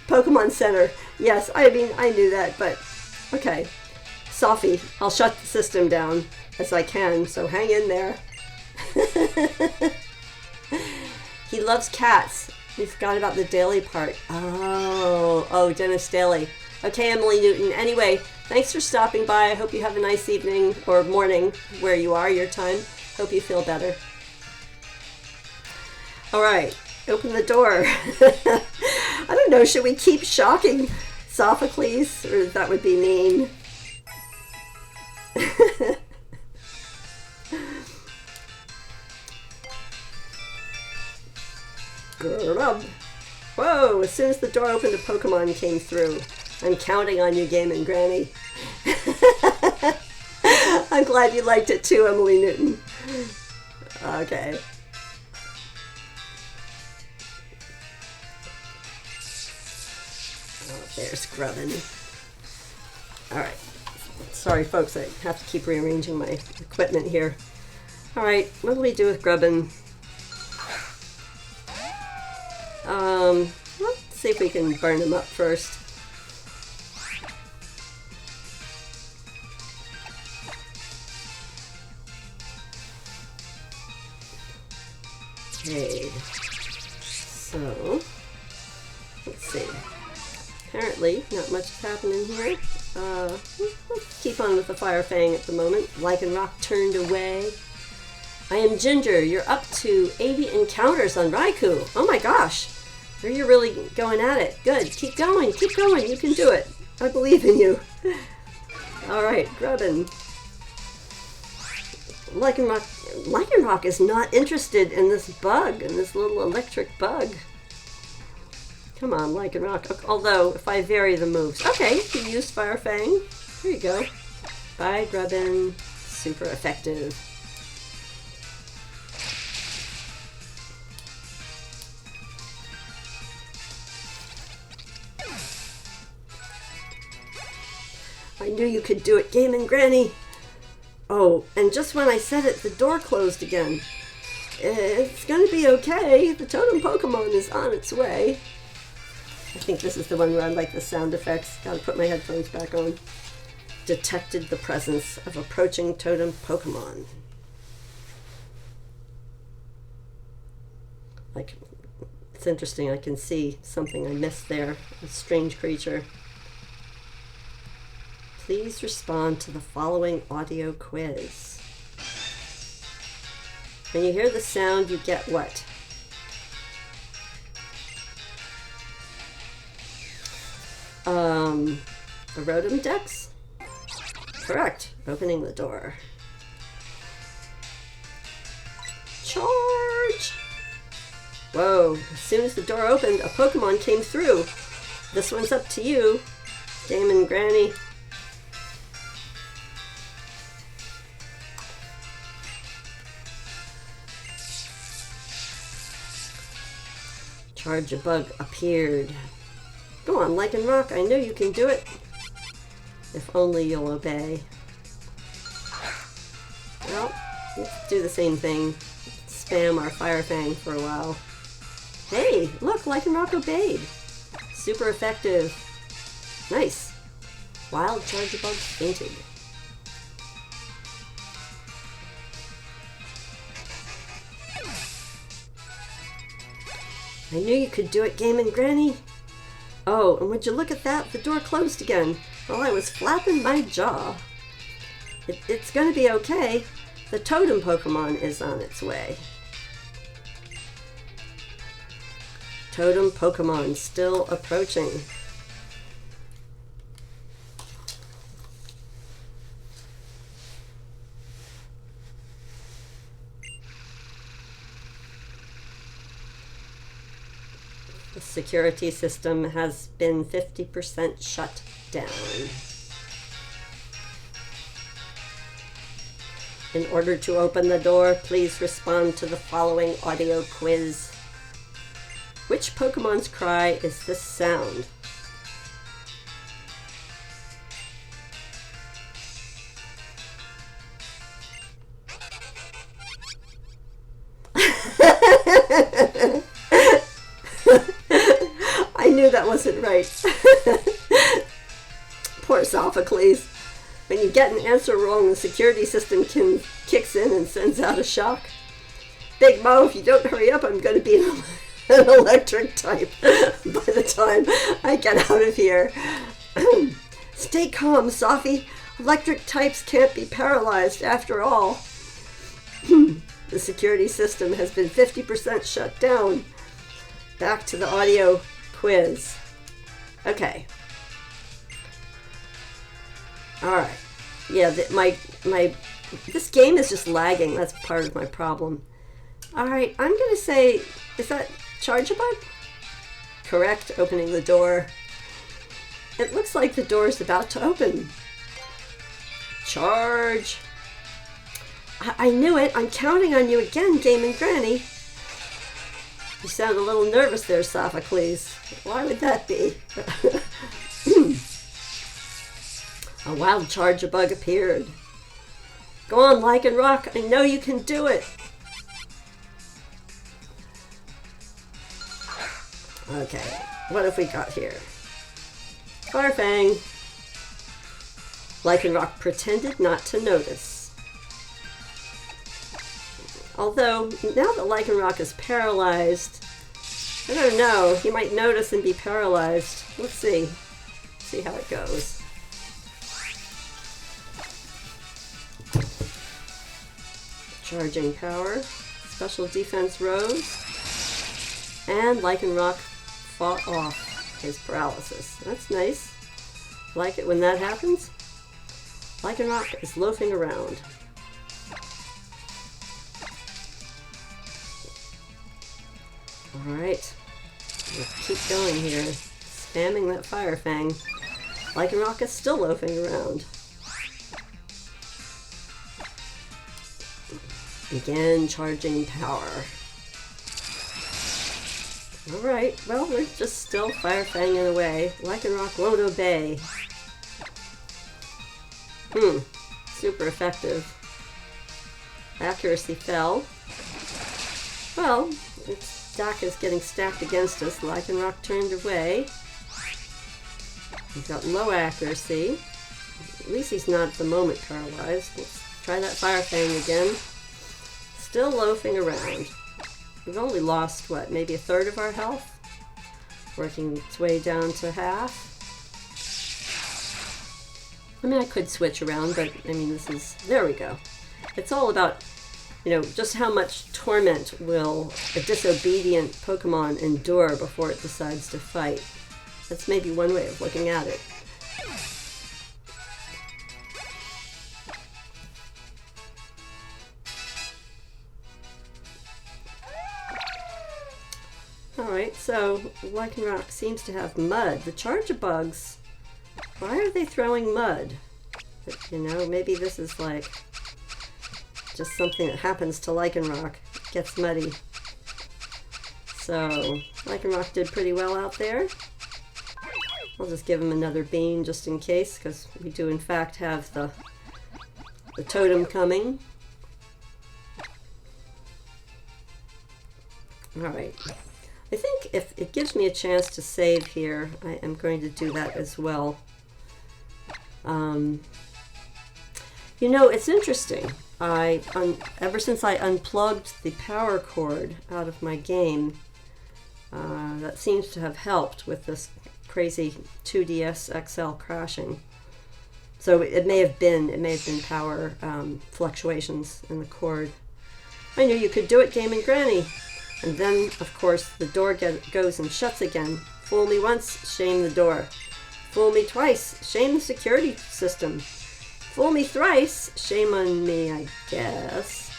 Pokemon Center. Yes, I mean, I knew that, but okay. Sophie, I'll shut the system down as I can, so hang in there. He loves cats. We forgot about the daily part. Oh, Dennis Daly. Okay, Emily Newton. Anyway, thanks for stopping by. I hope you have a nice evening or morning where you are, your time. Hope you feel better. All right, open the door. I don't know, should we keep shocking Sophocles, or that would be mean? Grub. Whoa, as soon as the door opened, a Pokemon came through. I'm counting on you, GameNGrannie. I'm glad you liked it too, Emily Newton. Okay. Oh, there's Grubbin. Alright. Sorry, folks, I have to keep rearranging my equipment here. Alright, what do we do with Grubbin? Let's see if we can burn him up first. Okay, so let's see. Apparently, not much is happening here. Let's keep on with the Fire Fang at the moment. Lycanroc turned away. I am Ginger. You're up to 80 encounters on Raikou. Oh my gosh. You're really going at it. Good. Keep going. Keep going. You can do it. I believe in you. Alright, Grubbin. Lycanroc is not interested in this bug, in this little electric bug. Come on, Lycanroc. Although, if I vary the moves. Okay, you used Fire Fang. Here you go. Bye, Grubbin. Super effective. I knew you could do it, GameNGrannie. Oh, and just when I said it, the door closed again. It's gonna be okay. The totem Pokemon is on its way. I think this is the one where I like the sound effects. Gotta put my headphones back on. Detected the presence of approaching totem Pokemon. Like, it's interesting. I can see something I missed there. A strange creature. Please respond to the following audio quiz. When you hear the sound, you get what? A Rotom Dex? Correct. Opening the door. Charge! Whoa, as soon as the door opened, a Pokemon came through. This one's up to you, GameNGrannie. Charge a bug appeared. Go on, Lycanroc, I know you can do it. If only you'll obey. Well, let's do the same thing. Spam our Fire Fang for a while. Hey, look, Lycanroc obeyed. Super effective. Nice. Wild Charjabug fainted. I knew you could do it, GameNGrannie. Oh, and would you look at that? The door closed again while I was flapping my jaw. It's gonna be okay. The totem Pokemon is on its way. Totem Pokemon still approaching. The security system has been 50% shut down. In order to open the door, please respond to the following audio quiz. Which Pokemon's cry is this sound? I knew that wasn't right. Poor Sophocles. When you get an answer wrong, the security system kicks in and sends out a shock. Big Mo, if you don't hurry up, I'm going to be an electric type by the time I get out of here. Stay calm, Sophie. Electric types can't be paralyzed after all. The security system has been 50% shut down. Back to the audio quiz. Okay. All right. Yeah, this game is just lagging. That's part of my problem. All right, I'm going to say, is that Charjabug? Correct, opening the door. It looks like the door is about to open. Charge. I knew it. I'm counting on you again, GameNGrannie. You sound a little nervous there, Sophocles. Why would that be? A wild Charjabug appeared. Go on, Lycanroc. I know you can do it. Okay, what have we got here? Farfang. Lycanroc pretended not to notice. Although, now that Lycanroc is paralyzed, I don't know, he might notice and be paralyzed. Let's see. See how it goes. Charging power. Special defense rose. And Lycanroc fought off his paralysis. That's nice. Like it when that happens. Lycanroc is loafing around. Alright, let's keep going here. Spamming that Fire Fang. Lycanroc is still loafing around. Begin charging power. Alright, well, we're just still Fire Fanging away. Lycanroc won't obey. Super effective. Accuracy fell. Well, its stack is getting stacked against us. Lycanroc turned away. He's got low accuracy. At least he's not at the moment paralyzed. Let's try that Fire Fang again. Still loafing around. We've only lost, what, maybe a third of our health? Working its way down to half. I mean, I could switch around, but, I mean, this is... There we go. It's all about, you know, just how much torment will a disobedient Pokemon endure before it decides to fight. That's maybe one way of looking at it. Alright, so Lycanroc seems to have mud. The Charjabugs, why are they throwing mud? You know, maybe this is like just something that happens to Lycanroc. It gets muddy. So, Lycanroc did pretty well out there. I'll just give him another beam just in case, because we do in fact have the totem coming. Alright. I think if it gives me a chance to save here, I am going to do that as well. You know, it's interesting. Ever since I unplugged the power cord out of my game, that seems to have helped with this crazy 2DS XL crashing. So it may have been power fluctuations in the cord. I knew you could do it, GameNGrannie. And then, of course, the door goes and shuts again. Fool me once, shame the door. Fool me twice, shame the security system. Fool me thrice, shame on me, I guess.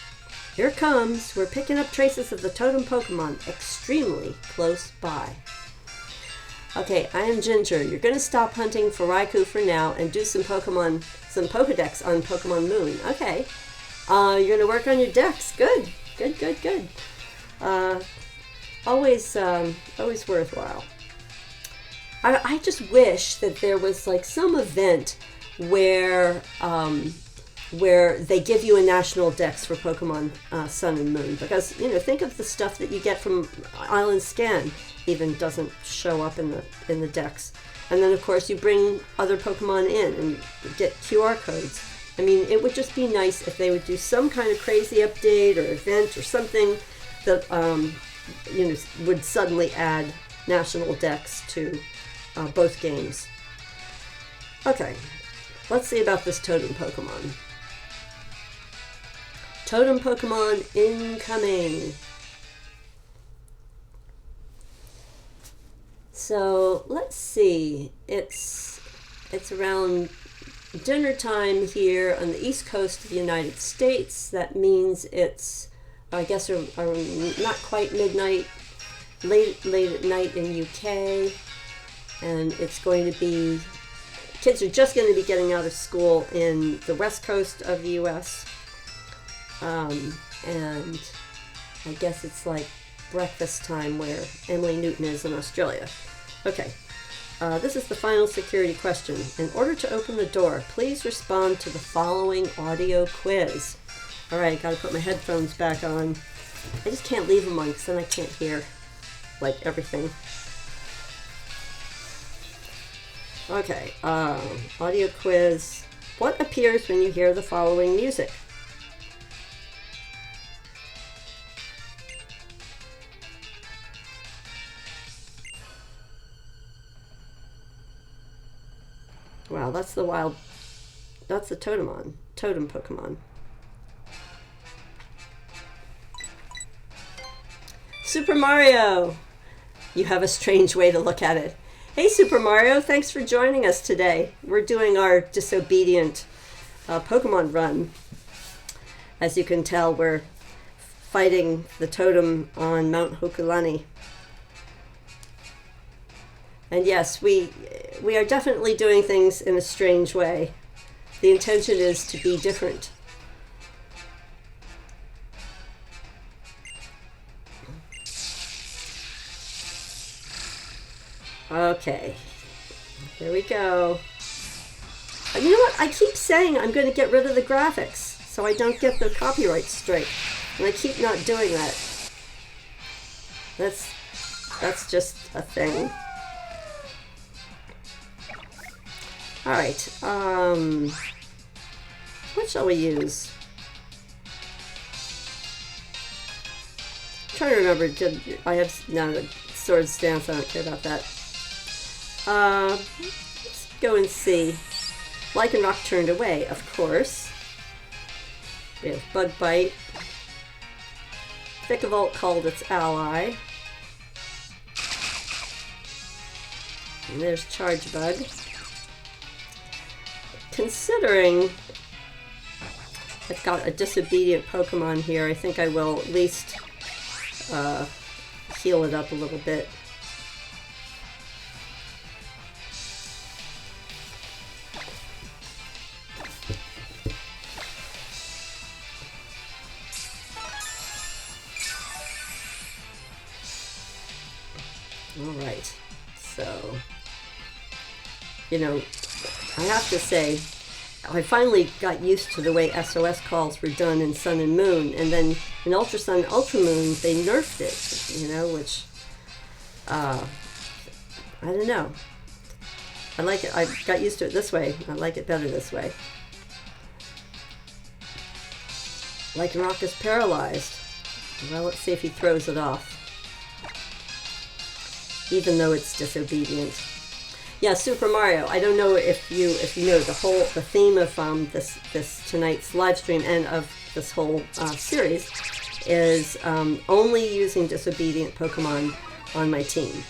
Here it comes. We're picking up traces of the totem Pokemon extremely close by. Okay, I am Ginger. You're going to stop hunting for Raikou for now and do some Pokedex on Pokemon Moon. Okay. You're going to work on your decks. Good. Good. Always worthwhile. I just wish that there was like some event where they give you a national dex for Pokemon Sun and Moon, because think of the stuff that you get from Island Scan even doesn't show up in the dex, and then of course you bring other Pokemon in and get QR codes. I mean, it would just be nice if they would do some kind of crazy update or event or something that would suddenly add national dex to both games. Okay, let's see about this Totem Pokemon. Totem Pokemon incoming. So let's see. It's around dinner time here on the East Coast of the United States. That means it's, I guess, not quite midnight, late at night in UK. And it's going to be, kids are just going to be getting out of school in the West Coast of the US. And I guess it's like breakfast time where Emily Newton is in Australia. Okay, this is the final security question. In order to open the door, please respond to the following audio quiz. All right, got to put my headphones back on. I just can't leave them on because then I can't hear like everything. Okay, audio quiz. What appears when you hear the following music? Wow, that's the Totem Pokemon. Super Mario! You have a strange way to look at it. Hey Super Mario, thanks for joining us today. We're doing our disobedient Pokemon run. As you can tell, we're fighting the totem on Mount Hokulani. And yes, we are definitely doing things in a strange way. The intention is to be different. Okay, here we go. And you know what? I keep saying I'm going to get rid of the graphics so I don't get the copyright strike. And I keep not doing that. That's just a thing. Alright, what shall we use? I'm trying to remember, I have, no, the sword stance, I don't care about that. Let's go and see. Lycanroc turned away, of course. We have Bug Bite. Vikavolt called its ally. And there's Charge Bug. Considering I've got a disobedient Pokemon here, I think I will at least heal it up a little bit. Alright, so, you know, I have to say, I finally got used to the way SOS calls were done in Sun and Moon, and then in Ultra Sun, Ultra Moon, they nerfed it, you know, which, I don't know. I like it. I got used to it this way. I like it better this way. Lycanroc is paralyzed. Well, let's see if he throws it off. Even though it's disobedient. Yeah, Super Mario. I don't know if you know the theme of this tonight's live stream and of this whole series is only using disobedient Pokemon on my team,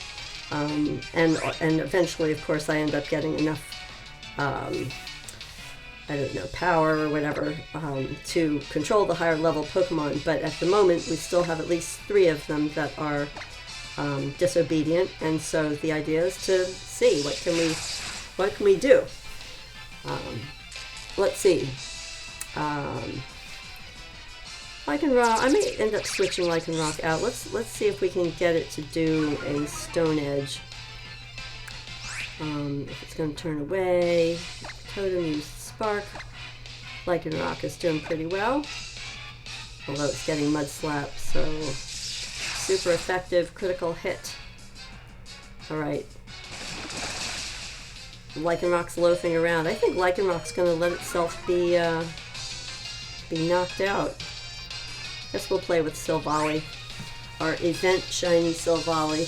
and eventually, of course, I end up getting enough I don't know, power or whatever to control the higher level Pokemon. But at the moment, we still have at least 3 of them that are disobedient, and so the idea is to see what can we do. Let's see. Lycanroc, I may end up switching Lycanroc out. Let's see if we can get it to do a Stone Edge. If it's going to turn away. Totem used Spark. Lycanroc is doing pretty well, although it's getting Mud Slap, so super effective critical hit. Alright. Lycanroc's loafing around. I think Lycanroc's going to let itself be knocked out. Guess we'll play with Silvally, our event shiny Silvally,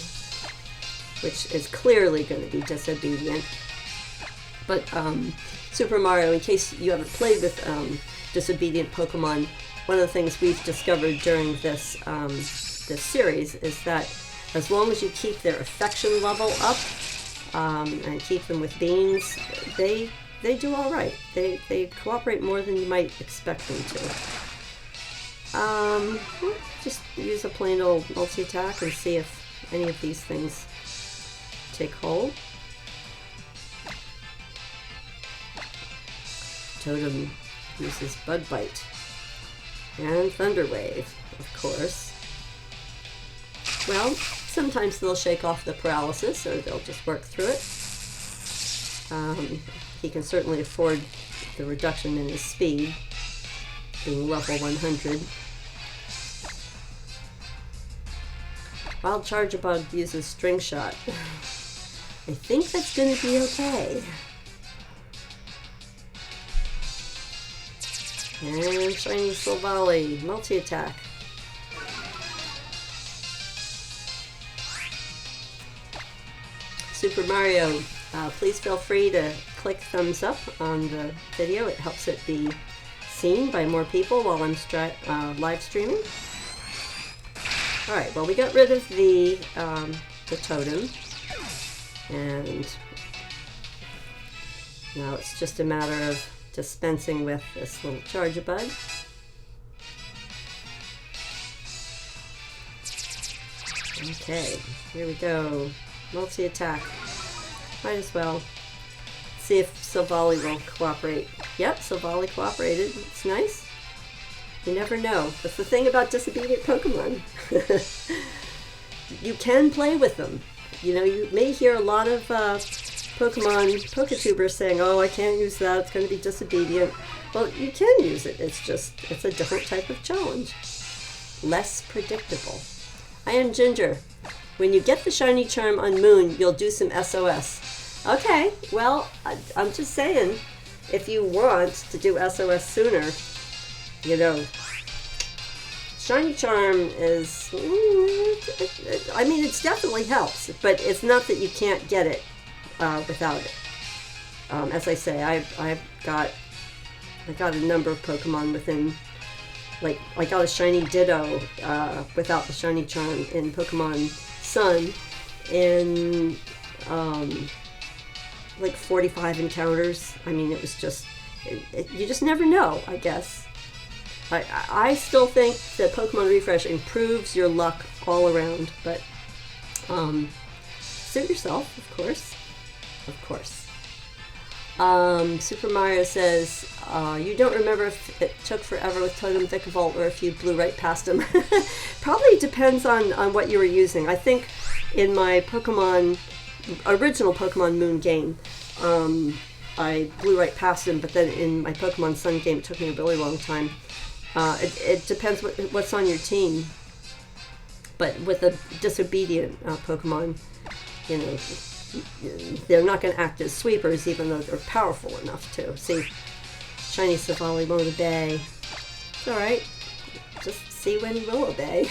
which is clearly going to be disobedient. But Super Mario, in case you haven't played with disobedient Pokemon, one of the things we've discovered during this this series is that as long as you keep their affection level up and keep them with beans, they do all right. They cooperate more than you might expect them to. Just use a plain old multi-attack and see if any of these things take hold. Totem uses Bud Bite and Thunder Wave, of course. Well, sometimes they'll shake off the paralysis, or they'll just work through it. He can certainly afford the reduction in his speed, being level 100. Wild Charjabug uses String Shot. I think that's going to be okay. And shiny Silvally, multi-attack. Super Mario, please feel free to click thumbs up on the video. It helps it be seen by more people while I'm live streaming. Alright, well, we got rid of the totem, and now it's just a matter of dispensing with this little Charjabug. Okay, here we go. Multi-attack. Might as well see if Silvally will cooperate. Yep, Silvally cooperated. It's nice. You never know. That's the thing about disobedient Pokemon. You can play with them. You know, you may hear a lot of Pokemon Poketubers saying, oh, I can't use that, it's going to be disobedient. Well, you can use it. It's a different type of challenge. Less predictable. I am Ginger. When you get the shiny charm on Moon, you'll do some SOS. Okay, well, I'm just saying, if you want to do SOS sooner, you know, shiny charm is, I mean, it definitely helps, but it's not that you can't get it without it. As I say, I got a number of Pokemon within, like, I got a shiny Ditto without the shiny charm in Pokemon Sun in like 45 encounters. I mean, it was just, you just never know, I guess. I still think that Pokemon Refresh improves your luck all around, but suit yourself, of course. Of course. Super Mario says, you don't remember if it took forever with Totem Vikavolt or if you blew right past him. Probably depends on what you were using. I think in my original Pokemon Moon game, I blew right past him, but then in my Pokemon Sun game, it took me a really long time. It depends what's on your team. But with a disobedient Pokemon, you know, they're not going to act as sweepers, even though they're powerful enough to. See, shiny Silvally won't obey. It's alright. Just see when he will obey.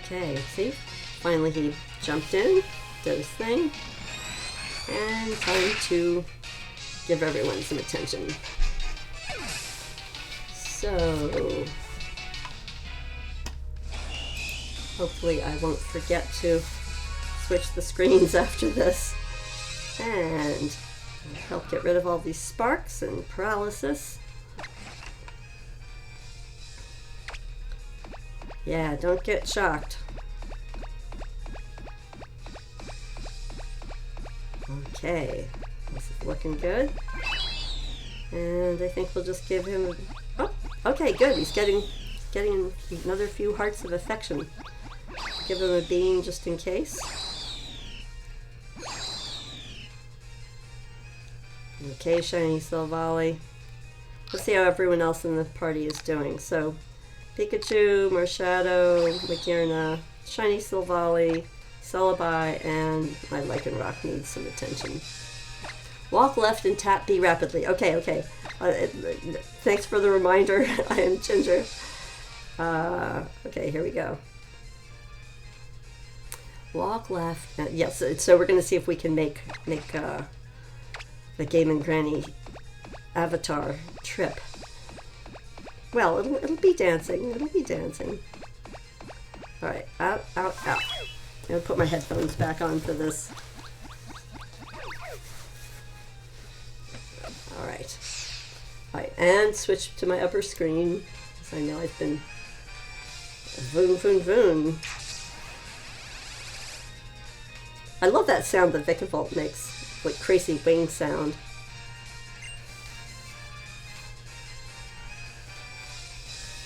Okay, see? Finally he jumped in, did his thing, and time to give everyone some attention. So, hopefully I won't forget to switch the screens after this. And Help get rid of all these sparks and paralysis. Yeah, don't get shocked. Okay, this is looking good. And I think we'll just give him... Oh, okay, good. He's getting another few hearts of affection. Give him a bean just in case. Okay, shiny Silvally. Let's see how everyone else in the party is doing. So, Pikachu, Marshadow, Magearna, shiny Silvally, Celebi, and my Lycanroc needs some attention. Walk left and tap B rapidly. Okay, okay. Thanks for the reminder. I am Ginger. Okay, here we go. Walk left. Yes, so we're going to see if we can make the GameNGrannie avatar trip. Well, it'll be dancing. It'll be dancing. All right, out, out, out. I'm going to put my headphones back on for this. All right. All right, and switch to my upper screen. So I know I've been voon, voon, voon. I love that sound that Vikavolt makes, like crazy wing sound.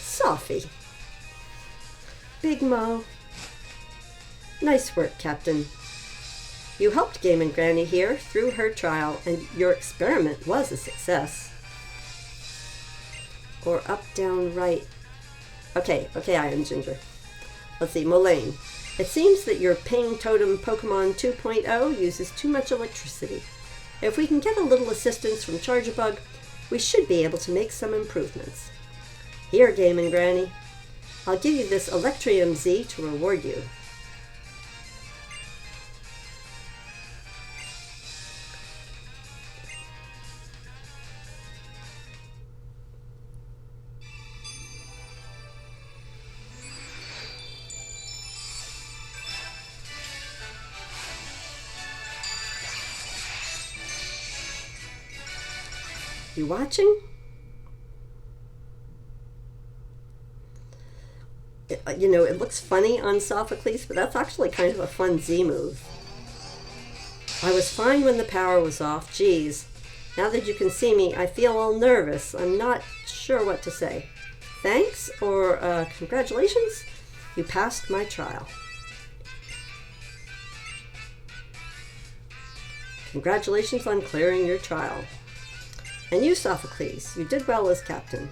Sophie. Big Mo. Nice work, Captain. You helped GameNGrannie here through her trial, and your experiment was a success. Or up, down, right. Okay, okay, I am Ginger. Let's see, Molayne. It seems that your Ping Totem Pokemon 2.0 uses too much electricity. If we can get a little assistance from Charjabug, we should be able to make some improvements. Here, GameNGrannie. I'll give you this Electrium Z to reward you. You watching? You know, it looks funny on Sophocles, but that's actually kind of a fun Z move. I was fine when the power was off. Geez, now that you can see me, I feel all nervous. I'm not sure what to say. Thanks or congratulations? You passed my trial. Congratulations on clearing your trial. And you, Sophocles, you did well as captain.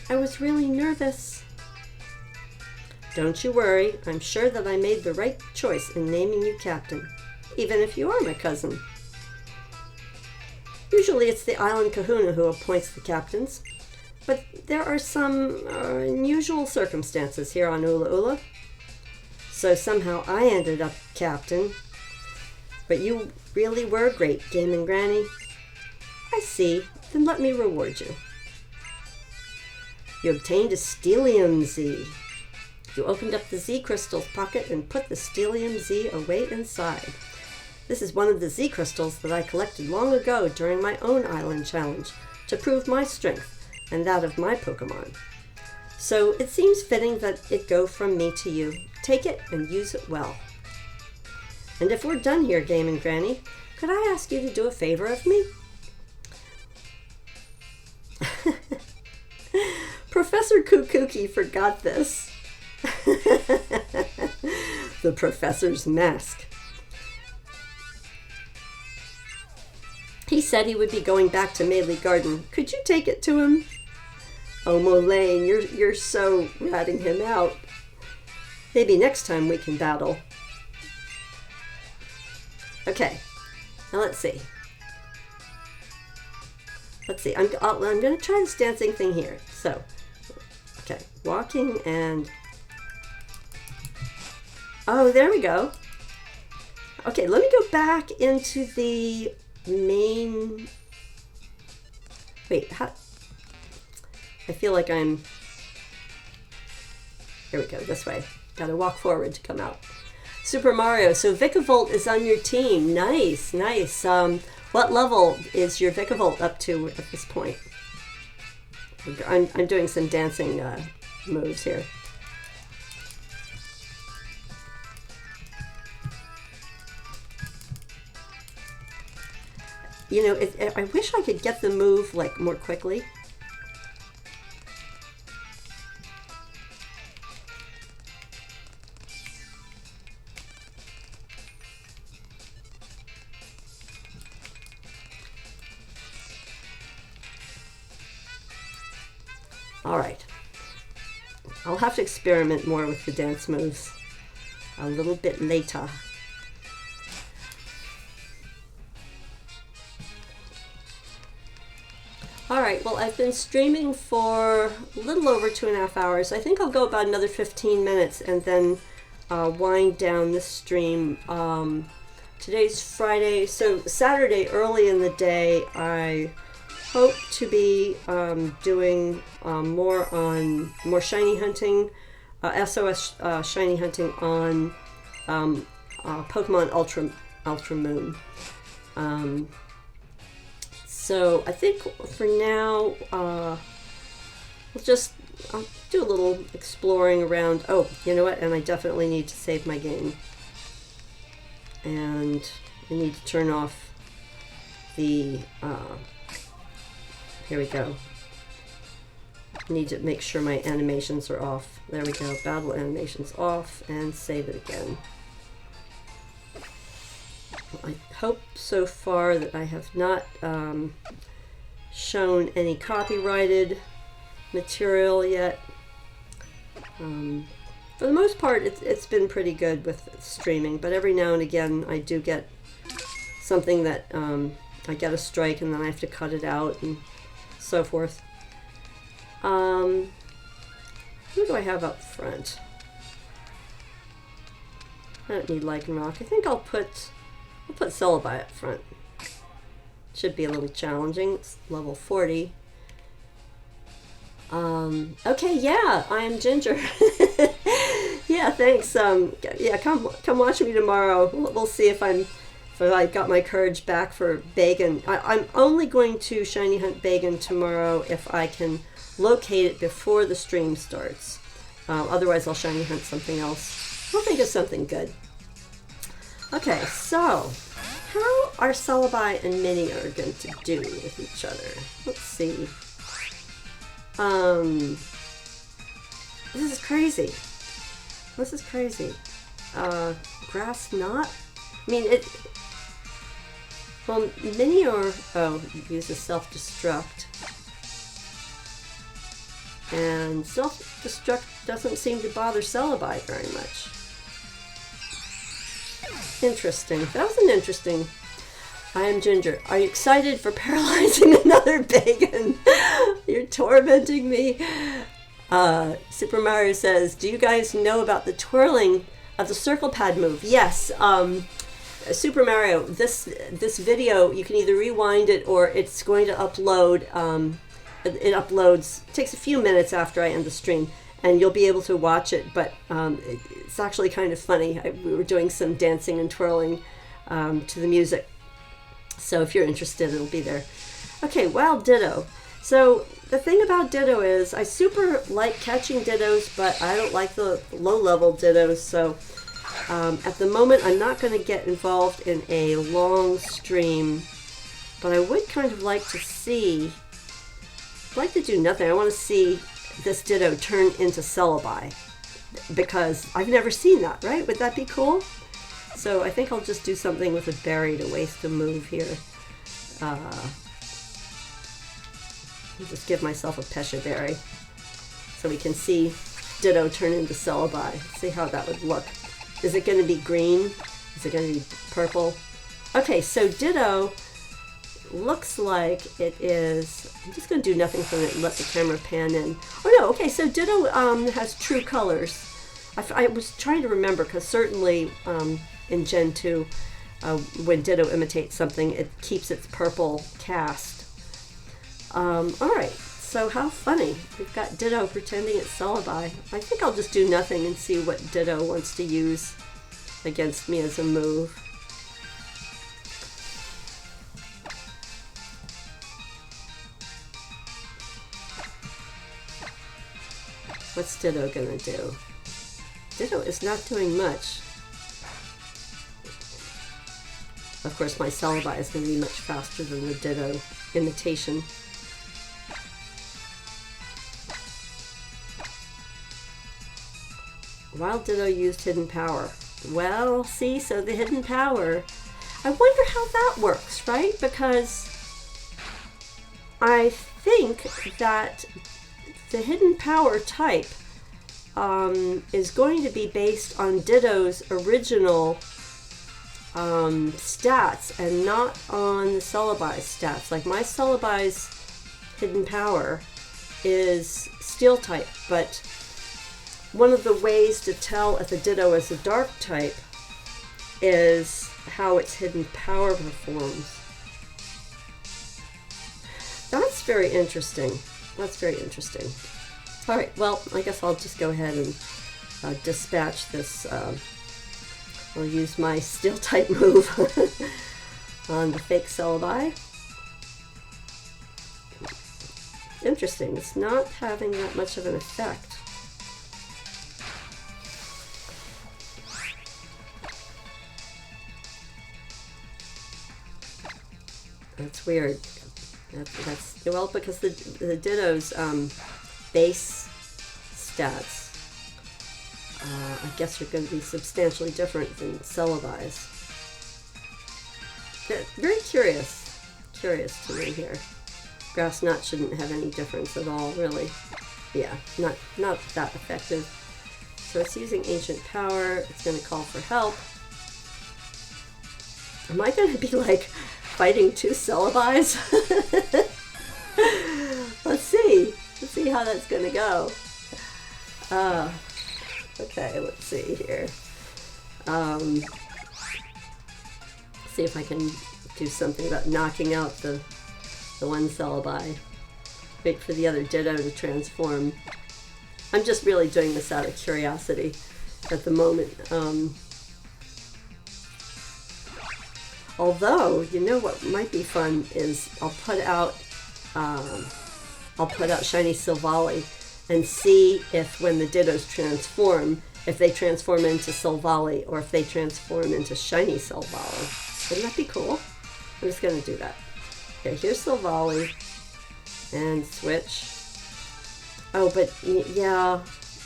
I was really nervous. Don't you worry, I'm sure that I made the right choice in naming you captain, even if you are my cousin. Usually it's the island kahuna who appoints the captains, but there are some unusual circumstances here on Ula'Ula. So somehow I ended up captain. But you really were great, GameNGrannie. I see, then let me reward you. You obtained a Stellium Z. You opened up the Z crystal's pocket and put the Stellium Z away inside. This is one of the Z crystals that I collected long ago during my own island challenge to prove my strength and that of my Pokemon. So it seems fitting that it go from me to you. Take it and use it well. And if we're done here, GameNGrannie, could I ask you to do a favor of me? Professor Kukuki forgot this. The professor's mask. He said he would be going back to Malie Garden. Could you take it to him? Oh, Molayne, you're so ratting him out. Maybe next time we can battle. Okay, now let's see. Let's see, I'm going to try this dancing thing here. So, okay, walking and... Oh, there we go. Okay, let me go back into the main... Wait, how... I feel like I'm... Here we go, this way. Gotta walk forward to come out. Super Mario, so Vikavolt is on your team. Nice, nice. What level is your Vikavolt up to at this point? I'm doing some dancing moves here. You know, I wish I could get the move like more quickly. All right, I'll have to experiment more with the dance moves a little bit later. All right, well, I've been streaming for a little over 2.5 hours. I think I'll go about another 15 minutes and then wind down this stream. Today's Friday, so Saturday early in the day, I hope to be doing more shiny hunting, SOS shiny hunting on Pokemon Ultra Moon. So I think for now, I'll do a little exploring around. Oh, you know what? And I definitely need to save my game. And I need to turn off the, here we go. I need to make sure my animations are off. There we go, battle animations off, and save it again. I hope so far that I have not shown any copyrighted material yet. For the most part, it's been pretty good with streaming, but every now and again I do get something that I get a strike and then I have to cut it out and so forth. Who do I have up front? I don't need Lycanroc. I think I'll put Celebi up front. Should be a little challenging. It's level 40. Okay, yeah, I am Ginger. Yeah, thanks. Yeah, come watch me tomorrow. We'll see if I got my courage back for Bagan. I'm only going to shiny hunt Bagan tomorrow if I can locate it before the stream starts. Otherwise, I'll shiny hunt something else. We'll think of something good. Okay, so how are Celebi and Minnie are going to do with each other? Let's see. This is crazy. This is crazy. Grass knot? I mean, well, Minnie uses self-destruct. And self-destruct doesn't seem to bother Celebi very much. Interesting. That was an interesting. I am Ginger. Are you excited for paralyzing another Bagan? You're tormenting me. Super Mario says, do you guys know about the twirling of the circle pad move? Yes. Super Mario, this video, you can either rewind it or it's going to upload. It uploads, it takes a few minutes after I end the stream, and you'll be able to watch it, but it's actually kind of funny. We were doing some dancing and twirling to the music. So if you're interested, it'll be there. Okay, Wild Ditto. So the thing about Ditto is I super like catching Dittos, but I don't like the low-level Dittos. So at the moment, I'm not going to get involved in a long stream, but I would kind of like to see, I'd like to do nothing. I want to see this Ditto turn into Celebi, because I've never seen that, right? Would that be cool? So I think I'll just do something with a berry to waste a move here. I'll just give myself a Pesha berry so we can see Ditto turn into Celebi. See how that would look. Is it going to be green? Is it going to be purple? Okay, so Ditto looks like it is. I'm just going to do nothing from it and let the camera pan in. Oh no, okay, so Ditto has true colors. I was trying to remember, because certainly in Gen 2, when Ditto imitates something, it keeps its purple cast. Alright, so how funny. We've got Ditto pretending it's Celebi. I think I'll just do nothing and see what Ditto wants to use against me as a move. What's Ditto gonna do? Ditto is not doing much. Of course, my Celebi is going to be much faster than the Ditto imitation. Wild Ditto used hidden power. Well, see, so the hidden power, I wonder how that works, right? Because I think that the hidden power type is going to be based on Ditto's original stats and not on the Celebi's stats. Like my Celebi's hidden power is steel type, but one of the ways to tell if a Ditto is a dark type is how its hidden power performs. That's very interesting. That's very interesting. All right, well, I guess I'll just go ahead and dispatch this. I'll use my steel type move on the fake Celebi. Interesting, it's not having that much of an effect. That's weird. That's well, because the Ditto's base stats, I guess, are going to be substantially different than Celebi's. Very curious to me here. Grass Knot shouldn't have any difference at all, really. Yeah, not that effective. So it's using Ancient Power. It's going to call for help. Am I going to be like fighting two Celebis? Let's see how that's going to go. Okay, let's see here. See if I can do something about knocking out the one Celebi. Wait for the other Ditto to transform. I'm just really doing this out of curiosity at the moment. Although, you know what might be fun is I'll put out Shiny Silvally and see if when the Dittos transform, if they transform into Silvally or if they transform into Shiny Silvally. Wouldn't that be cool? I'm just going to do that. Okay, here's Silvally and switch. Oh, but yeah,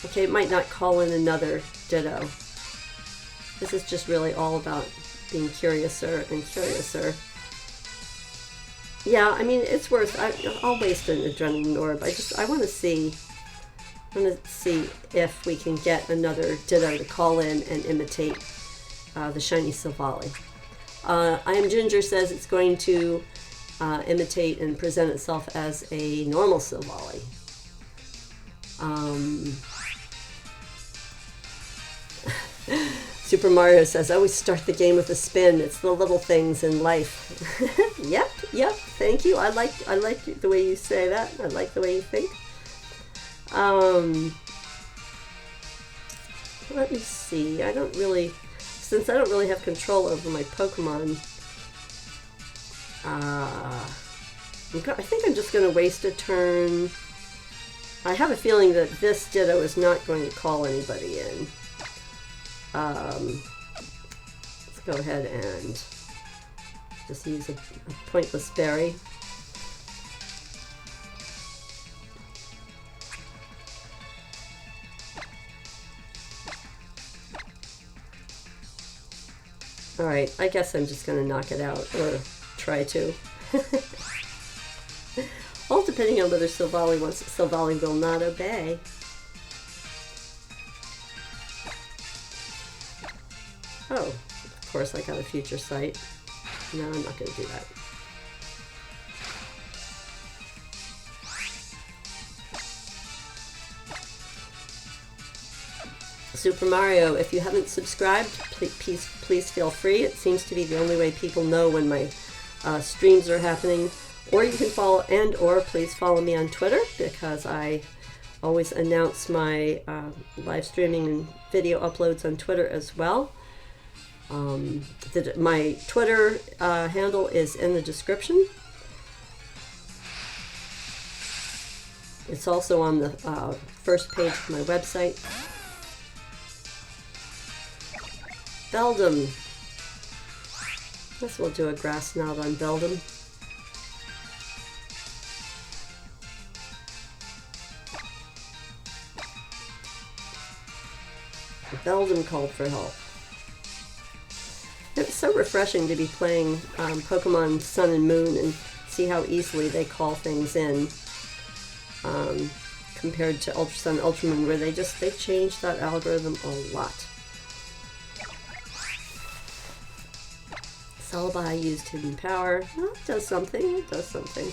okay, it might not call in another Ditto. This is just really all about being curiouser and curiouser. Yeah, I mean, it's worth, I'll waste an adrenaline orb. I want to see if we can get another Ditto to call in and imitate the Shiny Silvally. I Am Ginger says it's going to imitate and present itself as a normal Silvally. Super Mario says, I always start the game with a spin. It's the little things in life. Yep, thank you. I like the way you say that. I like the way you think. Let me see. Since I don't really have control over my Pokemon, I think I'm just going to waste a turn. I have a feeling that this Ditto is not going to call anybody in. Let's go ahead and just use a pointless berry. Alright, I guess I'm just going to knock it out, or try to. All depending on whether Silvally will not obey. Oh, of course I got a future sight. No, I'm not going to do that. Super Mario, if you haven't subscribed, please feel free. It seems to be the only way people know when my streams are happening. Or you can follow, or please follow me on Twitter, because I always announce my live streaming and video uploads on Twitter as well. My Twitter handle is in the description. It's also on the first page of my website. Beldum. Guess we'll do a grass knot on Beldum. Beldum called for help. It's so refreshing to be playing Pokemon Sun and Moon and see how easily they call things in, compared to Ultra Sun, Ultra Moon, where they changed that algorithm a lot. Celebi used Hidden Power. Well, it does something. It does something.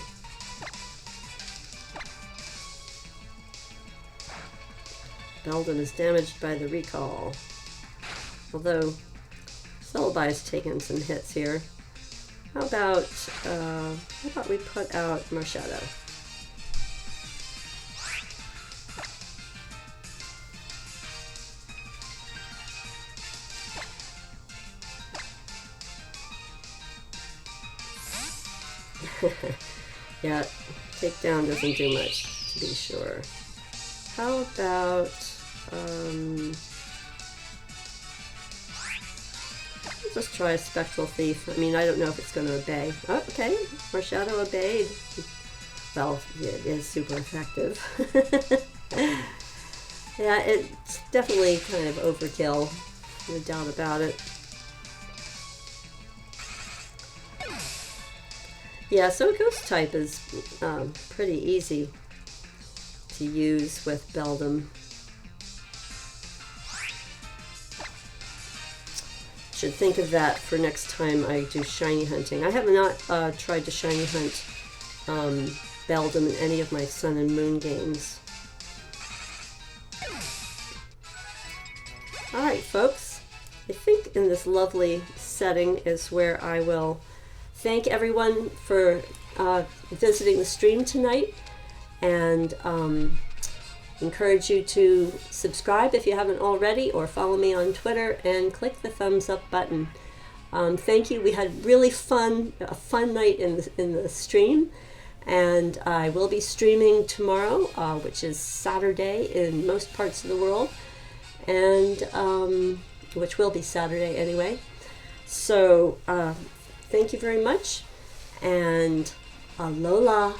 Beldum is damaged by the recall. Although Celebi's taken some hits here. How about we put out Marshadow? Yeah, takedown doesn't do much, to be sure. How about just try a Spectral Thief. I mean, I don't know if it's going to obey. Oh, okay, Marshadow obeyed. Well, it is super effective. Yeah, it's definitely kind of overkill, no doubt about it. Yeah, so Ghost type is pretty easy to use with Beldum. Should think of that for next time I do shiny hunting. I have not tried to shiny hunt Beldum in any of my Sun and Moon games. Alright folks, I think in this lovely setting is where I will thank everyone for visiting the stream tonight, and encourage you to subscribe if you haven't already, or follow me on Twitter and click the thumbs up button. Thank you. We had a fun night in the stream, and I will be streaming tomorrow, which is Saturday in most parts of the world, and which will be Saturday anyway. So thank you very much, and alola.